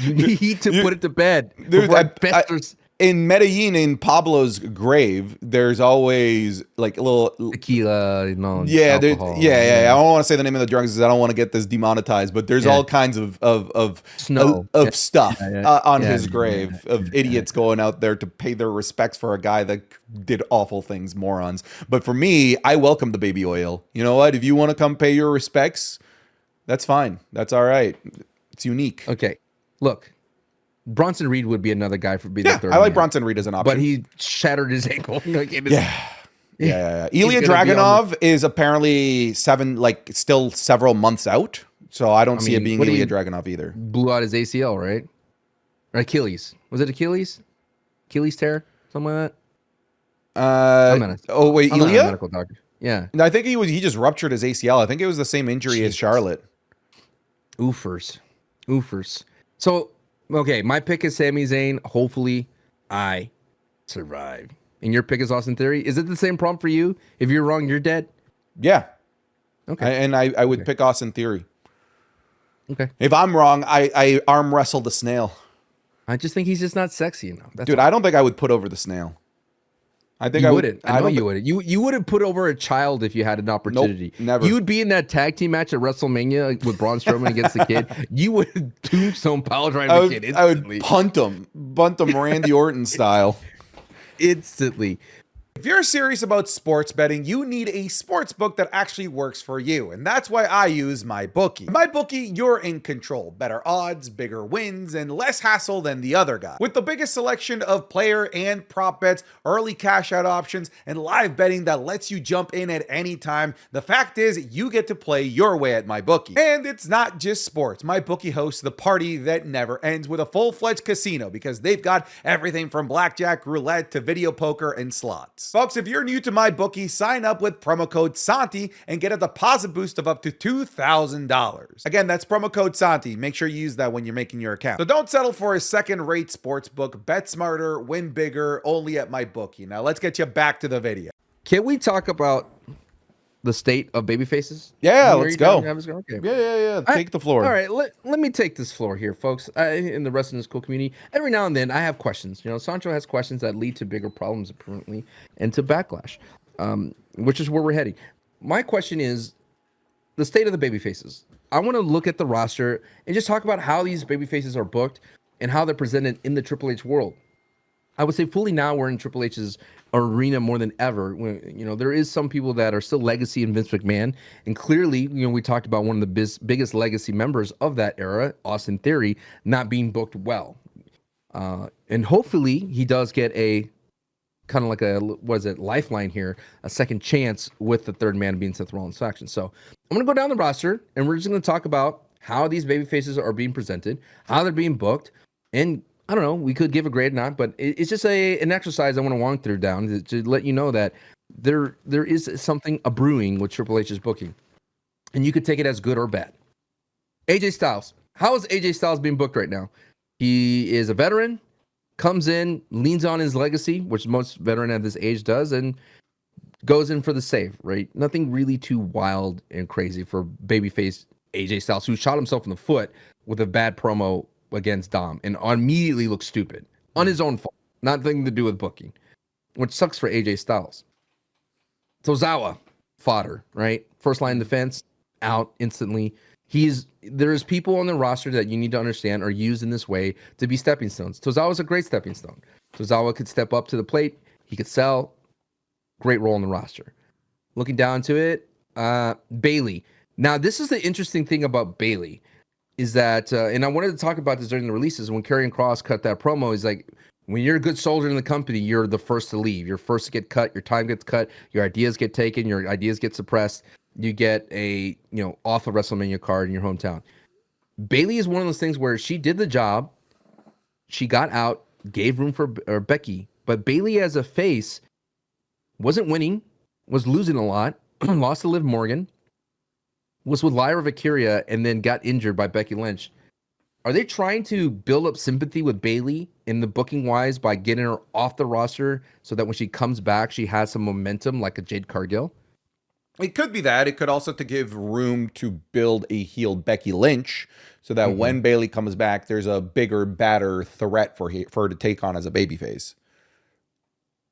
You need to put it to bed. Dude, Before in Medellin, in Pablo's grave, there's always like a little tequila, alcohol. Yeah. I don't want to say the name of the drugs because I don't want to get this demonetized. But there's all kinds of snow stuff on his grave of idiots going out there to pay their respects for a guy that did awful things, morons. But for me, I welcome the baby oil. You know what? If you want to come pay your respects, that's fine. That's all right. It's unique. Okay, look. Bronson Reed would be another guy for being the third. I like man. Bronson Reed as an option. But he shattered his ankle. Yeah. Ilya Dragunov is apparently still several months out. So I don't see it being Ilya Dragunov either. Blew out his ACL, right? Or Achilles. Was it Achilles? Achilles tear? Something like that? Wait, I'm not a Ilya? medical doctor. Yeah. No, I think he just ruptured his ACL. I think it was the same injury as Charlotte. Oofers. So, okay, my pick is Sami Zayn. Hopefully, I survive. And your pick is Austin Theory. Is it the same prompt for you? If you're wrong, you're dead? Yeah. Okay. I would pick Austin Theory. Okay. If I'm wrong, I arm wrestle the snail. I just think he's just not sexy enough. Dude, I don't think I would put over the snail. I think you I wouldn't. I know you wouldn't. You wouldn't put over a child if you had an opportunity. Nope, never. You would be in that tag team match at WrestleMania with Braun Strowman against the kid. You would tombstone pile drive the kid instantly. I would bunt him Randy Orton style. Instantly. If you're serious about sports betting, you need a sports book that actually works for you. And that's why I use MyBookie. MyBookie, you're in control. Better odds, bigger wins, and less hassle than the other guy. With the biggest selection of player and prop bets, early cash out options, and live betting that lets you jump in at any time, the fact is you get to play your way at MyBookie. And it's not just sports. MyBookie hosts the party that never ends with a full-fledged casino because they've got everything from blackjack, roulette, to video poker, and slots. Folks, if you're new to MyBookie, sign up with promo code Santi and get a deposit boost of up to $2,000. Again, that's promo code Santi. Make sure you use that when you're making your account. So don't settle for a second-rate sports book. Bet smarter, win bigger, only at MyBookie. Now let's get you back to the video. Can we talk about the state of Babyfaces? Yeah, let's go. Okay. Yeah. Take the floor. All right, let me take this floor here, folks. In the wrestling school community, every now and then I have questions. You know, Sancho has questions that lead to bigger problems, apparently, and to backlash, which is where we're heading. My question is the state of the Babyfaces. I want to look at the roster and just talk about how these Babyfaces are booked and how they're presented in the Triple H world. I would say fully now we're in Triple H's arena more than ever. You know, there is some people that are still legacy in Vince McMahon, and clearly, you know, we talked about one of the biggest legacy members of that era, Austin Theory, not being booked well. And hopefully he does get a kind of like a, lifeline here, a second chance with the third man being Seth Rollins' faction. So I'm going to go down the roster, and we're just going to talk about how these babyfaces are being presented, how they're being booked, and I don't know, we could give a grade or not, but it's just an exercise I want to walk through down to let you know that there is something brewing with Triple H's booking, and you could take it as good or bad. AJ Styles. How is AJ Styles being booked right now? He is a veteran, comes in, leans on his legacy, which most veteran at this age does, and goes in for the save, right? Nothing really too wild and crazy for babyface AJ Styles, who shot himself in the foot with a bad promo against Dom and immediately looked stupid on his own fault, nothing to do with booking, which sucks for AJ Styles. Tozawa, fodder, right? First line defense, out instantly. There's people on the roster that you need to understand are used in this way to be stepping stones. Tozawa's a great stepping stone. Tozawa could step up to the plate. He could sell. Great role in the roster. Looking down to it, Bayley. Now, this is the interesting thing about Bayley is that, and I wanted to talk about this during the releases, when Karrion Kross cut that promo, he's like, when you're a good soldier in the company, you're the first to leave. You're first to get cut. Your time gets cut. Your ideas get taken. Your ideas get suppressed. You get off a WrestleMania card in your hometown. Bayley is one of those things where she did the job. She got out, gave room for Becky. But Bayley as a face wasn't winning, was losing a lot, lost to Liv Morgan, was with Lyra Valkyria, and then got injured by Becky Lynch. Are they trying to build up sympathy with Bayley in the booking wise by getting her off the roster so that when she comes back, she has some momentum like a Jade Cargill? It could be that. It could also to give room to build a heel Becky Lynch so that when Bayley comes back, there's a bigger, badder threat for her to take on as a babyface.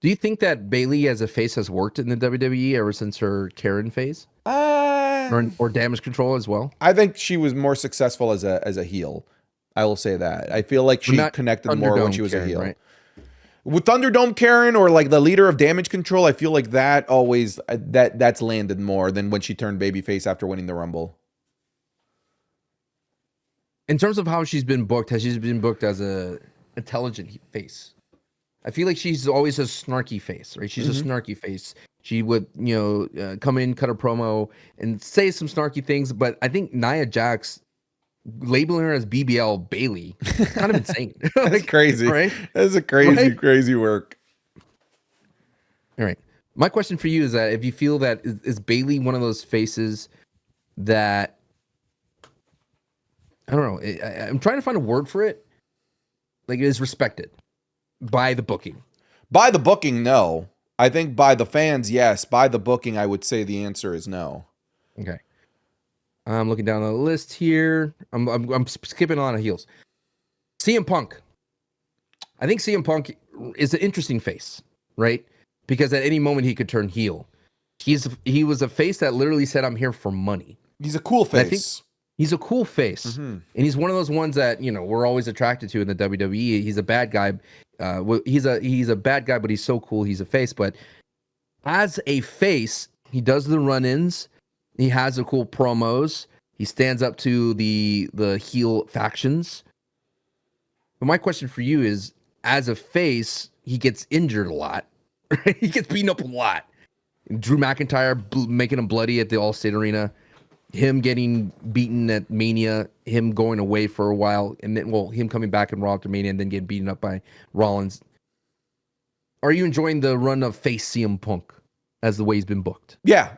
Do you think that Bayley as a face has worked in the WWE ever since her Karen phase? Or Damage Control as well? I think she was more successful as a heel. I will say that. I feel like she connected more when she was a heel. Right? With Thunderdome Karen or like the leader of Damage Control, I feel like that always that's landed more than when she turned babyface after winning the Rumble. In terms of how she's been booked, has she been booked as a intelligent face? I feel like she's always a snarky face, right? She's a snarky face. She would, come in, cut a promo, and say some snarky things. But I think Nia Jax labeling her as BBL Bayley, kind of insane. That's crazy, right? That's a crazy work. All right. My question for you is that if you feel that is Bayley one of those faces that I don't know. I'm trying to find a word for it. Like it is respected by the booking. By the booking, no. I think by the fans, yes. By the booking, I would say the answer is no. Okay. I'm looking down the list here. I'm skipping a lot of heels. CM Punk. I think CM Punk is an interesting face, right? Because at any moment he could turn heel. He was a face that literally said, "I'm here for money." He's a cool face. I think he's a cool face, and he's one of those ones that we're always attracted to in the WWE. He's a bad guy. He's a bad guy, but he's so cool. He's a face, but as a face, he does the run-ins. He has the cool promos. He stands up to the heel factions. But my question for you is, as a face, he gets injured a lot. Right? He gets beaten up a lot. Drew McIntyre making him bloody at the All-State Arena. Him getting beaten at Mania. Him going away for a while. And then, him coming back in Raw after Mania and then getting beaten up by Rollins. Are you enjoying the run of face CM Punk as the way he's been booked? Yeah,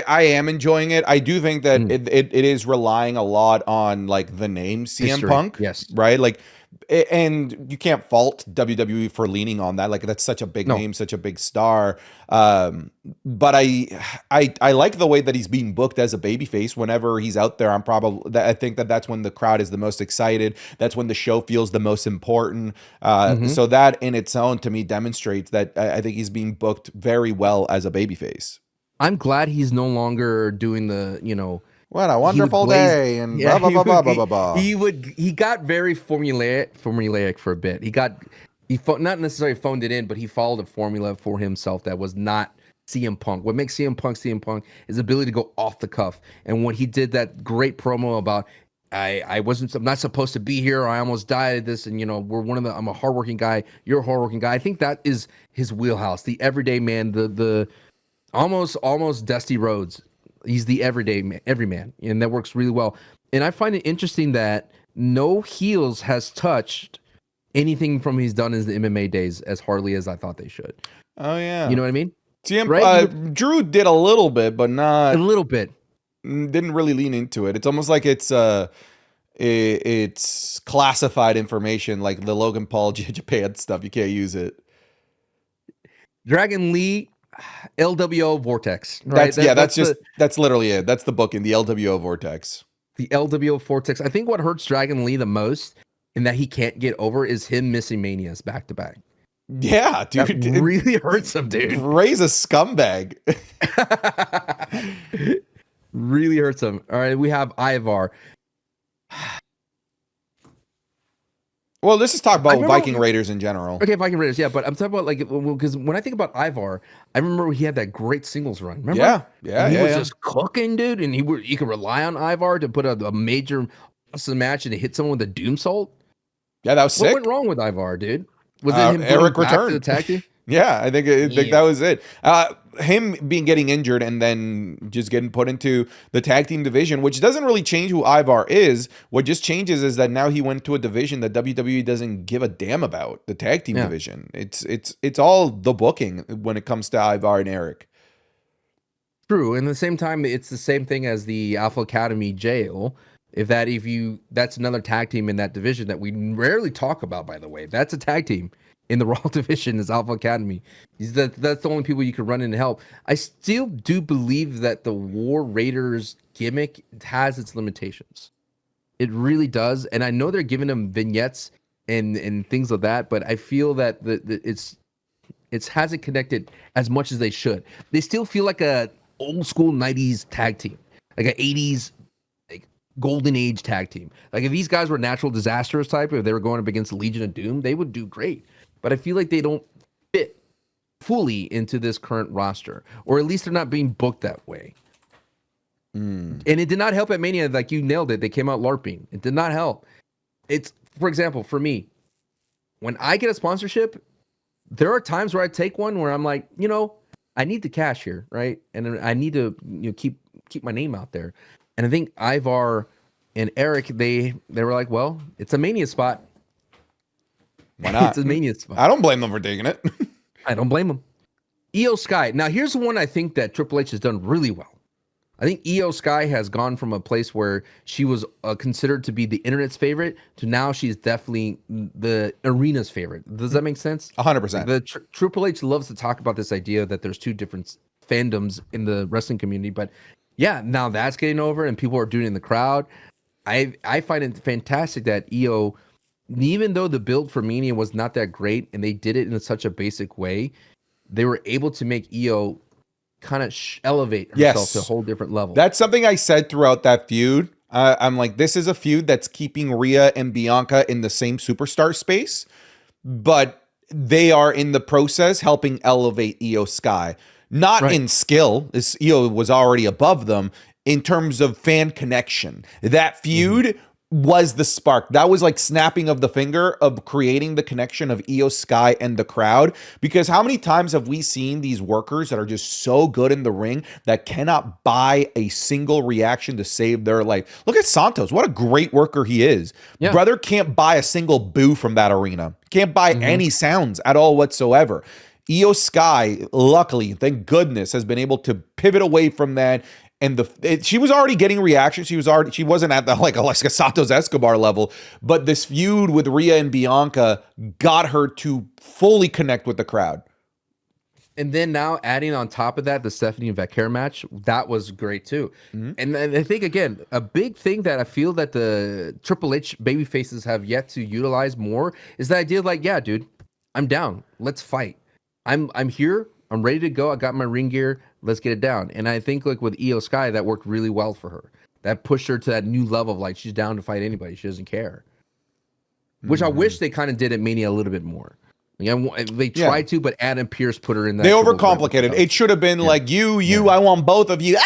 I am enjoying it. I do think that it is relying a lot on like the name CM History. Punk, yes, right? Like, and you can't fault WWE for leaning on that. Like that's such a big name, such a big star. But I like the way that he's being booked as a babyface. Whenever he's out there, I think that's when the crowd is the most excited. That's when the show feels the most important. So that in its own to me demonstrates that I think he's being booked very well as a babyface. I'm glad he's no longer doing the what a wonderful day and blah blah blah blah blah blah. He got very formulaic for a bit. He not necessarily phoned it in, but he followed a formula for himself that was not CM Punk. What makes CM Punk is the ability to go off the cuff. And when he did that great promo about I'm not supposed to be here, or I almost died at this, and I'm a hardworking guy, you're a hardworking guy. I think that is his wheelhouse, the everyday man, the almost Dusty Rhodes. He's the everyman, and that works really well. And I find it interesting that no heels has touched anything from he's done in the MMA days as hardly as I thought they should. Oh yeah, you know what I mean? Drew did a little bit, but not a little bit. Didn't really lean into it. It's almost like it's classified information, like the Logan Paul Japan stuff. You can't use it. Dragon Lee. LWO Vortex. Right? That's literally it. That's the booking, the LWO Vortex. The LWO Vortex. I think what hurts Dragon Lee the most and that he can't get over is him missing Manias back to back. Yeah, That dude. really hurts him, dude. Ray's a scumbag. Really hurts him. All right, we have Ivar. Well, let's just talk I about remember Viking Raiders in general. Okay, Viking Raiders, yeah, but I'm talking about like because when I think about Ivar, I remember he had that great singles run. Remember? Yeah, yeah, And he yeah, was yeah. just cooking, dude, and you could rely on Ivar to put a major awesome match and to hit someone with a doom salt. Yeah, that was What went sick. wrong with Ivar, dude? Was it him going Eric back to the returned. tag team? Yeah, I think that Yeah. was it. Him getting injured and then just getting put into the tag team division, which doesn't really change who Ivar is. What just changes is that now he went to a division that WWE doesn't give a damn about, the tag team Yeah. division. It's all the booking when it comes to Ivar and Eric. True. And at the same time, it's the same thing as the Alpha Academy jail. That's another tag team in that division that we rarely talk about, by the way. That's a tag team in the Raw division is Alpha Academy. That's the only people you can run in to help. I still do believe that the War Raiders gimmick has its limitations. It really does. And I know they're giving them vignettes and things like that, but I feel that it hasn't connected as much as they should. They still feel like a old school 90s tag team, like an 80s like golden age tag team. Like if these guys were natural disasters type, if they were going up against Legion of Doom, they would do great. But I feel like they don't fit fully into this current roster, or at least they're not being booked that way. And it did not help at Mania. Like you nailed it. They came out LARPing. It did not help. It's, for example, for me, when I get a sponsorship, there are times where I take one where I'm like, I need the cash here, right? And I need to keep my name out there. And I think Ivar and Eric, they were like, well, it's a Mania spot. Why not? It's a Mania spot. I don't blame them for taking it. I don't blame them. Io Sky. Now here's one I think that Triple H has done really well. I think Io Sky has gone from a place where she was considered to be the internet's favorite to now she's definitely the arena's favorite. Does that make sense? 100%. The Triple H loves to talk about this idea that there's two different fandoms in the wrestling community, but yeah, now that's getting over and people are doing it in the crowd. I find it fantastic that Io, even though the build for Mania was not that great and they did it in such a basic way, they were able to make Io kind of elevate herself to a whole different level. That's something I said throughout that feud. I'm like, this is a feud that's keeping Rhea and Bianca in the same superstar space, but they are in the process helping elevate Io Sky. Not in skill, as Io was already above them, in terms of fan connection. That feud was the spark. That was like snapping of the finger of creating the connection of Io Sky and the crowd. Because how many times have we seen these workers that are just so good in the ring that cannot buy a single reaction to save their life? Look at Santos. What a great worker he is. Yeah. Brother can't buy a single boo from that arena. Can't buy any sounds at all whatsoever. Io Sky, luckily, thank goodness, has been able to pivot away from that. And she was already getting reactions. She wasn't at the like Alexa Santos Escobar level, but this feud with Rhea and Bianca got her to fully connect with the crowd. And then now adding on top of that the Stephanie and Vaquer match, that was great too. And I think again, a big thing that I feel that the Triple H babyfaces have yet to utilize more is the idea of like, yeah, dude, I'm down. Let's fight. I'm here. I'm ready to go. I got my ring gear. Let's get it down. And I think like with Io Sky, that worked really well for her. That pushed her to that new level of like she's down to fight anybody. She doesn't care. Which I wish they kind of did at Mania a little bit more. Like, they tried to, but Adam Pearce put her in that. They overcomplicated. It should have been like you. I want both of you.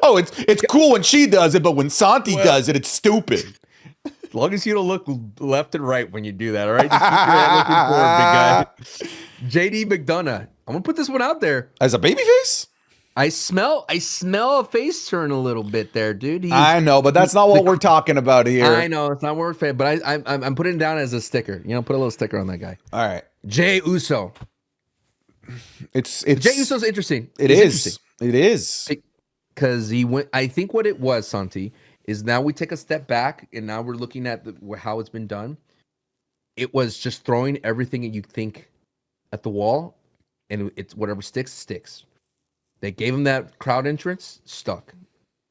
Oh, it's cool when she does it, but when Santi does it, it's stupid. As long as you don't look left and right when you do that, all right? Just keep your head looking forward, big guy. JD McDonough. I'm gonna put this one out there. As a babyface? I smell a face turn a little bit there, dude. I know, but that's not what we're talking about here. I know it's not what we're saying, but I'm putting it down as a sticker. Put a little sticker on that guy. All right, Jey Uso. It's Jey Uso's interesting. It is because he went. I think what it was, Santi, is now we take a step back and now we're looking at how it's been done. It was just throwing everything that you think at the wall, and it's whatever sticks. They gave him that crowd entrance, stuck.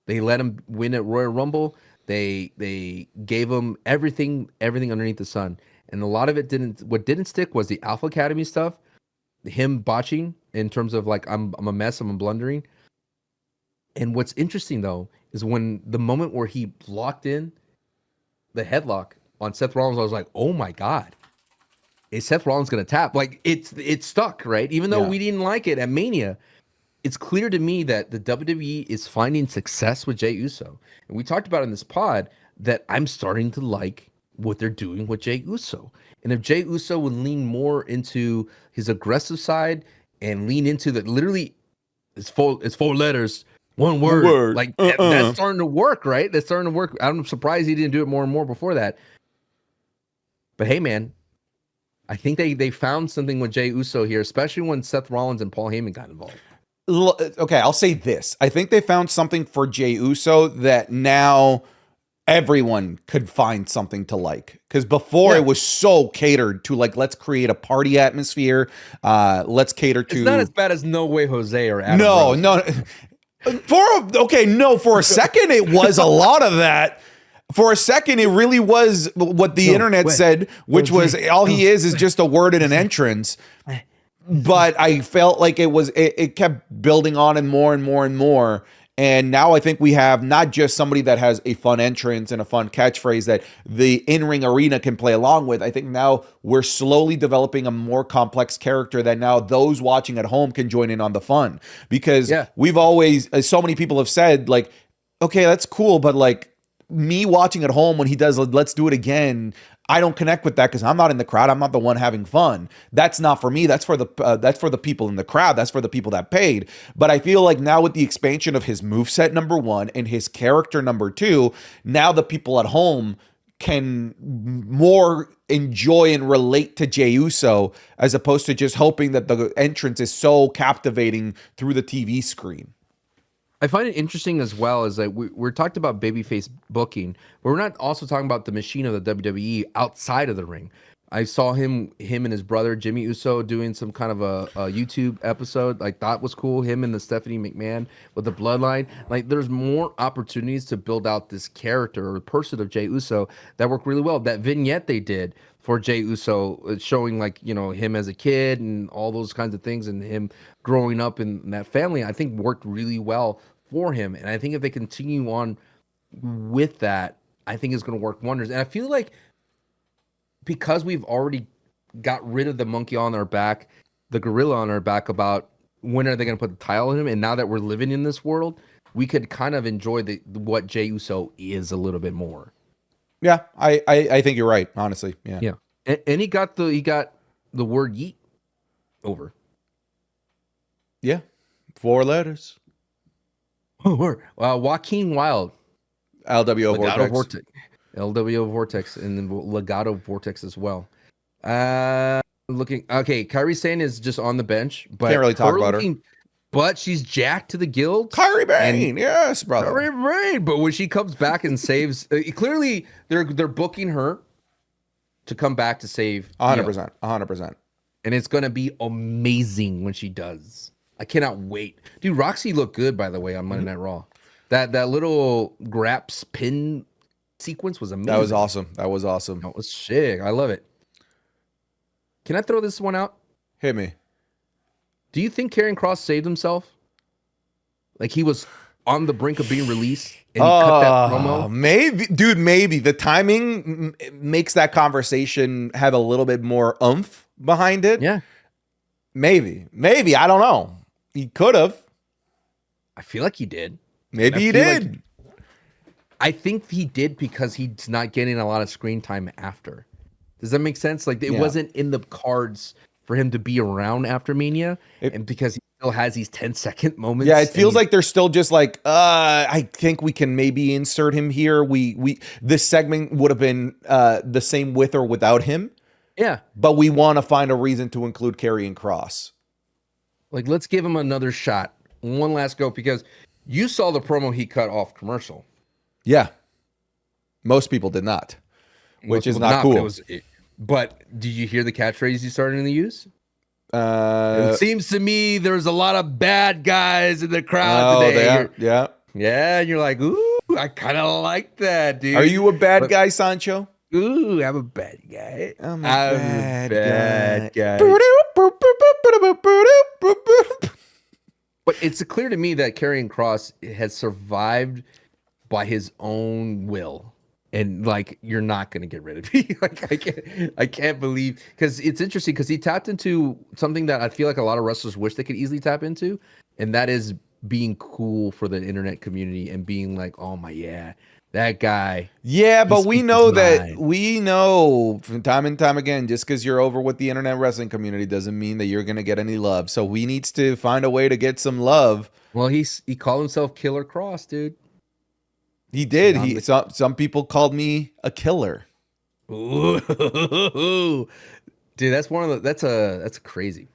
They let him win at Royal Rumble. They gave him everything underneath the sun, and a lot of it didn't. What didn't stick was the Alpha Academy stuff, him botching in terms of like I'm a mess, I'm blundering. And what's interesting though is when the moment where he locked in the headlock on Seth Rollins, I was like, oh my god, is Seth Rollins gonna tap? Like it's stuck, right? Even though we didn't like it at Mania, it's clear to me that the WWE is finding success with Jey Uso. And we talked about in this pod that I'm starting to like what they're doing with Jey Uso. And if Jey Uso would lean more into his aggressive side and lean into the literally it's four letters, one word. Like that's starting to work, right? That's starting to work. I'm surprised he didn't do it more and more before that. But hey, man, I think they found something with Jey Uso here, especially when Seth Rollins and Paul Heyman got involved. Okay, I'll say this. I think they found something for Jey Uso that now everyone could find something to like. Because before it was so catered to like, let's create a party atmosphere. Let's cater to. It's not as bad as No Way Jose or Adam No, Rose. No. For a second, it was a lot of that. For a second, it really was what the internet said, which was all he is just a word in an entrance. But I felt like it kept building on and more and more and more. And now I think we have not just somebody that has a fun entrance and a fun catchphrase that the in-ring arena can play along with. I think now we're slowly developing a more complex character that now those watching at home can join in on the fun. Because we've always, as so many people have said, like, okay, that's cool, but like me watching at home when he does let's do it again, I don't connect with that because I'm not in the crowd. I'm not the one having fun. That's not for me. That's for the people in the crowd. That's for the people that paid. But I feel like now with the expansion of his moveset, number one, and his character, number two, now the people at home can more enjoy and relate to Jey Uso as opposed to just hoping that the entrance is so captivating through the TV screen. I find it interesting as well as like we're talked about babyface booking, but we're not also talking about the machine of the WWE outside of the ring. I saw him and his brother Jimmy Uso doing some kind of a YouTube episode. Like that was cool. Him and the Stephanie McMahon with the bloodline. Like there's more opportunities to build out this character or person of Jey Uso that worked really well. That vignette they did for Jey Uso showing like, you know, him as a kid and all those kinds of things and him growing up in that family, I think worked really well for him. And I think if they continue on with that, I think it's going to work wonders. And I feel like because we've already got rid of the monkey on our back, the gorilla on our back about when are they going to put the title on him, and now that we're living in this world, we could kind of enjoy what Jey Uso is a little bit more. Yeah, I think you're right, honestly. Yeah. And he got the word yeet over. Yeah. 4 letters. Joaquin Wilde. LWO Vortex. LWO Vortex and then Legado Vortex as well. Okay, Kairi Sane is just on the bench, but can't really talk about her. But she's jacked to the guild. Kairi Bane, yes, brother. Kairi Bane. But when she comes back and saves, clearly they're booking her to come back to save 100%, 100%. And it's gonna be amazing when she does. I cannot wait, dude. Roxy looked good, by the way, on Monday Night Raw. That little Graps pin sequence was amazing. That was awesome. That was sick. I love it. Can I throw this one out? Hit me. Do you think Karrion Kross saved himself? Like he was on the brink of being released and he cut that promo? Maybe. Dude, maybe. The timing makes that conversation have a little bit more oomph behind it. Yeah. Maybe. I don't know. He could have. I feel like he did. Maybe he did. I think he did because he's not getting a lot of screen time after. Does that make sense? Like it wasn't in the cards for him to be around after Mania, and because he still has these 10-second moments. Yeah, it feels like they're still just like, I think we can maybe insert him here. This segment would have been the same with or without him. Yeah, but we want to find a reason to include Karrion Kross. Like, let's give him another shot, one last go, because you saw the promo he cut off commercial. Yeah, most people did not, which is not cool. But did you hear the catchphrase you started to use? It seems to me there's a lot of bad guys in the crowd today. Yeah. Yeah, and you're like, ooh, I kind of like that, Are dude. you a bad But guy, Sancho? ooh, I'm a bad guy. I'm a I'm a bad bad guy. guy. But it's clear to me that Karrion Cross has survived by his own will. And like you're not gonna get rid of me. Like I can't believe because it's interesting because he tapped into something that I feel like a lot of wrestlers wish they could easily tap into, and that is being cool for the internet community and being like, oh my yeah, that guy, Yeah, he but we speaks his know that mind. we know from time and time again, just because you're over with the internet wrestling community doesn't mean that you're gonna get any love. So we needs to find a way to get some love. Well, he called himself Killer Cross, dude. He So did. now He some people called me a killer. ooh, dude, that's one of the that's crazy.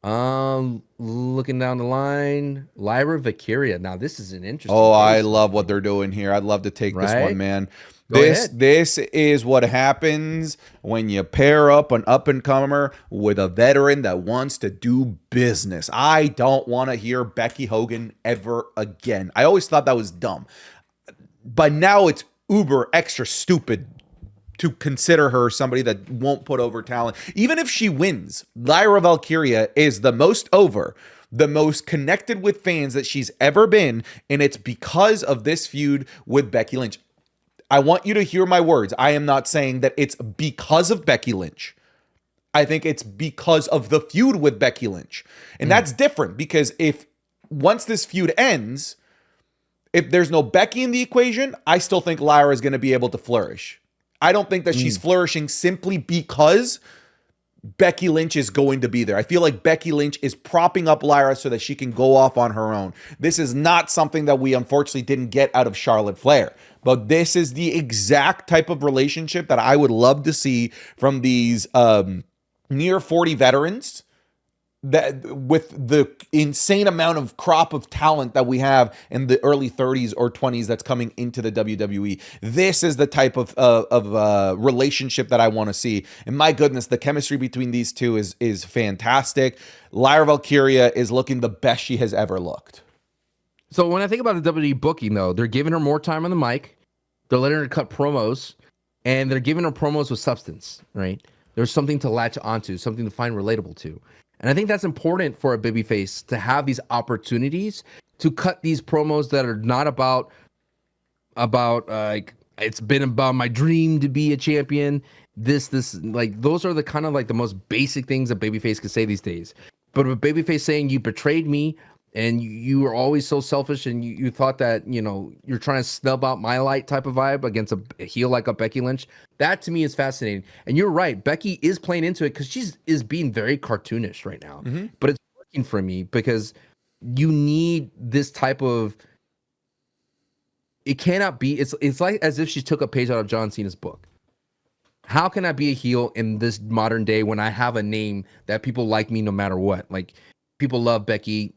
Looking down the line, Lyra Valkyria. Now this is an interesting Oh, I case, love what they're doing here. I'd love to take this one, right? man. Go This ahead. this is what happens when you pair up an up and comer with a veteran that wants to do business. I don't want to hear Becky Hogan ever again. I always thought that was dumb. But now it's uber extra stupid to consider her somebody that won't put over talent. Even if she wins, Lyra Valkyria is the most over, the most connected with fans that she's ever been, and it's because of this feud with Becky Lynch. I want you to hear my words. I am not saying that it's because of Becky Lynch. I think it's because of the feud with Becky Lynch. And Mm, that's different because if once this feud ends, if there's no Becky in the equation, I still think Lyra is going to be able to flourish. I don't think that she's mm, flourishing simply because Becky Lynch is going to be there. I feel like Becky Lynch is propping up Lyra so that she can go off on her own. This is not something that we unfortunately didn't get out of Charlotte Flair, but this is the exact type of relationship that I would love to see from these near 40 veterans that with the insane amount of crop of talent that we have in the early 30s or 20s that's coming into the WWE. This is the type of relationship that I want to see. And my goodness, the chemistry between these two is fantastic. Lyra Valkyria is looking the best she has ever looked. So when I think about the WWE booking, though, they're giving her more time on the mic. They're letting her cut promos, and they're giving her promos with substance. Right? There's something to latch onto, something to find relatable to, and I think that's important for a babyface to have these opportunities to cut these promos that are not about like it's been about my dream to be a champion. This like those are the kind of like the most basic things a babyface can say these days. But a babyface saying you betrayed me and you were always so selfish and you thought that you're trying to snub out my light type of vibe against a heel like a Becky Lynch. That to me is fascinating. And you're right, Becky is playing into it because is being very cartoonish right now. Mm-hmm. But it's working for me because you need this type of it cannot be it's like as if she took a page out of John Cena's book. How can I be a heel in this modern day when I have a name that people like me no matter what? Like people love Becky,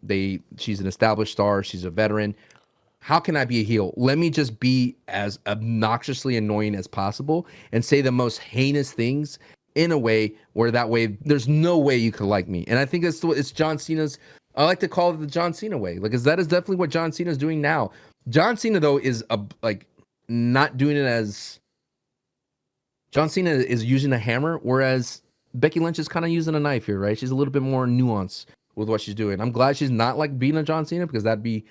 she's an established star, she's a veteran. How can I be a heel? Let me just be as obnoxiously annoying as possible and say the most heinous things in a way where that way there's no way you could like me. And I think it's John Cena's I like to call it the John Cena way. Like, 'cause that is definitely what John Cena is doing now. John Cena though is like not doing it as John Cena is using a hammer, whereas Becky Lynch is kind of using a knife here, right? She's a little bit more nuanced with what she's doing. I'm glad she's not like being a John Cena because that'd be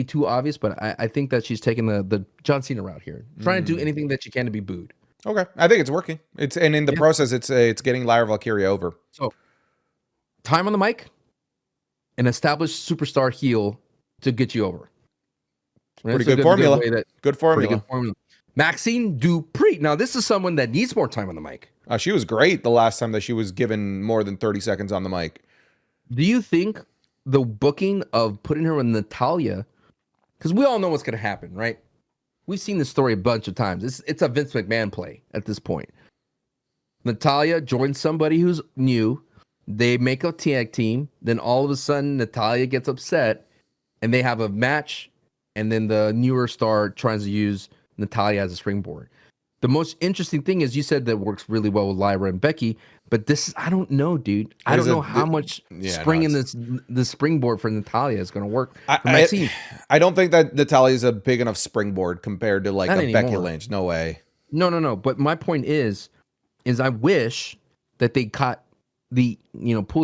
too obvious. But I think that she's taking the John Cena route here, trying to do anything that she can to be booed. Okay, I think it's working. And in the Yeah. process, it's getting Lyra Valkyria over. So time on the mic, an established superstar heel to get you over. Right? Pretty That's a good formula. way that Good pretty formula. good formula. Maxine Dupree. Now this is someone that needs more time on the mic. She was great the last time that she was given more than 30 seconds on the mic. Do you think the booking of putting her with Natalia, because we all know what's going to happen, right? We've seen this story a bunch of times. It's a Vince McMahon play at this point. Natalia joins somebody who's new. They make a tag team. Then all of a sudden, Natalia gets upset and they have a match. And then the newer star tries to use Natalia as a springboard. The most interesting thing is you said that works really well with Lyra and Becky. But this, I don't know, dude. I There's don't a know how much yeah, no, spring in it's this the springboard for Natalia is going to work I, for Maxine. I don't think that Natalia is a big enough springboard compared to like Not a Becky anymore. Lynch. No way. No. But my point is I wish that they cut pull the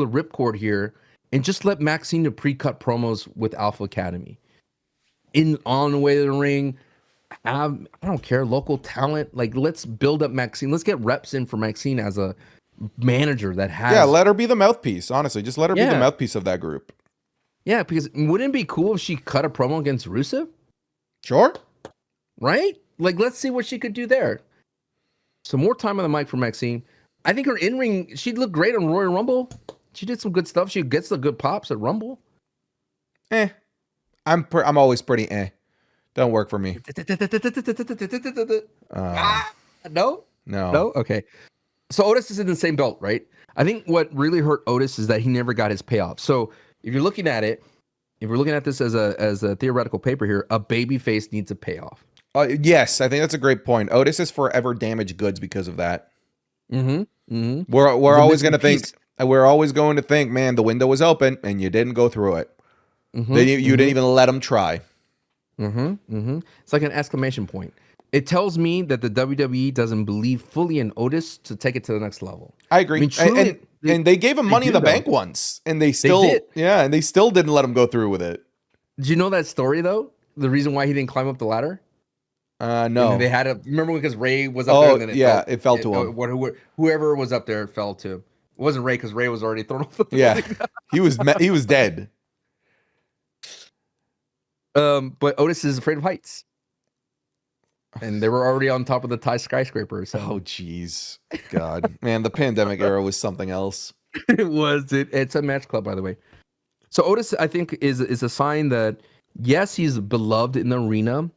ripcord here and just let Maxine do pre-cut promos with Alpha Academy on the way to the ring. I don't care, local talent. Like, let's build up Maxine. Let's get reps in for Maxine as a manager that Yeah, has. let her be the mouthpiece. Honestly, just let her be the Yeah. mouthpiece of that group. Yeah, because wouldn't it be cool if she cut a promo against Rusev? Sure. Right? Like, let's see what she could do there. So more time on the mic for Maxine. I think her in-ring, she'd look great on Royal Rumble. She did some good stuff. She gets the good pops at Rumble. I'm always pretty Don't work for me. No? No. Okay. So Otis is in the same belt, right? I think what really hurt Otis is that he never got his payoff. So if you're looking at it, if we're looking at this as a theoretical paper here, a babyface needs a payoff. Yes, I think that's a great point. Otis is forever damaged goods because of that. Mm-hmm. We're always going to think. We're always going to think, man, the window was open and you didn't go through it. You didn't even let them try. It's like an exclamation point. It tells me that the WWE doesn't believe fully in Otis to take it to the next level. I agree. I mean, truly, and they gave him money in the bank once, and they still didn't let him go through with it. Did you know that story though? The reason why he didn't climb up the ladder? No. And they had to remember because Ray was up there. And then it fell to him. Whoever was up there, it fell to. It wasn't Ray because Ray was already thrown off the building. he was dead. But Otis is afraid of heights. And they were already on top of the Thai skyscraper. So. Oh, jeez. God. Man, the pandemic era was something else. It was. It's a match club, by the way. So Otis, I think, is a sign that, yes, he's beloved in the arena,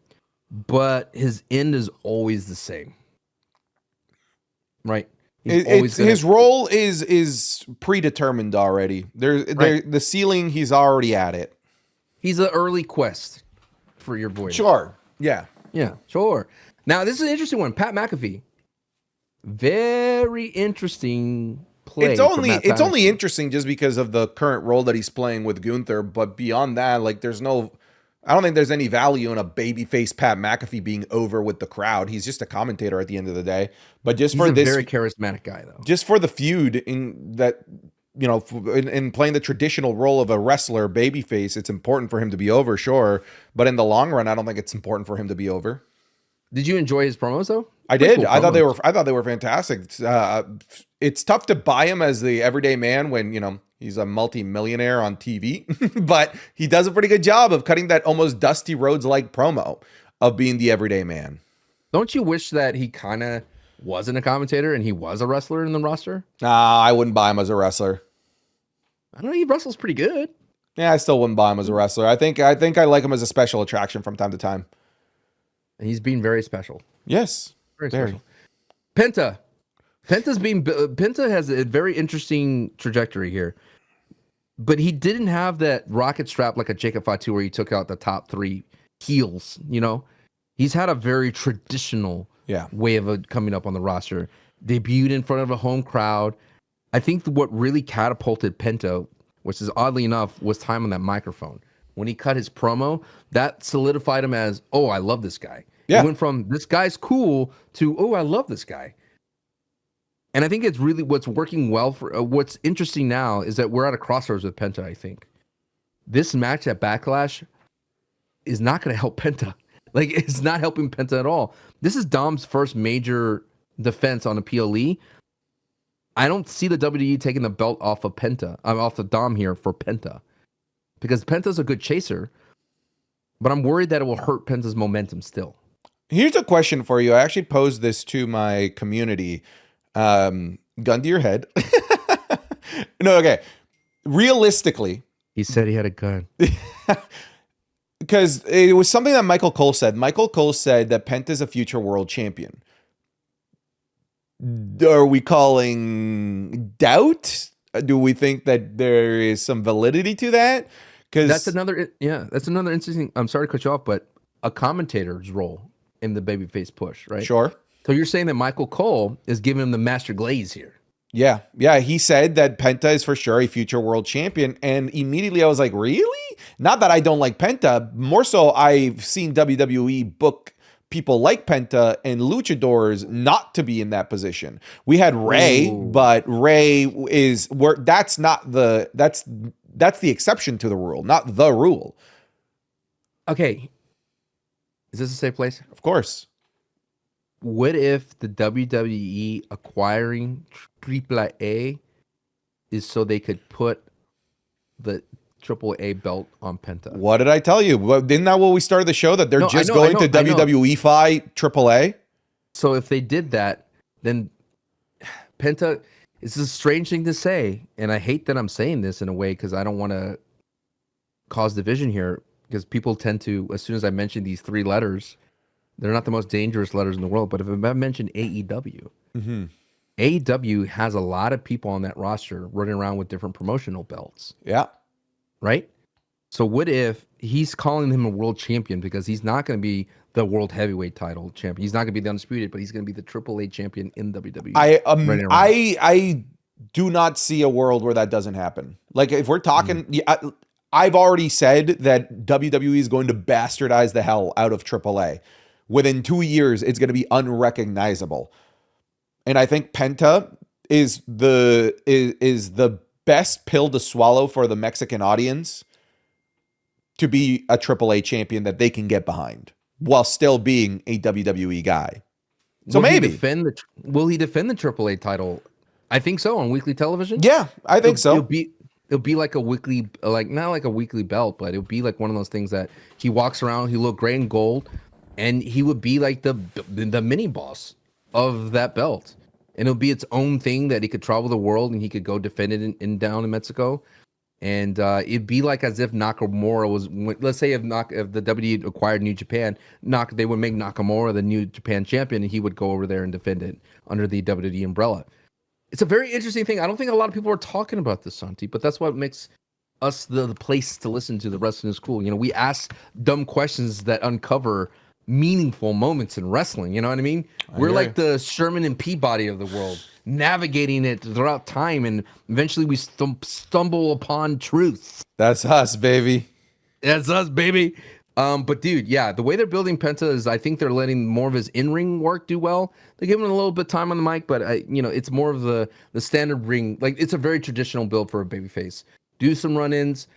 but his end is always the same. Right? His role is predetermined already. The ceiling, he's already at it. He's an early quest for your voice. Sure. Yeah. Yeah, sure. Now, this is an interesting one. Pat McAfee. Very interesting play. It's only interesting just because of the current role that he's playing with Gunther, but beyond that, like I don't think there's any value in a babyface Pat McAfee being over with the crowd. He's just a commentator at the end of the day. But he's a very charismatic guy, though. Just for the feud in that, in playing the traditional role of a wrestler babyface, it's important for him to be over, sure. But in the long run, I don't think it's important for him to be over. Did you enjoy his promos though? I did. Cool I thought they were fantastic. It's tough to buy him as the everyday man when he's a multi-millionaire on TV, but he does a pretty good job of cutting that almost Dusty Rhodes-like promo of being the everyday man. Don't you wish that he kind of wasn't a commentator and he was a wrestler in the roster? Nah, I wouldn't buy him as a wrestler. I don't know. He wrestles pretty good. Yeah, I still wouldn't buy him as a wrestler. I think I like him as a special attraction from time to time. And he's being very special. Yes, very special. Penta has a very interesting trajectory here, but he didn't have that rocket strap like a Jacob Fatu where he took out the top 3 heels. He's had a very traditional way of coming up on the roster. Debuted in front of a home crowd. I think what really catapulted Penta, which is oddly enough, was time on that microphone. When he cut his promo, that solidified him as, oh, I love this guy. Yeah. He went from this guy's cool to, oh, I love this guy. And I think it's really what's working well for what's interesting now is that we're at a crossroads with Penta, I think. This match at Backlash is not going to help Penta. Like, it's not helping Penta at all. This is Dom's first major defense on a PLE. I don't see the WWE taking the belt off of Penta. I'm off the Dom here for Penta. Because Penta's a good chaser, but I'm worried that it will hurt Penta's momentum still. Here's a question for you. I actually posed this to my community. Gun to your head. No, okay. Realistically. He said he had a gun. Because it was something that Michael Cole said. Michael Cole said that Penta's a future world champion. Are we calling doubt? Do we think that there is some validity to that? Because that's another interesting. I'm sorry to cut you off, but a commentator's role in the babyface push, right? Sure. So you're saying that Michael Cole is giving him the master glaze here? Yeah, yeah. He said that Penta is for sure a future world champion, and immediately I was like, really? Not that I don't like Penta. More so, I've seen WWE book people like Penta and luchadors not to be in that position. We had Ray, Ooh. but Ray is where that's not the that's the exception to the rule, not the rule. Okay, is this a safe place? Of course. What if the WWE acquiring AAA is so they could put the AAA belt on Penta? What did I tell you? Isn't that what we started the show? That they're No, just going to I know. WWE fight AAA? So if they did that, then Penta, it's a strange thing to say, and I hate that I'm saying this in a way because I don't want to cause division here. Because people tend to, as soon as I mention these three letters, they're not the most dangerous letters in the world. But if I mention AEW, Mm-hmm. AEW has a lot of people on that roster running around with different promotional belts, Yeah. right? So what if he's calling him a world champion because he's not going to be the world heavyweight title champion. He's not going to be the undisputed, but he's going to be the AAA champion in WWE. I do not see a world where that doesn't happen. Like if we're talking, I've already said that WWE is going to bastardize the hell out of AAA. Within 2 years, it's going to be unrecognizable. And I think Penta is the best pill to swallow for the Mexican audience to be a AAA champion that they can get behind while still being a WWE guy. So will maybe will he defend the AAA title? I think so on weekly television. Yeah, I think so. It'll be like a weekly, like not like a weekly belt, but it'll be like one of those things that he walks around, he look great in gold, and he would be like the mini boss of that belt, and it'll be its own thing that he could travel the world and he could go defend it in down in Mexico, and it'd be like as if Nakamura was, let's say if the WWE acquired New Japan, they would make Nakamura the New Japan champion, and he would go over there and defend it under the WWE umbrella. It's a very interesting thing. I don't think a lot of people are talking about this, Santi, but that's what makes us the place to listen to the Wrestling is Cool. You know, we ask dumb questions that uncover meaningful moments in wrestling. You know what I mean? We're like the Sherman and Peabody of the world, navigating it throughout time, and eventually we stumble upon truth. That's us, baby. That's us, baby. But dude, yeah, the way they're building Penta is, I think they're letting more of his in-ring work do well. They give him a little bit of time on the mic, but it's more of the standard ring. Like it's a very traditional build for a babyface. Do some run-ins,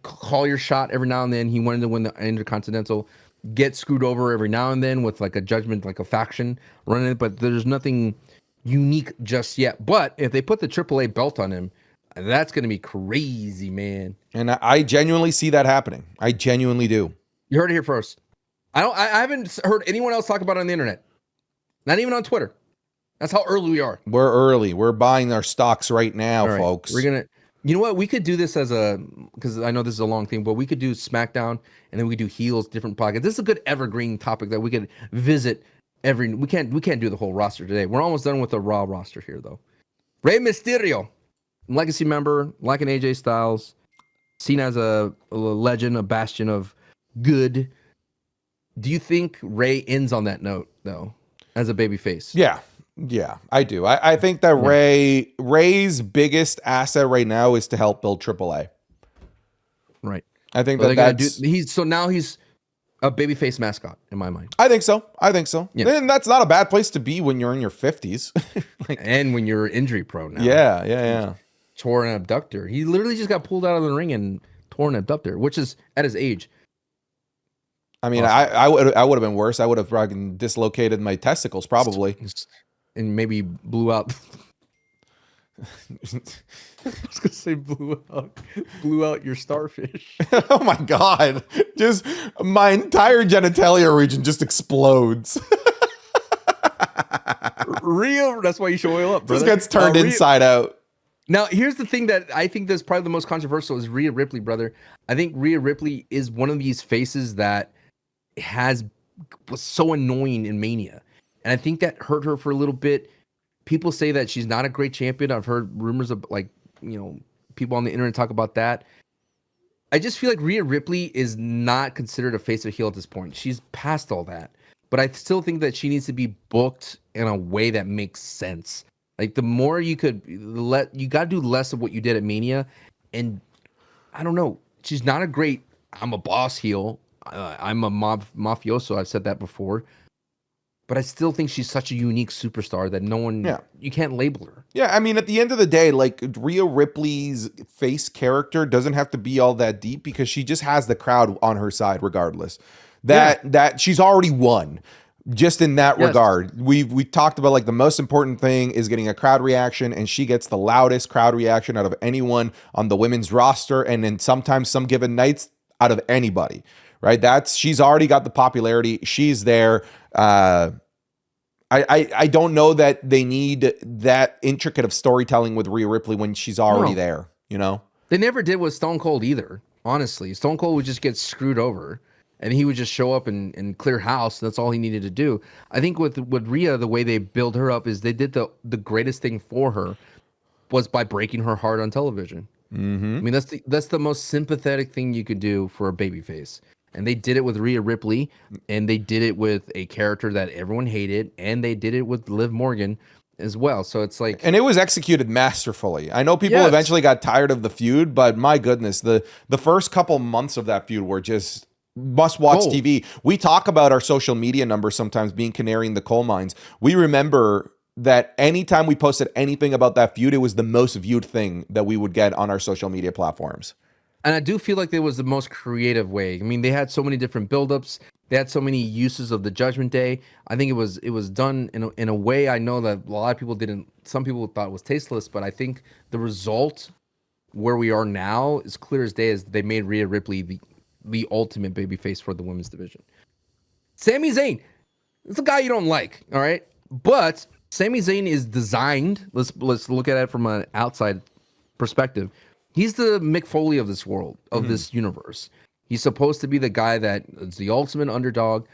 call your shot every now and then. He wanted to win the Intercontinental. Get screwed over every now and then with like a judgment, like a faction running it, but there's nothing unique just yet. But if they put the AAA belt on him, that's gonna be crazy, man. And I genuinely see that happening. I genuinely do. You heard it here first. I haven't heard anyone else talk about it on the internet. Not even on Twitter. That's how early we are. We're early. We're buying our stocks right now, folks. We're gonna. You know what? We could do this because I know this is a long thing, but we could do Smackdown and then we do heels, different pockets. This is a good evergreen topic that we could visit we can't do the whole roster today. We're almost done with the Raw roster here, though. Rey Mysterio, legacy member, like an AJ Styles, seen as a legend, a bastion of good. Do you think Ray ends on that note, though, as a babyface? Yeah, I do. I think that Ray's biggest asset right now is to help build AAA. Right. I think now he's a babyface mascot in my mind. I think so. Yeah. And that's not a bad place to be when you're in your 50s. And when you're injury prone now. Yeah. Tore an abductor. He literally just got pulled out of the ring and tore an abductor, which is at his age. I mean, awesome. I would have been worse. I would have fucking dislocated my testicles probably. And maybe blew out. I was gonna say blew out your starfish. Oh my god! Just my entire genitalia region just explodes. Real. That's why you should oil up, brother. Just gets turned inside out. Now, here's the thing that I think that's probably the most controversial is Rhea Ripley, brother. I think Rhea Ripley is one of these faces that was so annoying in Mania. And I think that hurt her for a little bit. People say that she's not a great champion. I've heard rumors of people on the internet talk about that. I just feel like Rhea Ripley is not considered a face or heel at this point. She's past all that. But I still think that she needs to be booked in a way that makes sense. Like the more you could you got to do less of what you did at Mania, and I don't know. She's not a great. I'm a boss heel. I'm a mafioso. I've said that before, but I still think she's such a unique superstar that no one Yeah. you can't label her. Yeah, I mean, at the end of the day, like Rhea Ripley's face character doesn't have to be all that deep because she just has the crowd on her side, regardless. Yeah. That she's already won. Just in that Yes. regard, we talked about like the most important thing is getting a crowd reaction, and she gets the loudest crowd reaction out of anyone on the women's roster, and then sometimes some given nights out of anybody. Right? She's already got the popularity. She's there. I don't know that they need that intricate of storytelling with Rhea Ripley when she's already No. there, you know? They never did with Stone Cold either. Honestly, Stone Cold would just get screwed over, and he would just show up and clear house. That's all he needed to do. I think with Rhea, the way they build her up is they did the greatest thing for her was by breaking her heart on television. Mm-hmm. I mean, that's the most sympathetic thing you could do for a babyface. And they did it with Rhea Ripley, and they did it with a character that everyone hated, and they did it with Liv Morgan as well. So it's like, And it was executed masterfully. I know people yes, eventually got tired of the feud, but my goodness, the first couple months of that feud were just must-watch gold. TV. We talk about our social media numbers sometimes being canary in the coal mines. We remember that anytime we posted anything about that feud, it was the most viewed thing that we would get on our social media platforms. And I do feel like it was the most creative way. I mean, they had so many different buildups. They had so many uses of the Judgment Day. I think it was done in a way. I know that a lot of people didn't. Some people thought it was tasteless, but I think the result where we are now is clear as day. Is they made Rhea Ripley the ultimate babyface for the women's division. Sami Zayn, it's a guy you don't like, all right? But Sami Zayn is designed. Let's look at it from an outside perspective. He's the Mick Foley of this world, of this universe. He's supposed to be the guy that is the ultimate underdog.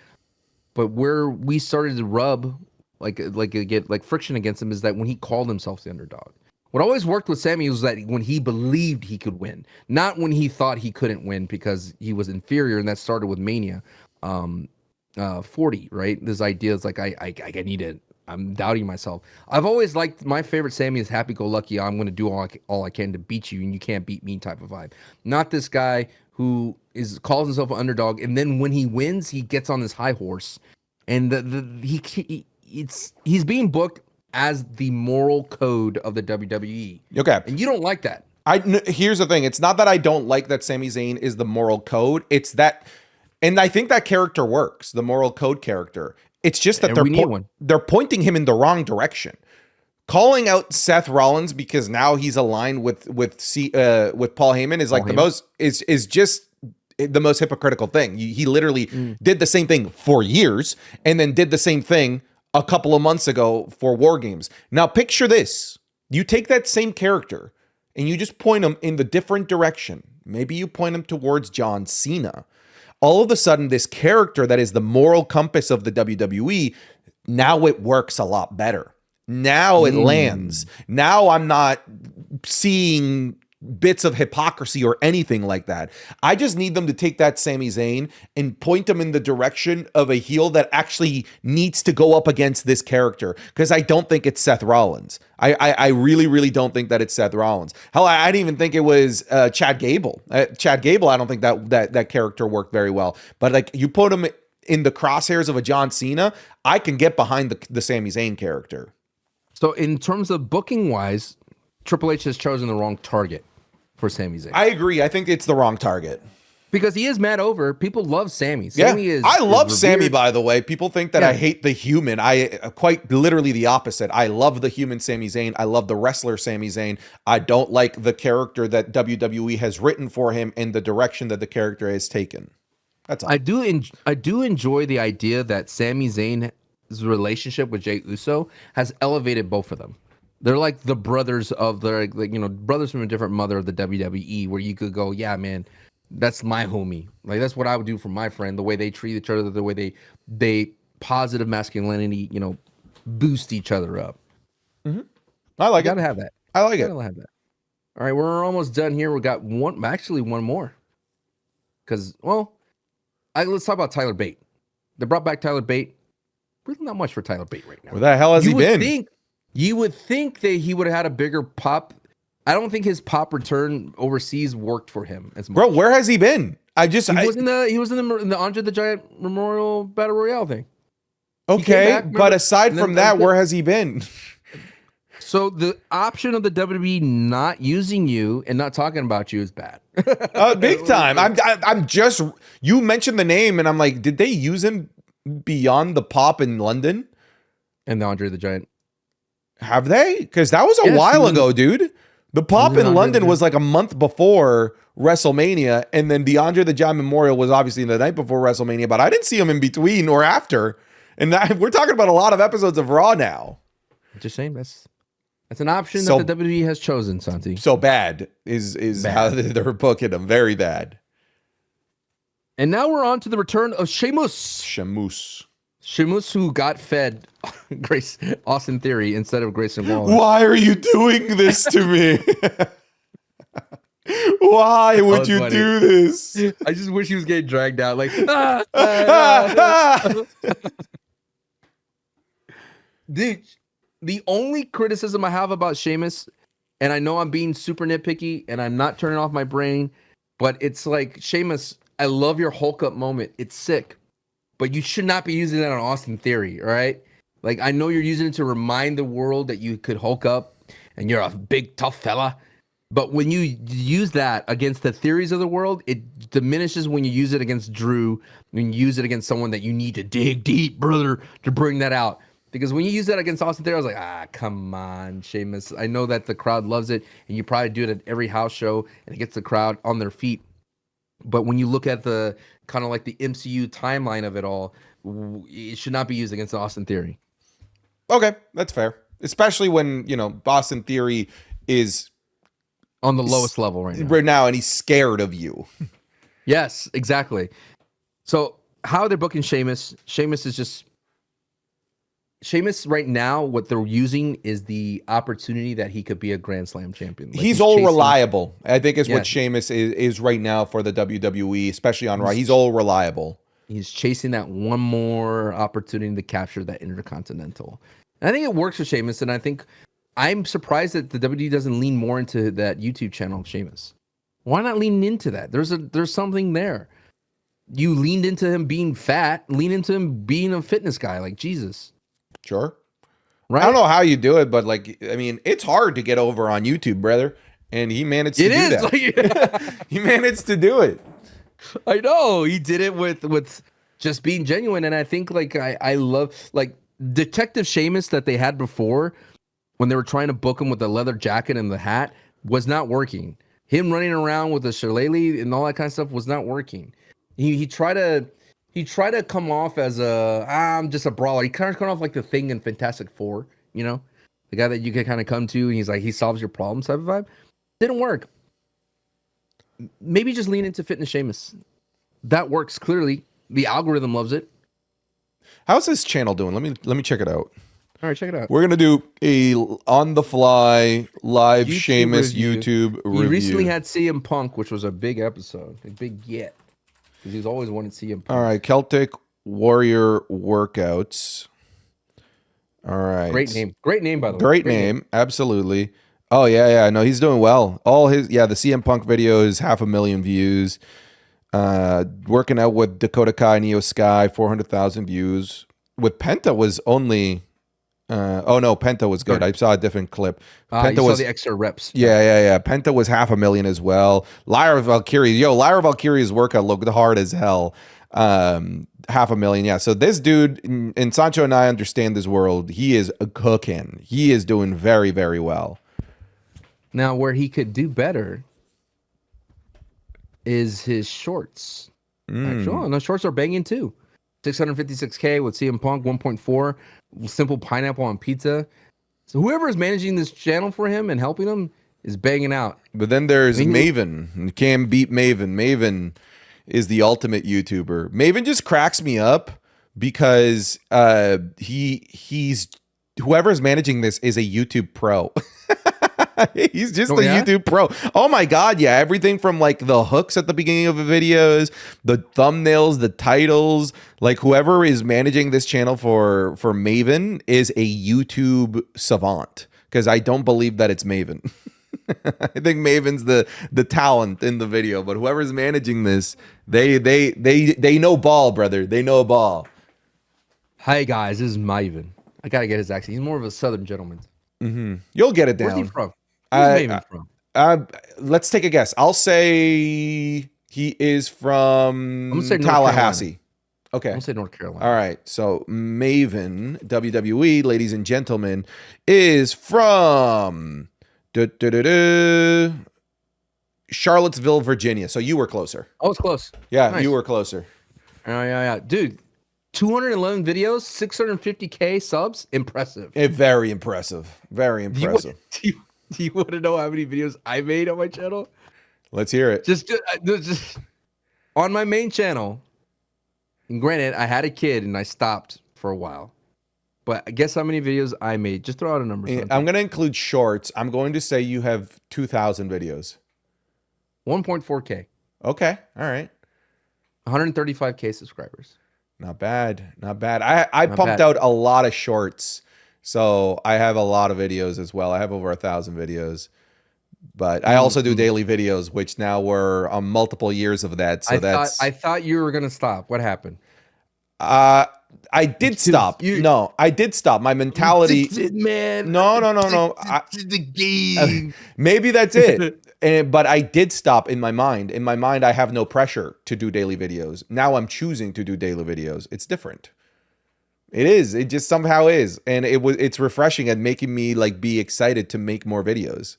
But where we started to rub get friction against him is that when he called himself the underdog. What always worked with Sammy was that when he believed he could win, not when he thought he couldn't win because he was inferior, and that started with Mania 40, right? This idea is like I need it. I'm doubting myself. I've always liked my favorite Sammy is happy-go-lucky. I'm going to do all I can to beat you, and you can't beat me type of vibe. Not this guy who calls himself an underdog, and then when he wins, he gets on this high horse, and he's being booked as the moral code of the WWE. Okay. And you don't like that. Here's the thing. It's not that I don't like that Sami Zayn is the moral code. It's that, and I think that character works, the moral code character. It's just that they're pointing him in the wrong direction. Calling out Seth Rollins because now he's aligned with Paul Heyman is like is just the most hypocritical thing. He literally did the same thing for years and then did the same thing a couple of months ago for War Games. Now picture this. You take that same character and you just point him in the different direction. Maybe you point him towards John Cena. All of a sudden, this character that is the moral compass of the WWE, now it works a lot better. Now it lands. Now I'm not seeing bits of hypocrisy or anything like that. I just need them to take that Sami Zayn and point him in the direction of a heel that actually needs to go up against this character, because I don't think it's Seth Rollins. I really, really don't think that it's Seth Rollins. Hell, I didn't even think it was Chad Gable. Chad Gable, I don't think that character worked very well. But like you put him in the crosshairs of a John Cena, I can get behind the Sami Zayn character. So in terms of booking wise, Triple H has chosen the wrong target for Sami Zayn. I agree. I think it's the wrong target. Because he is mad over. People love Sami. I love Sami, by the way. People think that I hate the human. I quite literally the opposite. I love the human Sami Zayn. I love the wrestler Sami Zayn. I don't like the character that WWE has written for him and the direction that the character has taken. That's all. I do enjoy the idea that Sami Zayn's relationship with Jey Uso has elevated both of them. They're like the brothers of brothers from a different mother of the WWE, where you could go, yeah, man, that's my homie. Like that's what I would do for my friend. The way they treat each other, the way they positive masculinity, boost each other up. Mm-hmm. I like it. Gotta have that. I like it. Gotta have that. All right, we're almost done here. We got one more. Because let's talk about Tyler Bate. They brought back Tyler Bate. Really not much for Tyler Bate right now. Where the hell has he been? You would think that he would have had a bigger pop. I don't think his pop return overseas worked for him as much. Bro, where has he been? He was in the Andre the Giant Memorial Battle Royale thing. Okay, back, but aside from that, where has he been? So the option of the WWE not using you and not talking about you is bad. Big time. I'm just, you mentioned the name and I'm like, did they use him beyond the pop in London? And the Andre the Giant. Have they? Because that was a while ago, dude. The pop in London was like a month before WrestleMania, and then the Andre the Giant Memorial was obviously the night before WrestleMania, but I didn't see him in between or after. And we're talking about a lot of episodes of Raw now. Just saying, that's an option that the WWE has chosen, Santi. So bad is bad. How they're booking him. Very bad. And now we're on to the return of Sheamus. Sheamus, who got fed Austin Theory instead of Grayson Waller. Why are you doing this to me? Why would you do this? I just wish he was getting dragged out. Like, dude, the only criticism I have about Sheamus, and I know I'm being super nitpicky and I'm not turning off my brain, but it's like, Sheamus, I love your Hulk up moment. It's sick. But you should not be using that on Austin Theory, all right? Like, I know you're using it to remind the world that you could Hulk up and you're a big, tough fella. But when you use that against the theories of the world, it diminishes when you use it against Drew, when you use it against someone that you need to dig deep, brother, to bring that out. Because when you use that against Austin Theory, I was like, come on, Sheamus. I know that the crowd loves it, and you probably do it at every house show, and it gets the crowd on their feet. But when you look at the kind of like the MCU timeline of it all, it should not be used against Austin Theory. Okay, that's fair. Especially when, Austin Theory is on the lowest level right now, and he's scared of you. Yes, exactly. So how they're booking Sheamus right now, what they're using is the opportunity that he could be a Grand Slam champion. Like he's all reliable. I think is what Sheamus is right now for the WWE, especially on Raw. He's all reliable. He's chasing that one more opportunity to capture that Intercontinental. And I think it works for Sheamus, and I think I'm surprised that the WWE doesn't lean more into that YouTube channel of Sheamus. Why not lean into that? There's something there. You leaned into him being fat, lean into him being a fitness guy, like Jesus. Sure. Right? I don't know how you do it, but it's hard to get over on YouTube, brother. And he managed to do that. He managed to do it. I know. He did it with just being genuine. And I think I love Detective Sheamus that they had before when they were trying to book him with the leather jacket and the hat was not working. Him running around with the shillelagh and all that kind of stuff was not working. He tried to come off as I'm just a brawler. He kind of come off like the Thing in Fantastic Four, the guy that you can kind of come to and he's like, he solves your problems type of vibe. Didn't work. Maybe just lean into fitness Sheamus. That works clearly. The algorithm loves it. How's this channel doing? Let me check it out. All right, check it out. We're gonna do a on the fly live YouTube Sheamus review. YouTube review. He recently had CM Punk, which was a big episode, a big get. Because he's always wanted CM Punk. All right, Celtic Warrior workouts. All right. Great name, by the way. Great name, absolutely. Oh yeah. No, he's doing well. The CM Punk video is 500,000 views. Working out with Dakota Kai and Io Sky, 400,000 views. With Penta was only. Penta was good. I saw a different clip. Penta saw the extra reps. Yeah. Penta was 500,000 as well. Lyra Valkyrie's workout looked hard as hell. 500,000. Yeah. So this dude, and Sancho and I understand this world. He is cooking. He is doing very, very well. Now, where he could do better is his shorts. Actually, no, shorts are banging too. 656K with CM Punk, 1.4. Simple pineapple on pizza. So whoever is managing this channel for him and helping him is banging out. But then there's Maven. You can't beat Maven. Maven is the ultimate YouTuber. Maven just cracks me up because he's whoever's managing this is a YouTube pro. He's just Oh, a yeah? YouTube pro. Oh my God. Yeah. Everything from like the hooks at the beginning of the videos, the thumbnails, the titles, like whoever is managing this channel for Maven is a YouTube savant, because I don't believe that it's Maven. I think Maven's the talent in the video, but whoever's managing this, they know ball, brother. They know ball. Hi guys, this is Maven. I gotta get his accent. He's more of a southern gentleman. You'll get it Where's he down. from? Where's Uh, Maven from? let's take a guess. I'll say he is I'm gonna from say North Carolina. Tallahassee. I'm Okay. gonna say North Carolina. All right. So Maven, WWE, ladies and gentlemen, is from Charlottesville, Virginia. So you were closer. I was close. Yeah, Nice. you were closer. Yeah. Dude, 211 videos, 650K subs. Impressive. Very impressive. Very impressive. Do you want to know how many videos I made on my channel? Let's hear it. Just on my main channel. And granted, I had a kid and I stopped for a while. But guess how many videos I made? Just throw out a number. I'm going to include shorts. I'm going to say you have 2,000 videos. 1.4K. Okay. All right. 135K subscribers. Not bad. Not bad. I Not pumped bad. out a lot of shorts. So I have a lot of videos as well. I have over 1,000 videos. But I also do daily videos, which now we're on multiple years of that. So I thought you were gonna stop. What happened? I did stop. No, I did stop. My mentality. Man. No. The game. Maybe that's it. But I did stop in my mind. In my mind, I have no pressure to do daily videos. Now I'm choosing to do daily videos. It's different. It is. It just somehow is, and it's refreshing and making me like be excited to make more videos.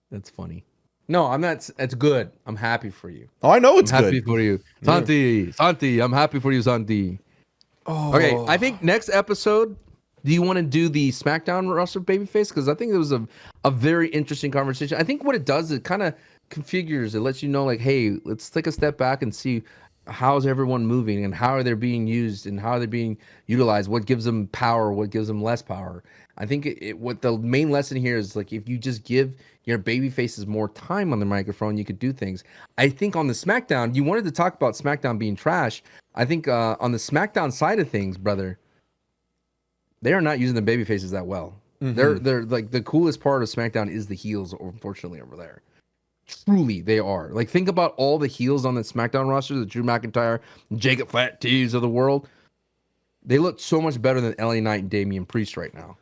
That's funny. No, I'm not. That's good. I'm happy for you. Oh, I know it's I'm happy good. for you, Santi. I'm happy for you, Santi. Oh. Okay, I think next episode, do you want to do the Smackdown roster Babyface? Because I think it was a very interesting conversation. I think what it does, it kind of configures. It lets you know, like, hey, let's take a step back and see how's everyone moving and how are they being used and how are they being utilized. What gives them power? What gives them less power? I think what the main lesson here is, like, if you just give your baby faces more time on the microphone, you could do things. I think on the Smackdown, you wanted to talk about Smackdown being trash. I think on the Smackdown side of things, brother, they are not using the baby faces that well. They're like, the coolest part of Smackdown is the heels, unfortunately, over there. Truly, they are. Like, think about all the heels on the Smackdown roster, the Drew McIntyre, Jacob Fat T's of the world. They look so much better than LA Knight and Damian Priest right now.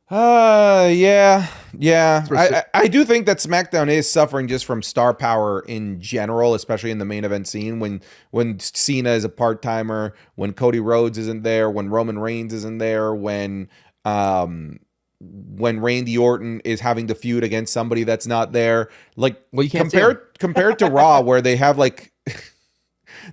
Yeah. I do think that SmackDown is suffering just from star power in general, especially in the main event scene. When Cena is a part-timer, when Cody Rhodes isn't there, when Roman Reigns isn't there, when Randy Orton is having to feud against somebody that's not there. Like, well, you can't compared to Raw, where they have like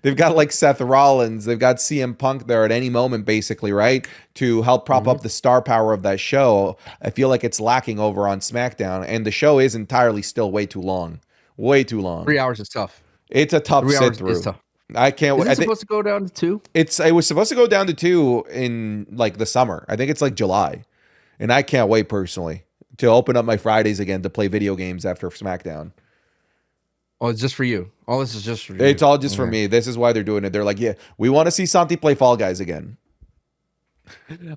they've got like Seth Rollins, they've got CM Punk there at any moment, basically, right? To help prop up the star power of that show. I feel like it's lacking over on SmackDown, and the show is entirely still way too long. Way too long. 3 hours is tough. It's a tough 3 sit hours through. is tough. I can't wait. Is it supposed to go down to 2? It was supposed to go down to 2 in like the summer. I think it's like July. And I can't wait personally to open up my Fridays again to play video games after SmackDown. Oh, it's just for you. All this is just for you. It's all just for me. This is why they're doing it. They're like, yeah, we want to see Santi play Fall Guys again.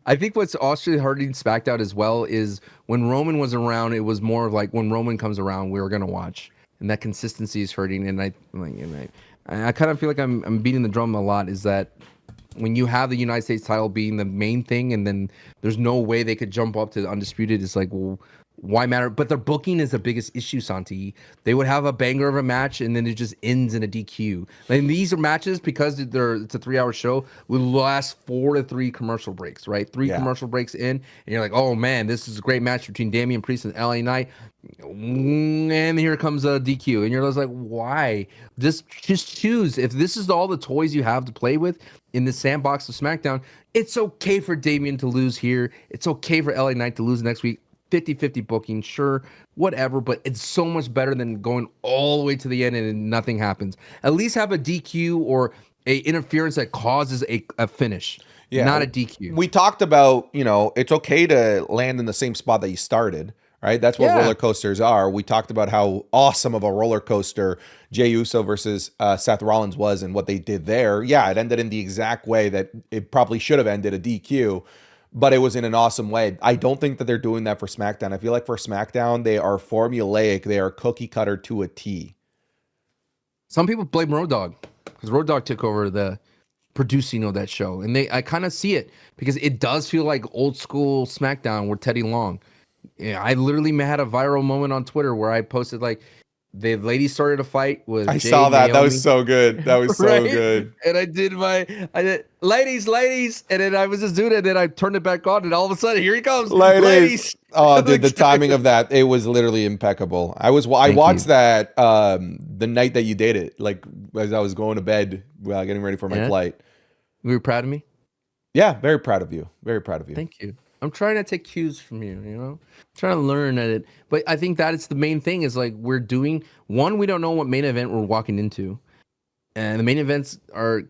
I think what's also hurting SmackDown as well is when Roman was around, it was more of like, when Roman comes around, we were going to watch. And that consistency is hurting. And I kind of feel like I'm beating the drum a lot, is that when you have the United States title being the main thing, and then there's no way they could jump up to the Undisputed, it's like, well, why matter? But their booking is the biggest issue, Santi. They would have a banger of a match, and then it just ends in a DQ. And these are matches, because it's a 3-hour show, will last 4 to 3 commercial breaks, right? 3 commercial breaks in, and you're like, oh man, this is a great match between Damian Priest and LA Knight. And here comes a DQ, and you're just like, why? Just choose. If this is all the toys you have to play with in the sandbox of SmackDown, it's okay for Damian to lose here. It's okay for LA Knight to lose next week. 50-50 booking, sure, whatever, but it's so much better than going all the way to the end and nothing happens. At least have a DQ or a interference that causes a finish. not Yeah, a DQ. we talked about, it's okay to land in the same spot that you started, right? That's what Yeah. roller coasters are. We talked about how awesome of a roller coaster Jey Uso versus Seth Rollins was and what they did there. Yeah, it ended in the exact way that it probably should have ended, a DQ, but it was in an awesome way. I don't think that they're doing that for SmackDown. I feel like for SmackDown, they are formulaic. They are cookie cutter to a T. Some people blame Road Dogg because Road Dogg took over the producing of that show, and I kind of see it because it does feel like old school SmackDown with Teddy Long. Yeah, I literally had a viral moment on Twitter where I posted like the lady started a fight with I Jade saw that. That was Naomi, so good. That was so right? good. And I did ladies, and then I was just doing it, and then I turned it back on, and all of a sudden here he comes, Ladies. ladies. Oh, dude, the timing of that, it was literally impeccable. I Thank watched you. that the night that you did it, like as I was going to bed, getting ready for my Yeah, flight. you were proud of me. Yeah, very proud of you. Very proud of you. Thank you. I'm trying to take cues from you, trying to learn at it. But I think that is the main thing is like we're doing one, we don't know what main event we're walking into. And the main events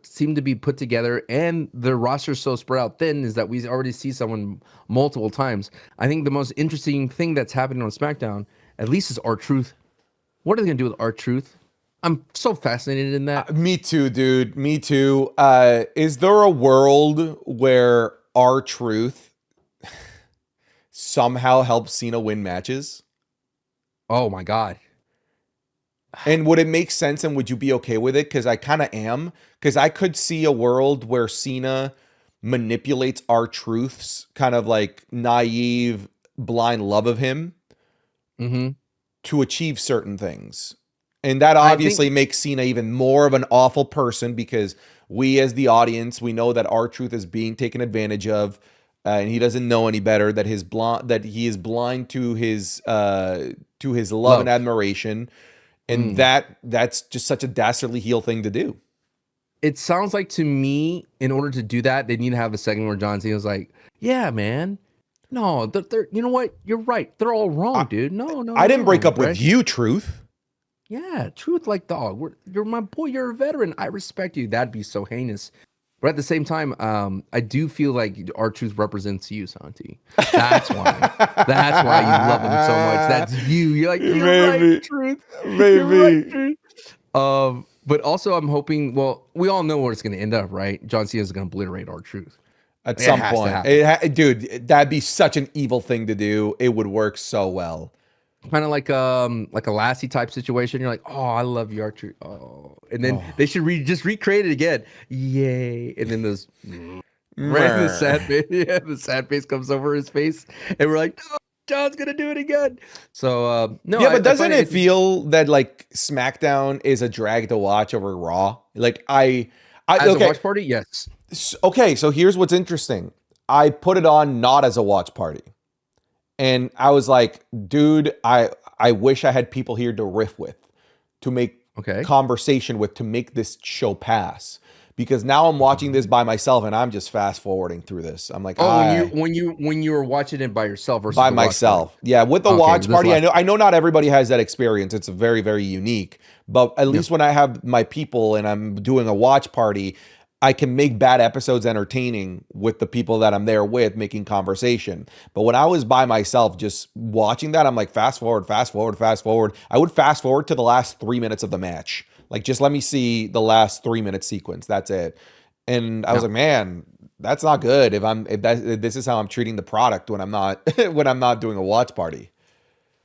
seem to be put together and the roster's so spread out thin is that we already see someone multiple times. I think the most interesting thing that's happening on SmackDown, at least is R-Truth. What are they gonna do with R-Truth? I'm so fascinated in that. Me too, dude. Me too. Is there a world where R-Truth somehow helps Cena win matches? Oh my God. And would it make sense and would you be okay with it? Because I kind of am. Because I could see a world where Cena manipulates R-Truth's kind of like naive, blind love of him Mm-hmm. to achieve certain things. And that I think obviously makes Cena even more of an awful person because we as the audience, we know that R-Truth is being taken advantage of. And he doesn't know any better that he is blind to his love and love. admiration, and Mm. that's just such a dastardly heel thing to do. It sounds like to me, in order to do that, they need to have a segment where John Cena's like, "Yeah, man, no, they're you know what? You're right. They're all wrong, I, dude. No, no, I didn't break no, up with Greg. you, Truth. Yeah, truth like dog. You're my boy. You're a veteran. I respect you. That'd be so heinous. But at the same time, I do feel like our truth represents you, Santi. That's why. That's why you love him so much. That's you. You're like, you're right, Maybe, truth. You're right, maybe. truth. But also I'm hoping, well, we all know where it's gonna end up, right? John Cena is gonna obliterate our truth. At It some has to point, happen. dude, that'd be such an evil thing to do. It would work so well. Kind of like a Lassie type situation. You're like, oh, I love you, Archer. Oh, and then Oh. they should just recreate it again. Yay! And then those right, the sad face, yeah, the sad face comes over his face, and we're like, no, John's gonna do it again. So no, Yeah, but I doesn't find it feel that like SmackDown is a drag to watch over Raw? Like as a okay, watch party, yes. okay. So here's what's interesting. I put it on not as a watch party. And I was like, dude, I wish I had people here to riff with, to make Okay. conversation with, to make this show pass. Because now I'm watching this by myself and I'm just fast forwarding through this. I'm like, Oh, when you were watching it by yourself versus by the watch party. myself. Yeah, with the Okay, watch this party, last. I know not everybody has that experience. It's very, very unique. But at Yeah. least when I have my people and I'm doing a watch party, I can make bad episodes entertaining with the people that I'm there with, making conversation. But when I was by myself just watching that, I'm like, fast forward, fast forward, fast forward. I would fast forward to the last 3 minutes of the match. Like, just let me see the last 3 minute sequence. That's it. And I was Yeah. like, man, that's not good. If this is how I'm treating the product when I'm not when I'm not doing a watch party.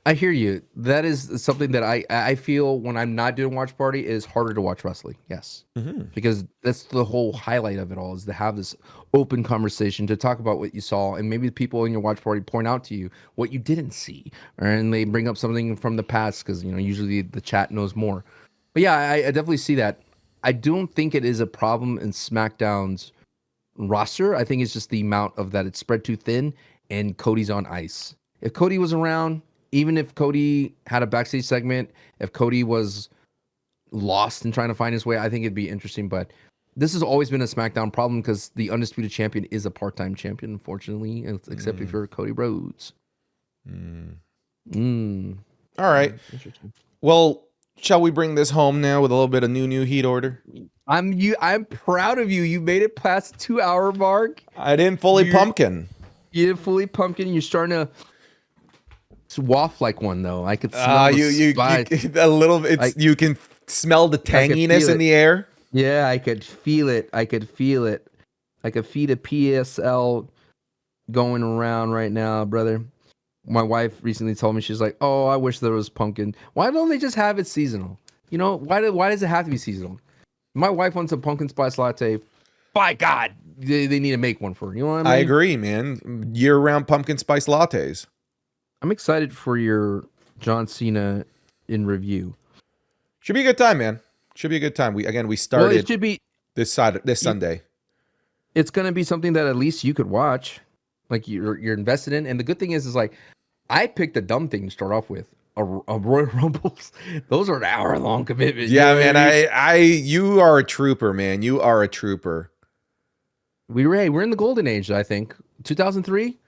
I hear you. That is something that I feel when I'm not doing watch party is harder to watch wrestling. Yes. Mm-hmm. Because that's the whole highlight of it all is to have this open conversation to talk about what you saw and maybe the people in your watch party point out to you what you didn't see and they bring up something from the past because usually the chat knows more. But yeah, I definitely see that. I don't think it is a problem in SmackDown's roster. I think it's just the amount of that it's spread too thin and Cody's on ice. If Cody was around, even if Cody had a backstage segment, if Cody was lost and trying to find his way, I think it'd be interesting. But this has always been a SmackDown problem because the undisputed champion is a part-time champion, unfortunately, except if you're Cody Rhodes. Mm. All right. Interesting. Well, shall we bring this home now with a little bit of new heat order? I'm proud of you. You made it past the 2 hour mark. I didn't fully pumpkin. You did fully pumpkin. You're starting to waft like one though. I could smell the You spice. a little. Like, You can smell the I could tanginess feel in it. the air. Yeah, I could feel it. I could feel it. I could feed a PSL going around right now, brother. My wife recently told me, she's like, "Oh, I wish there was pumpkin. Why don't they just have it seasonal? You know, why does it have to be seasonal? My wife wants a pumpkin spice latte. By God, they need to make one for her. You know what I mean? I agree, man. Year-round pumpkin spice lattes. I'm excited for your John Cena in review. Should be a good time, man. Should be a good time. We Well, started it should be. this Sunday. It's gonna be something that at least you could watch, like you're invested in. And the good thing is like, I picked a dumb thing to start off with. A Royal Rumbles. Those are an hour-long commitment. Yeah, you know man. what I mean? You are a trooper, man. You are a trooper. We're in the golden age, I think. 2003.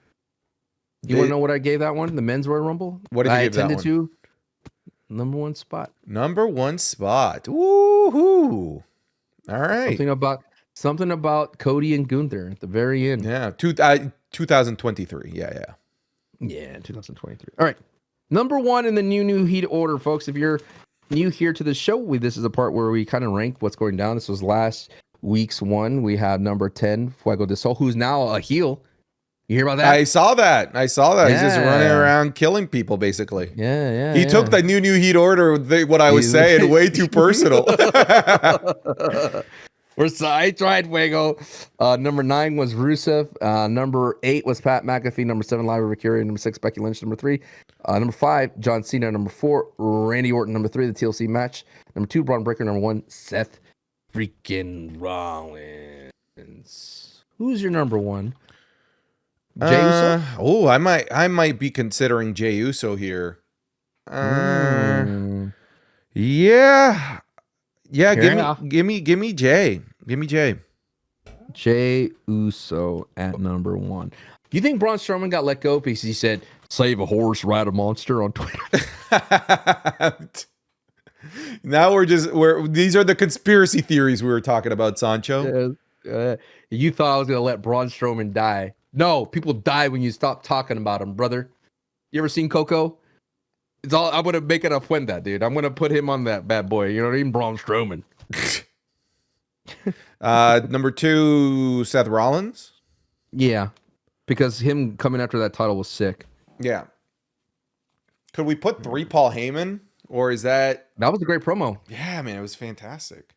You want to know what I gave that one? The men's Royal Rumble. What did you give that one? I attended to number one spot. Number one spot. Woohoo! All right. Something about Cody and Gunther at the very end. Yeah. 2023. Yeah. Yeah, 2023. All right. Number one in the new heat order, folks. If you're new here to the show, this is a part where we kind of rank what's going down. This was last week's one. We have number 10, Fuego de Sol, who's now a heel. You hear about that? I saw that. Yeah. He's just running around killing people, basically. Yeah. He took the new heat order, what I was saying, way too personal. I tried Fuego. Number 9 was Rusev. Number 8 was Pat McAfee. Number 7, Lyra Valkyria. Number 6, Becky Lynch. Number 3, number 5, John Cena. Number 4, Randy Orton. Number 3, the TLC match. Number 2, Braun Breaker. Number 1, Seth freaking Rollins. Who's your number 1? Jey Uso? Oh, I might be considering Jey Uso here. Yeah. Yeah, give me Jay. Give me Jay. Jey Uso at number 1. Do you think Braun Strowman got let go because he said, "Save a horse, ride a monster" on Twitter? Now these are the conspiracy theories we were talking about, Sancho. You thought I was gonna let Braun Strowman die. No, people die when you stop talking about him, brother. You ever seen Coco? I'm gonna make it a fuenda, dude. I'm gonna put him on that bad boy. You know what I mean? Braun Strowman. Number 2, Seth Rollins. Yeah, because him coming after that title was sick. Yeah. Could we put 3 Paul Heyman, or is that? That was a great promo. Yeah, man, it was fantastic.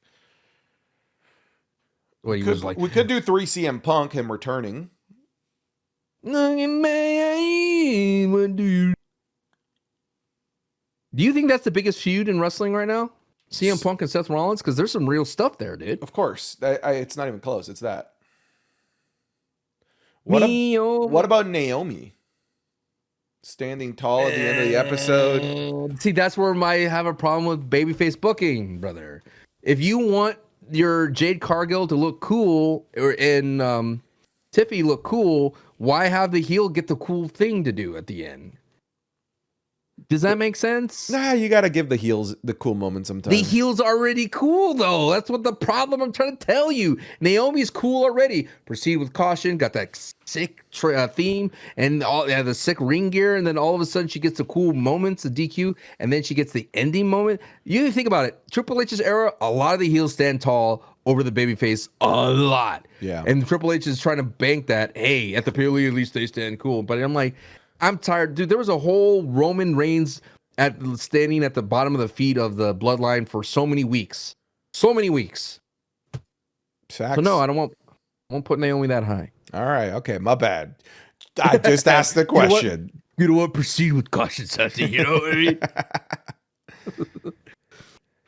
Well, we could do 3 CM Punk, him returning. Do you think that's the biggest feud in wrestling right now? CM Punk and Seth Rollins? Because there's some real stuff there, dude. Of course. It's not even close. It's that. What about Naomi? Standing tall at the end of the episode. See, that's where I have a problem with babyface booking, brother. If you want your Jade Cargill to look cool and Tiffy look cool, why have the heel get the cool thing to do at the end? Does that make sense? Nah, you got to give the heels the cool moments sometimes. The heel's already cool, though. That's what the problem I'm trying to tell you. Naomi's cool already. Proceed with caution. Got that sick theme and the sick ring gear. And then all of a sudden she gets the cool moments, the DQ. And then she gets the ending moment. You think about it. Triple H's era, a lot of the heels stand tall over the babyface. A lot. Yeah. And Triple H is trying to bank that. Hey, at the PLE, at least they stand cool. But I'm like, I'm tired, dude. There was a whole Roman Reigns standing at the bottom of the feet of the bloodline for so many weeks. Facts. So no, I won't put Naomi that high. All right, okay, my bad. I just asked the question. You know what? Proceed with caution, Sati. You know what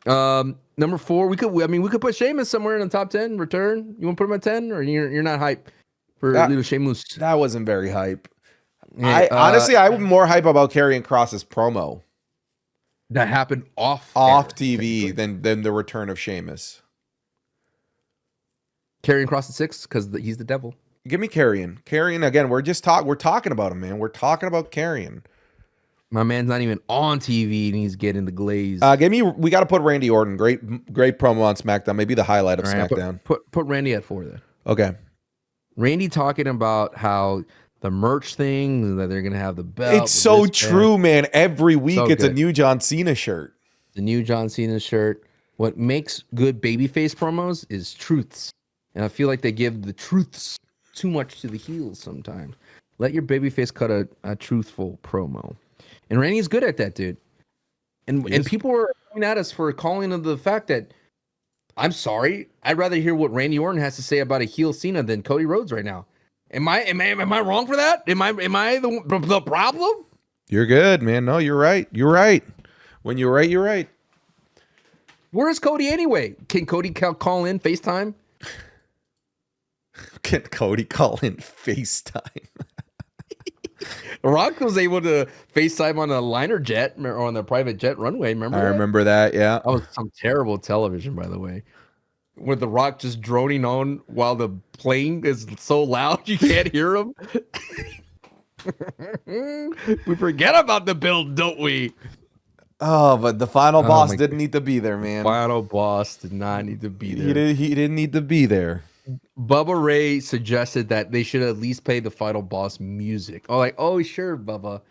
I mean? Number 4, we could put Sheamus somewhere in the top 10. Return. You want to put him at 10, or you're not hype for little Sheamus? That wasn't very hype. Yeah, honestly, I was more hype about Karrion Kross's promo that happened off TV than the return of Sheamus. Karrion Kross at 6 because he's the devil. Give me Karrion. Karrion again. We're talking about him, man. We're talking about Karrion. My man's not even on TV and he's getting the glaze. We got to put Randy Orton. Great promo on SmackDown. Maybe the highlight of All right, SmackDown. Put Randy at 4 then. Okay. Randy talking about how the merch thing, that they're going to have the belt. It's so true, man. Every week it's a new John Cena shirt. The new John Cena shirt. What makes good babyface promos is truths. And I feel like they give the truths too much to the heels sometimes. Let your babyface cut a truthful promo. And Randy's good at that, dude. And people are coming at us for calling of the fact that, I'm sorry, I'd rather hear what Randy Orton has to say about a heel Cena than Cody Rhodes right now. Am I wrong for that? Am I the problem? You're good, man. No, you're right. You're right. When you're right, you're right. Where's Cody anyway? Can Cody call in FaceTime? Can Cody call in FaceTime? Rock was able to FaceTime on a liner jet or on the private jet runway. Remember? I remember that. Yeah. That was some terrible television, by the way. With the Rock just droning on while the plane is so loud you can't hear him. We forget about the build, don't we? Oh, but the final boss didn't need to be there, man. Final boss did not need to be there. He didn't need to be there. Bubba Ray suggested that they should at least play the final boss music. Oh, sure, Bubba.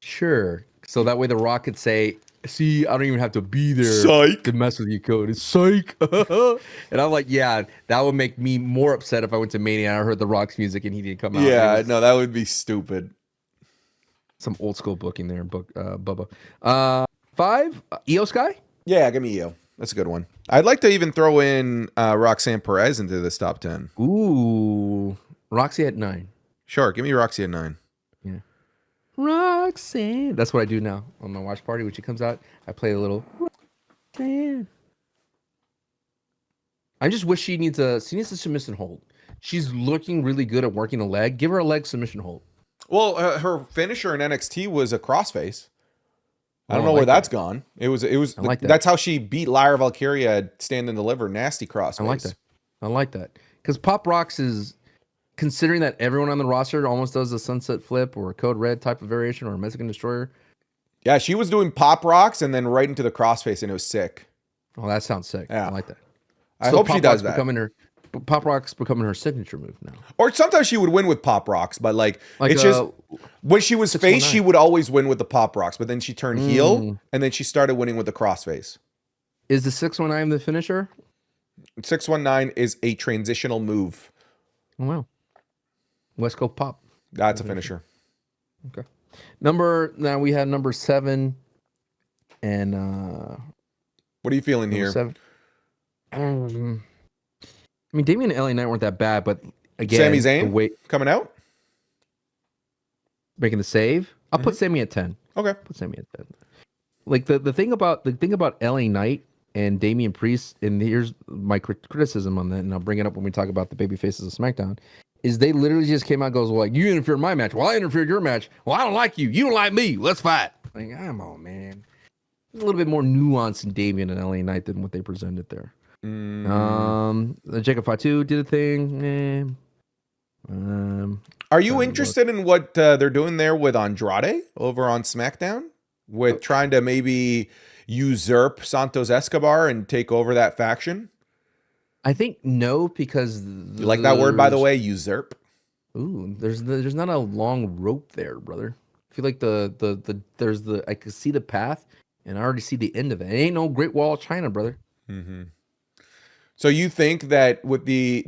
Sure. So that way the Rock could say, see, I don't even have to be there Psych. to mess with you, Cody. Psych. And I'm like, yeah, that would make me more upset if I went to Mania and I heard the Rock's music and he didn't come out. Yeah, no, that would be stupid. Some old school booking there, Bubba. 5, Io Sky? Yeah, give me Io. That's a good one. I'd like to even throw in Roxanne Perez into this top 10. Ooh. Roxy at 9. Sure, give me Roxy at 9. Yeah. Roxanne. That's what I do now on my watch party when she comes out. I play a little Roxanne. I just wish she needs a submission hold. She's looking really good at working a leg. Give her a leg submission hold. Well, her finisher in NXT was a crossface. I don't know where that's gone. It was. Like that. That's how she beat Lyra Valkyria at Stand and Deliver. Nasty crossface. I like that. Because Pop Rocks is, considering that everyone on the roster almost does a sunset flip or a code red type of variation or a Mexican destroyer. Yeah, she was doing Pop Rocks and then right into the crossface, and it was sick. Oh, that sounds sick. Yeah. I like that. I hope she does that. Pop Rock's becoming her signature move now. Or sometimes she would win with Pop Rocks, but like it's just when she was face, she would always win with the Pop Rocks, but then she turned heel and then she started winning with the crossface. Is the 619 the finisher? 619 is a transitional move. Oh, wow. West Coast Pop. That's a finisher. Okay. Now we have number 7 and what are you feeling here? 7. I mean, Damian and LA Knight weren't that bad, but again, Sami Zayn coming out, making the save. I'll put Sami at 10. Okay, put Sami at 10. Like the thing about LA Knight and Damian Priest, and here's my criticism on that, and I'll bring it up when we talk about the Babyfaces of SmackDown, is they literally just came out and goes, well, like, you interfered in my match. Well, I interfered in your match. Well, I don't like you. You don't like me. Let's fight. Like, come on, man. There's a little bit more nuance in Damian and LA Knight than what they presented there. Jacob Fatu did a thing. Are you interested in what they're doing there with Andrade over on SmackDown? With trying to maybe usurp Santos Escobar and take over that faction? I think no, because you like that word, by the way, usurp. Ooh, there's not a long rope there, brother. I feel like I can see the path, and I already see the end of it. It ain't no Great Wall of China, brother. Mm-hmm. So you think that with the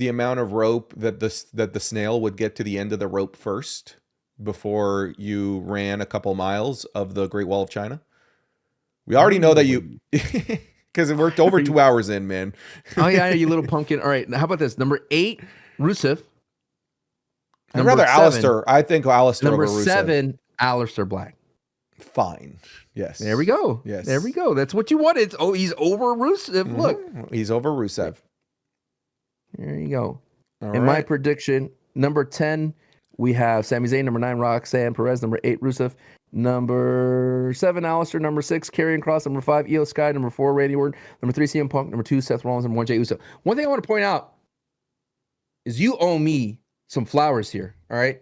amount of rope that the snail would get to the end of the rope first before you ran a couple miles of the Great Wall of China? We already know that you, because it worked over 2 hours in, man. Oh yeah, you little pumpkin. All right, how about this? Number 8, Rusev. I'd rather Alistair. I think Alistair over Rusev. Number 7, Alistair Black. Fine. Yes. There we go. Yes. There we go. That's what you wanted. Oh, he's over Rusev. Mm-hmm. Look. He's over Rusev. There you go. All In my prediction, number 10, we have Sami Zayn. Number 9, Roxanne Perez. Number 8, Rusev. Number 7, Alistair. Number 6, Karrion Kross. Number 5, Io Sky. Number 4, Randy Orton. Number 3, CM Punk. Number 2, Seth Rollins. Number 1, Jey Uso. One thing I want to point out is you owe me some flowers here. All right.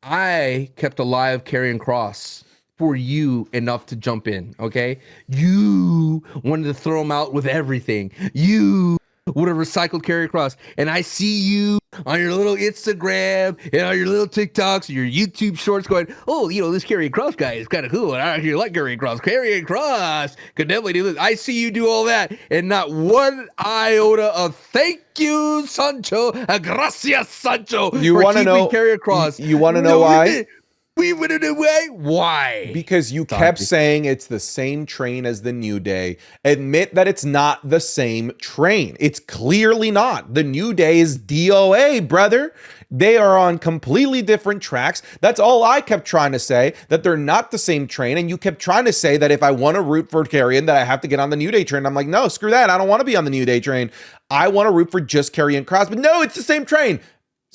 I kept alive Karrion Kross for you enough to jump in, okay? You wanted to throw him out with everything. You would have recycled Karrion Kross. And I see you on your little Instagram and on your little TikToks and your YouTube shorts going, oh, this Karrion Kross guy is kind of cool. And I actually like Karrion Kross. Karrion Kross could definitely do this. I see you do all that and not one iota of thank you, Sancho. Gracias, Sancho. You want to know Karrion Kross. You want to know why? We went away. Why? Because you kept saying it's the same train as the New Day. Admit that it's not the same train. It's clearly not. The New Day is DOA, brother. They are on completely different tracks. That's all I kept trying to say, that they're not the same train. And you kept trying to say that if I want to root for Karrion, that I have to get on the New Day train. I'm like, no, screw that. I don't want to be on the New Day train. I want to root for just Karrion Kross. But no, it's the same train.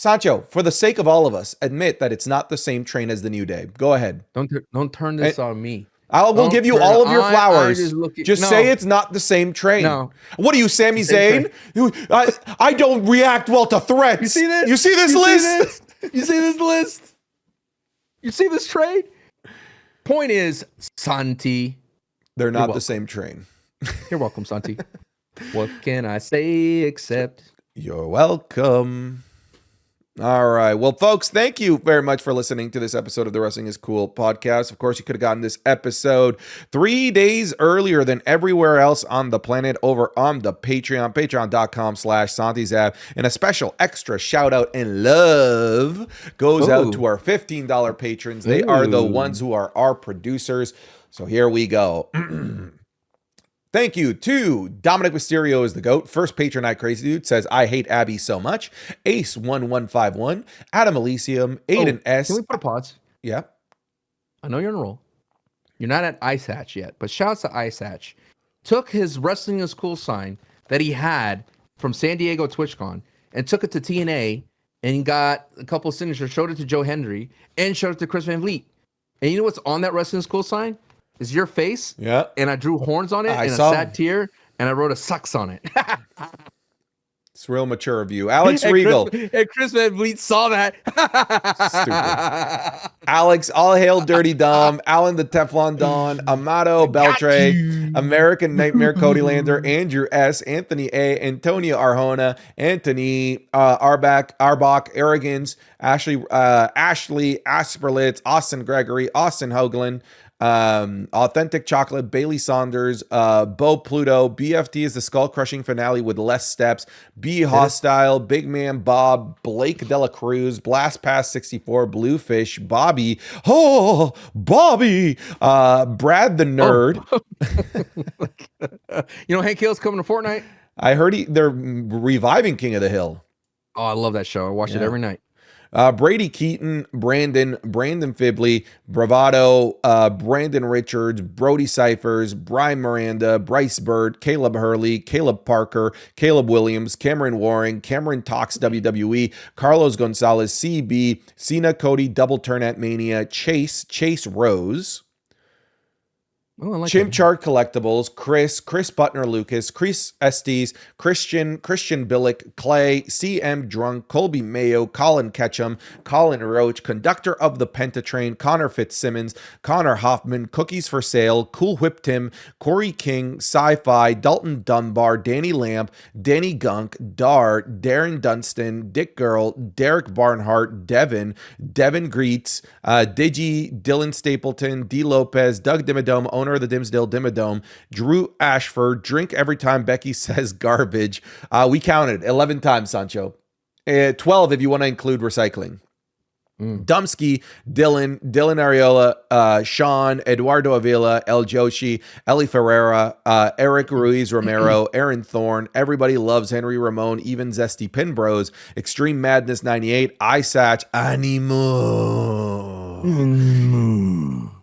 Sancho, for the sake of all of us, admit that it's not the same train as the New Day. Go ahead. Don't turn this on me. We'll give you all of your flowers. Just no. say it's not the same train. No. What are you, Sami Zayn? I don't react well to threats. You see this? You see this list? You see this list? You see this train? Point is, Santi. They're not the same train. You're welcome, Santi. What can I say except... You're welcome. All right. Well, folks, thank you very much for listening to this episode of the Wrestling is Cool podcast. Of course, you could have gotten this episode 3 days earlier than everywhere else on the planet over on the Patreon, patreon.com/SantiZab. And a special extra shout out and love goes out to our $15 patrons. They are the ones who are our producers. So here we go. Thank you to Dominic Mysterio is the GOAT. First patron I crazy dude says, I hate Abby so much. Ace1151, Adam Elysium, Aiden S. Can we put a pause? Yeah. I know you're on a roll. You're not at Ice Hatch yet, but shouts to Ice Hatch. Took his Wrestling is Cool sign that he had from San Diego TwitchCon and took it to TNA and got a couple of signatures, showed it to Joe Hendry and showed it to Chris Van Vliet. And you know what's on that Wrestling is Cool sign? Is your face. Yeah. And I drew horns on it and a sad tear and I wrote a sucks on it. It's real mature of you. Alex Regal. And Chris Van Vliet saw that. Stupid. Alex, all hail Dirty Dom, Alan the Teflon Don, Amato Beltre, American Nightmare Cody Lander, Andrew S, Anthony A, Antonio Arjona, Anthony Arbach, Arrogance, Ashley Asperlitz, Austin Gregory, Austin Hoagland, Authentic Chocolate, Bailey Saunders, Bo Pluto, BFT is the skull crushing finale with less steps, B Hostile, Big Man Bob, Blake Dela Cruz, Blast Pass 64, Bluefish, Bobby, Brad the Nerd. Hank Hill's coming to Fortnite. I heard they're reviving King of the Hill. Oh, I love that show. I watch it every night. Brady Keaton, Brandon Fibley, Bravado, Brandon Richards, Brody Cyphers, Brian Miranda, Bryce Bird, Caleb Hurley, Caleb Parker, Caleb Williams, Cameron Waring, Cameron Talks WWE, Carlos Gonzalez, CB, Cena Cody, Double Turn at Mania, Chase Rose. Oh, I like Chimp Chart Collectibles, Chris Butner Lucas, Chris Estes, Christian Billick, Clay, CM Drunk, Colby Mayo, Colin Ketchum, Colin Roach, Conductor of the Pentatrain, Connor Fitzsimmons, Connor Hoffman, Cookies for Sale, Cool Whip Tim, Corey King, Sci-Fi, Dalton Dunbar, Danny Lamp, Danny Gunk, Darren Dunstan, Dick Girl, Derek Barnhart, Devin Greets, Digi, Dylan Stapleton, D. Lopez, Doug Dimmadome, owner of the Dimsdale Dimmadome, Drew Ashford, Drink Every Time Becky Says Garbage. We counted 11 times, Sancho. 12 if you want to include recycling. Dumsky, Dylan Ariola, Sean, Eduardo Avila, El Joshi, Ellie Ferreira, Eric Ruiz Romero, Aaron Thorne, Everybody Loves Henry Ramon, Even Zesty Pin Bros, Extreme Madness 98, Isatch, Animo.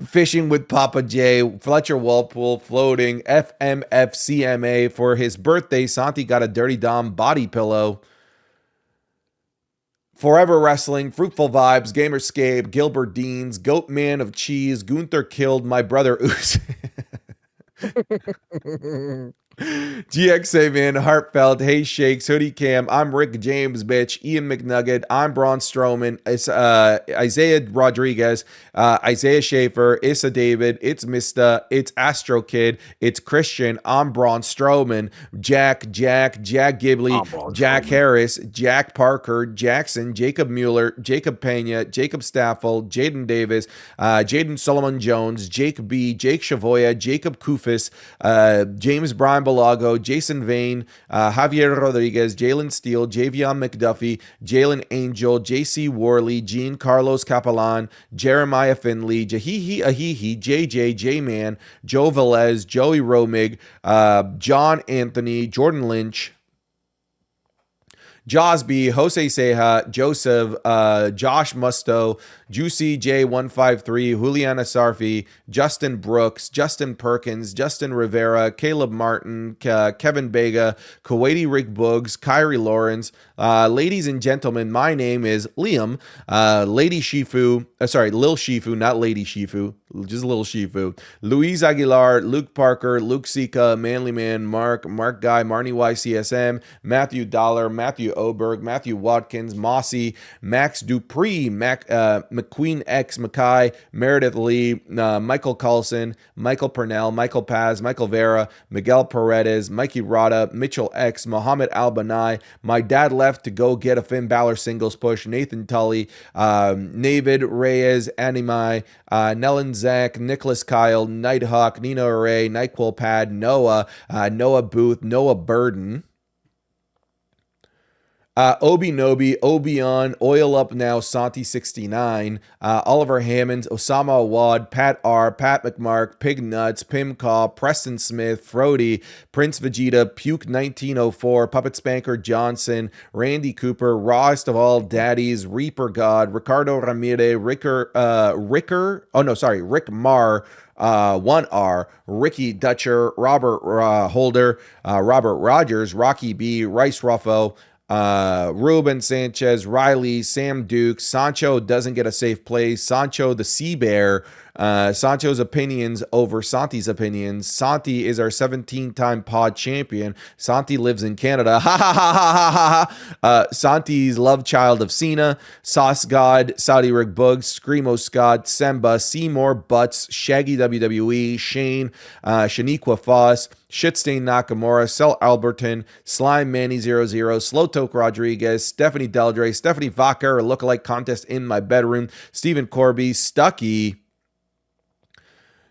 Fishing with Papa J, Fletcher Walpole, Floating, FMFCMA. For his birthday, Santi got a Dirty Dom body pillow. Forever Wrestling, Fruitful Vibes, Gamerscape, Gilbert Deans, Goat Man of Cheese, Gunther Killed, My Brother Oos. GXA man, heartfelt. Hey Shakes, Hoodie Cam. I'm Rick James, bitch. Ian McNugget. I'm Braun Strowman. It's Isaiah Rodriguez. Isaiah Schaefer. Issa David. It's Mista. It's Astro Kid. It's Christian. I'm Braun Strowman. Jack Gibley. Jack Harris. Jack Parker. Jackson. Jacob Mueller. Jacob Pena. Jacob Staffel. Jaden Davis. Jaden Solomon Jones. Jake B. Jake Shavoya. Jacob Kufis. James Brian Balago, Jason Vane, Javier Rodriguez, Jalen Steele, Javion McDuffie, Jalen Angel, JC Worley, Gene Carlos Capelan, Jeremiah Finley, Jahihi Ahihi, JJ, J-Man, Joe Velez, Joey Romig, John Anthony, Jordan Lynch, Josby, Jose Seja, Joseph, Josh Musto, Juicy J153, Juliana Sarfi, Justin Brooks, Justin Perkins, Justin Rivera, Caleb Martin, Kevin Bega, Kuwaiti Rick Boogs, Kyrie Lawrence. Ladies and gentlemen, my name is Liam. Lady Shifu, Lil Shifu, not Lady Shifu, just Lil Shifu. Luis Aguilar, Luke Parker, Luke Sika, Manly Man, Mark Guy, Marnie YCSM, Matthew Dollar, Matthew Oberg, Matthew Watkins, Mossy, Max Dupree, McQueen X Mackay, Meredith Lee, Michael Carlson, Michael Purnell, Michael Paz, Michael Vera, Miguel Paredes, Mikey Rada, Mitchell X, Mohammed Albanai. My dad left to go get a Finn Balor singles push. Nathan Tully, Navid Reyes, Animai, Nellen Zach, Nicholas Kyle, Nighthawk, Nino Array, NyQuil Pad, Noah, Noah Booth, Noah Burden. Obi Nobi, Obion, Oil Up Now, Santi69, Oliver Hammonds, Osama Awad, Pat R, Pat McMark, Pig Nuts, Pim Caw, Preston Smith, Frody, Prince Vegeta, Puke 1904, Puppet Spanker Johnson, Randy Cooper, Rawest of All Daddies, Reaper God, Ricardo Ramirez, Rick Marr, 1R, Ricky Dutcher, Robert Holder, Robert Rogers, Rocky B, Rice Ruffo, Ruben Sanchez, Riley, Sam Duke, Sancho doesn't get a safe place, Sancho the Sea Bear, Sancho's opinions over Santi's opinions. Santi is our 17-time pod champion. Santi lives in Canada. Ha ha ha ha ha ha. Santi's love child of Cena. Sauce God, Saudi Rig Bugs, Screamo Scott, Semba, Seymour Butts, Shaggy WWE, Shane, Shaniqua Foss, Shitstain Nakamura, Cell Alberton, Slime Manny 00, Slowtoke Rodriguez, Stephanie Deldre, Stephanie Vaca, a lookalike contest in my bedroom, Stephen Corby, Stucky,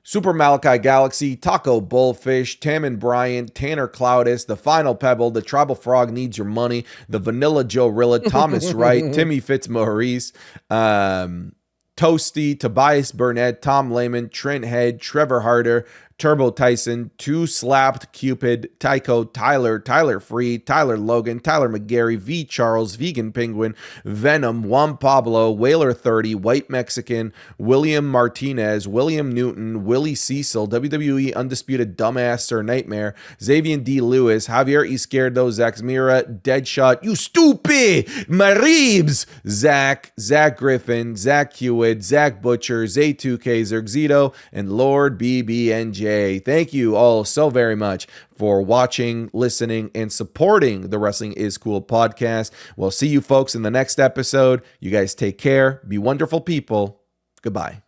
Super Malachi Galaxy, Taco Bullfish, Tammin Bryant, Tanner Cloudis, The Final Pebble, The Tribal Frog Needs Your Money, The Vanilla Joe Rilla, Thomas Wright, Timmy Fitzmaurice, Toasty, Tobias Burnett, Tom Lehman, Trent Head, Trevor Harder, Turbo Tyson, Two Slapped Cupid, Tycho, Tyler Free, Tyler Logan, Tyler McGarry, V Charles, Vegan Penguin, Venom, Juan Pablo, Whaler 30, White Mexican, William Martinez, William Newton, Willie Cecil, WWE Undisputed Dumbass Sir Nightmare, Xavier D. Lewis, Javier Izquierdo, Zach Mira, Deadshot, You Stupid, Maribs, Zach Griffin, Zach Hewitt, Zach Butcher, Zay2K, Zergzito, and Lord BBNJ. Thank you all so very much for watching, listening, and supporting the Wrestling is Cool podcast. We'll see you folks in the next episode. You guys take care. Be wonderful people. Goodbye.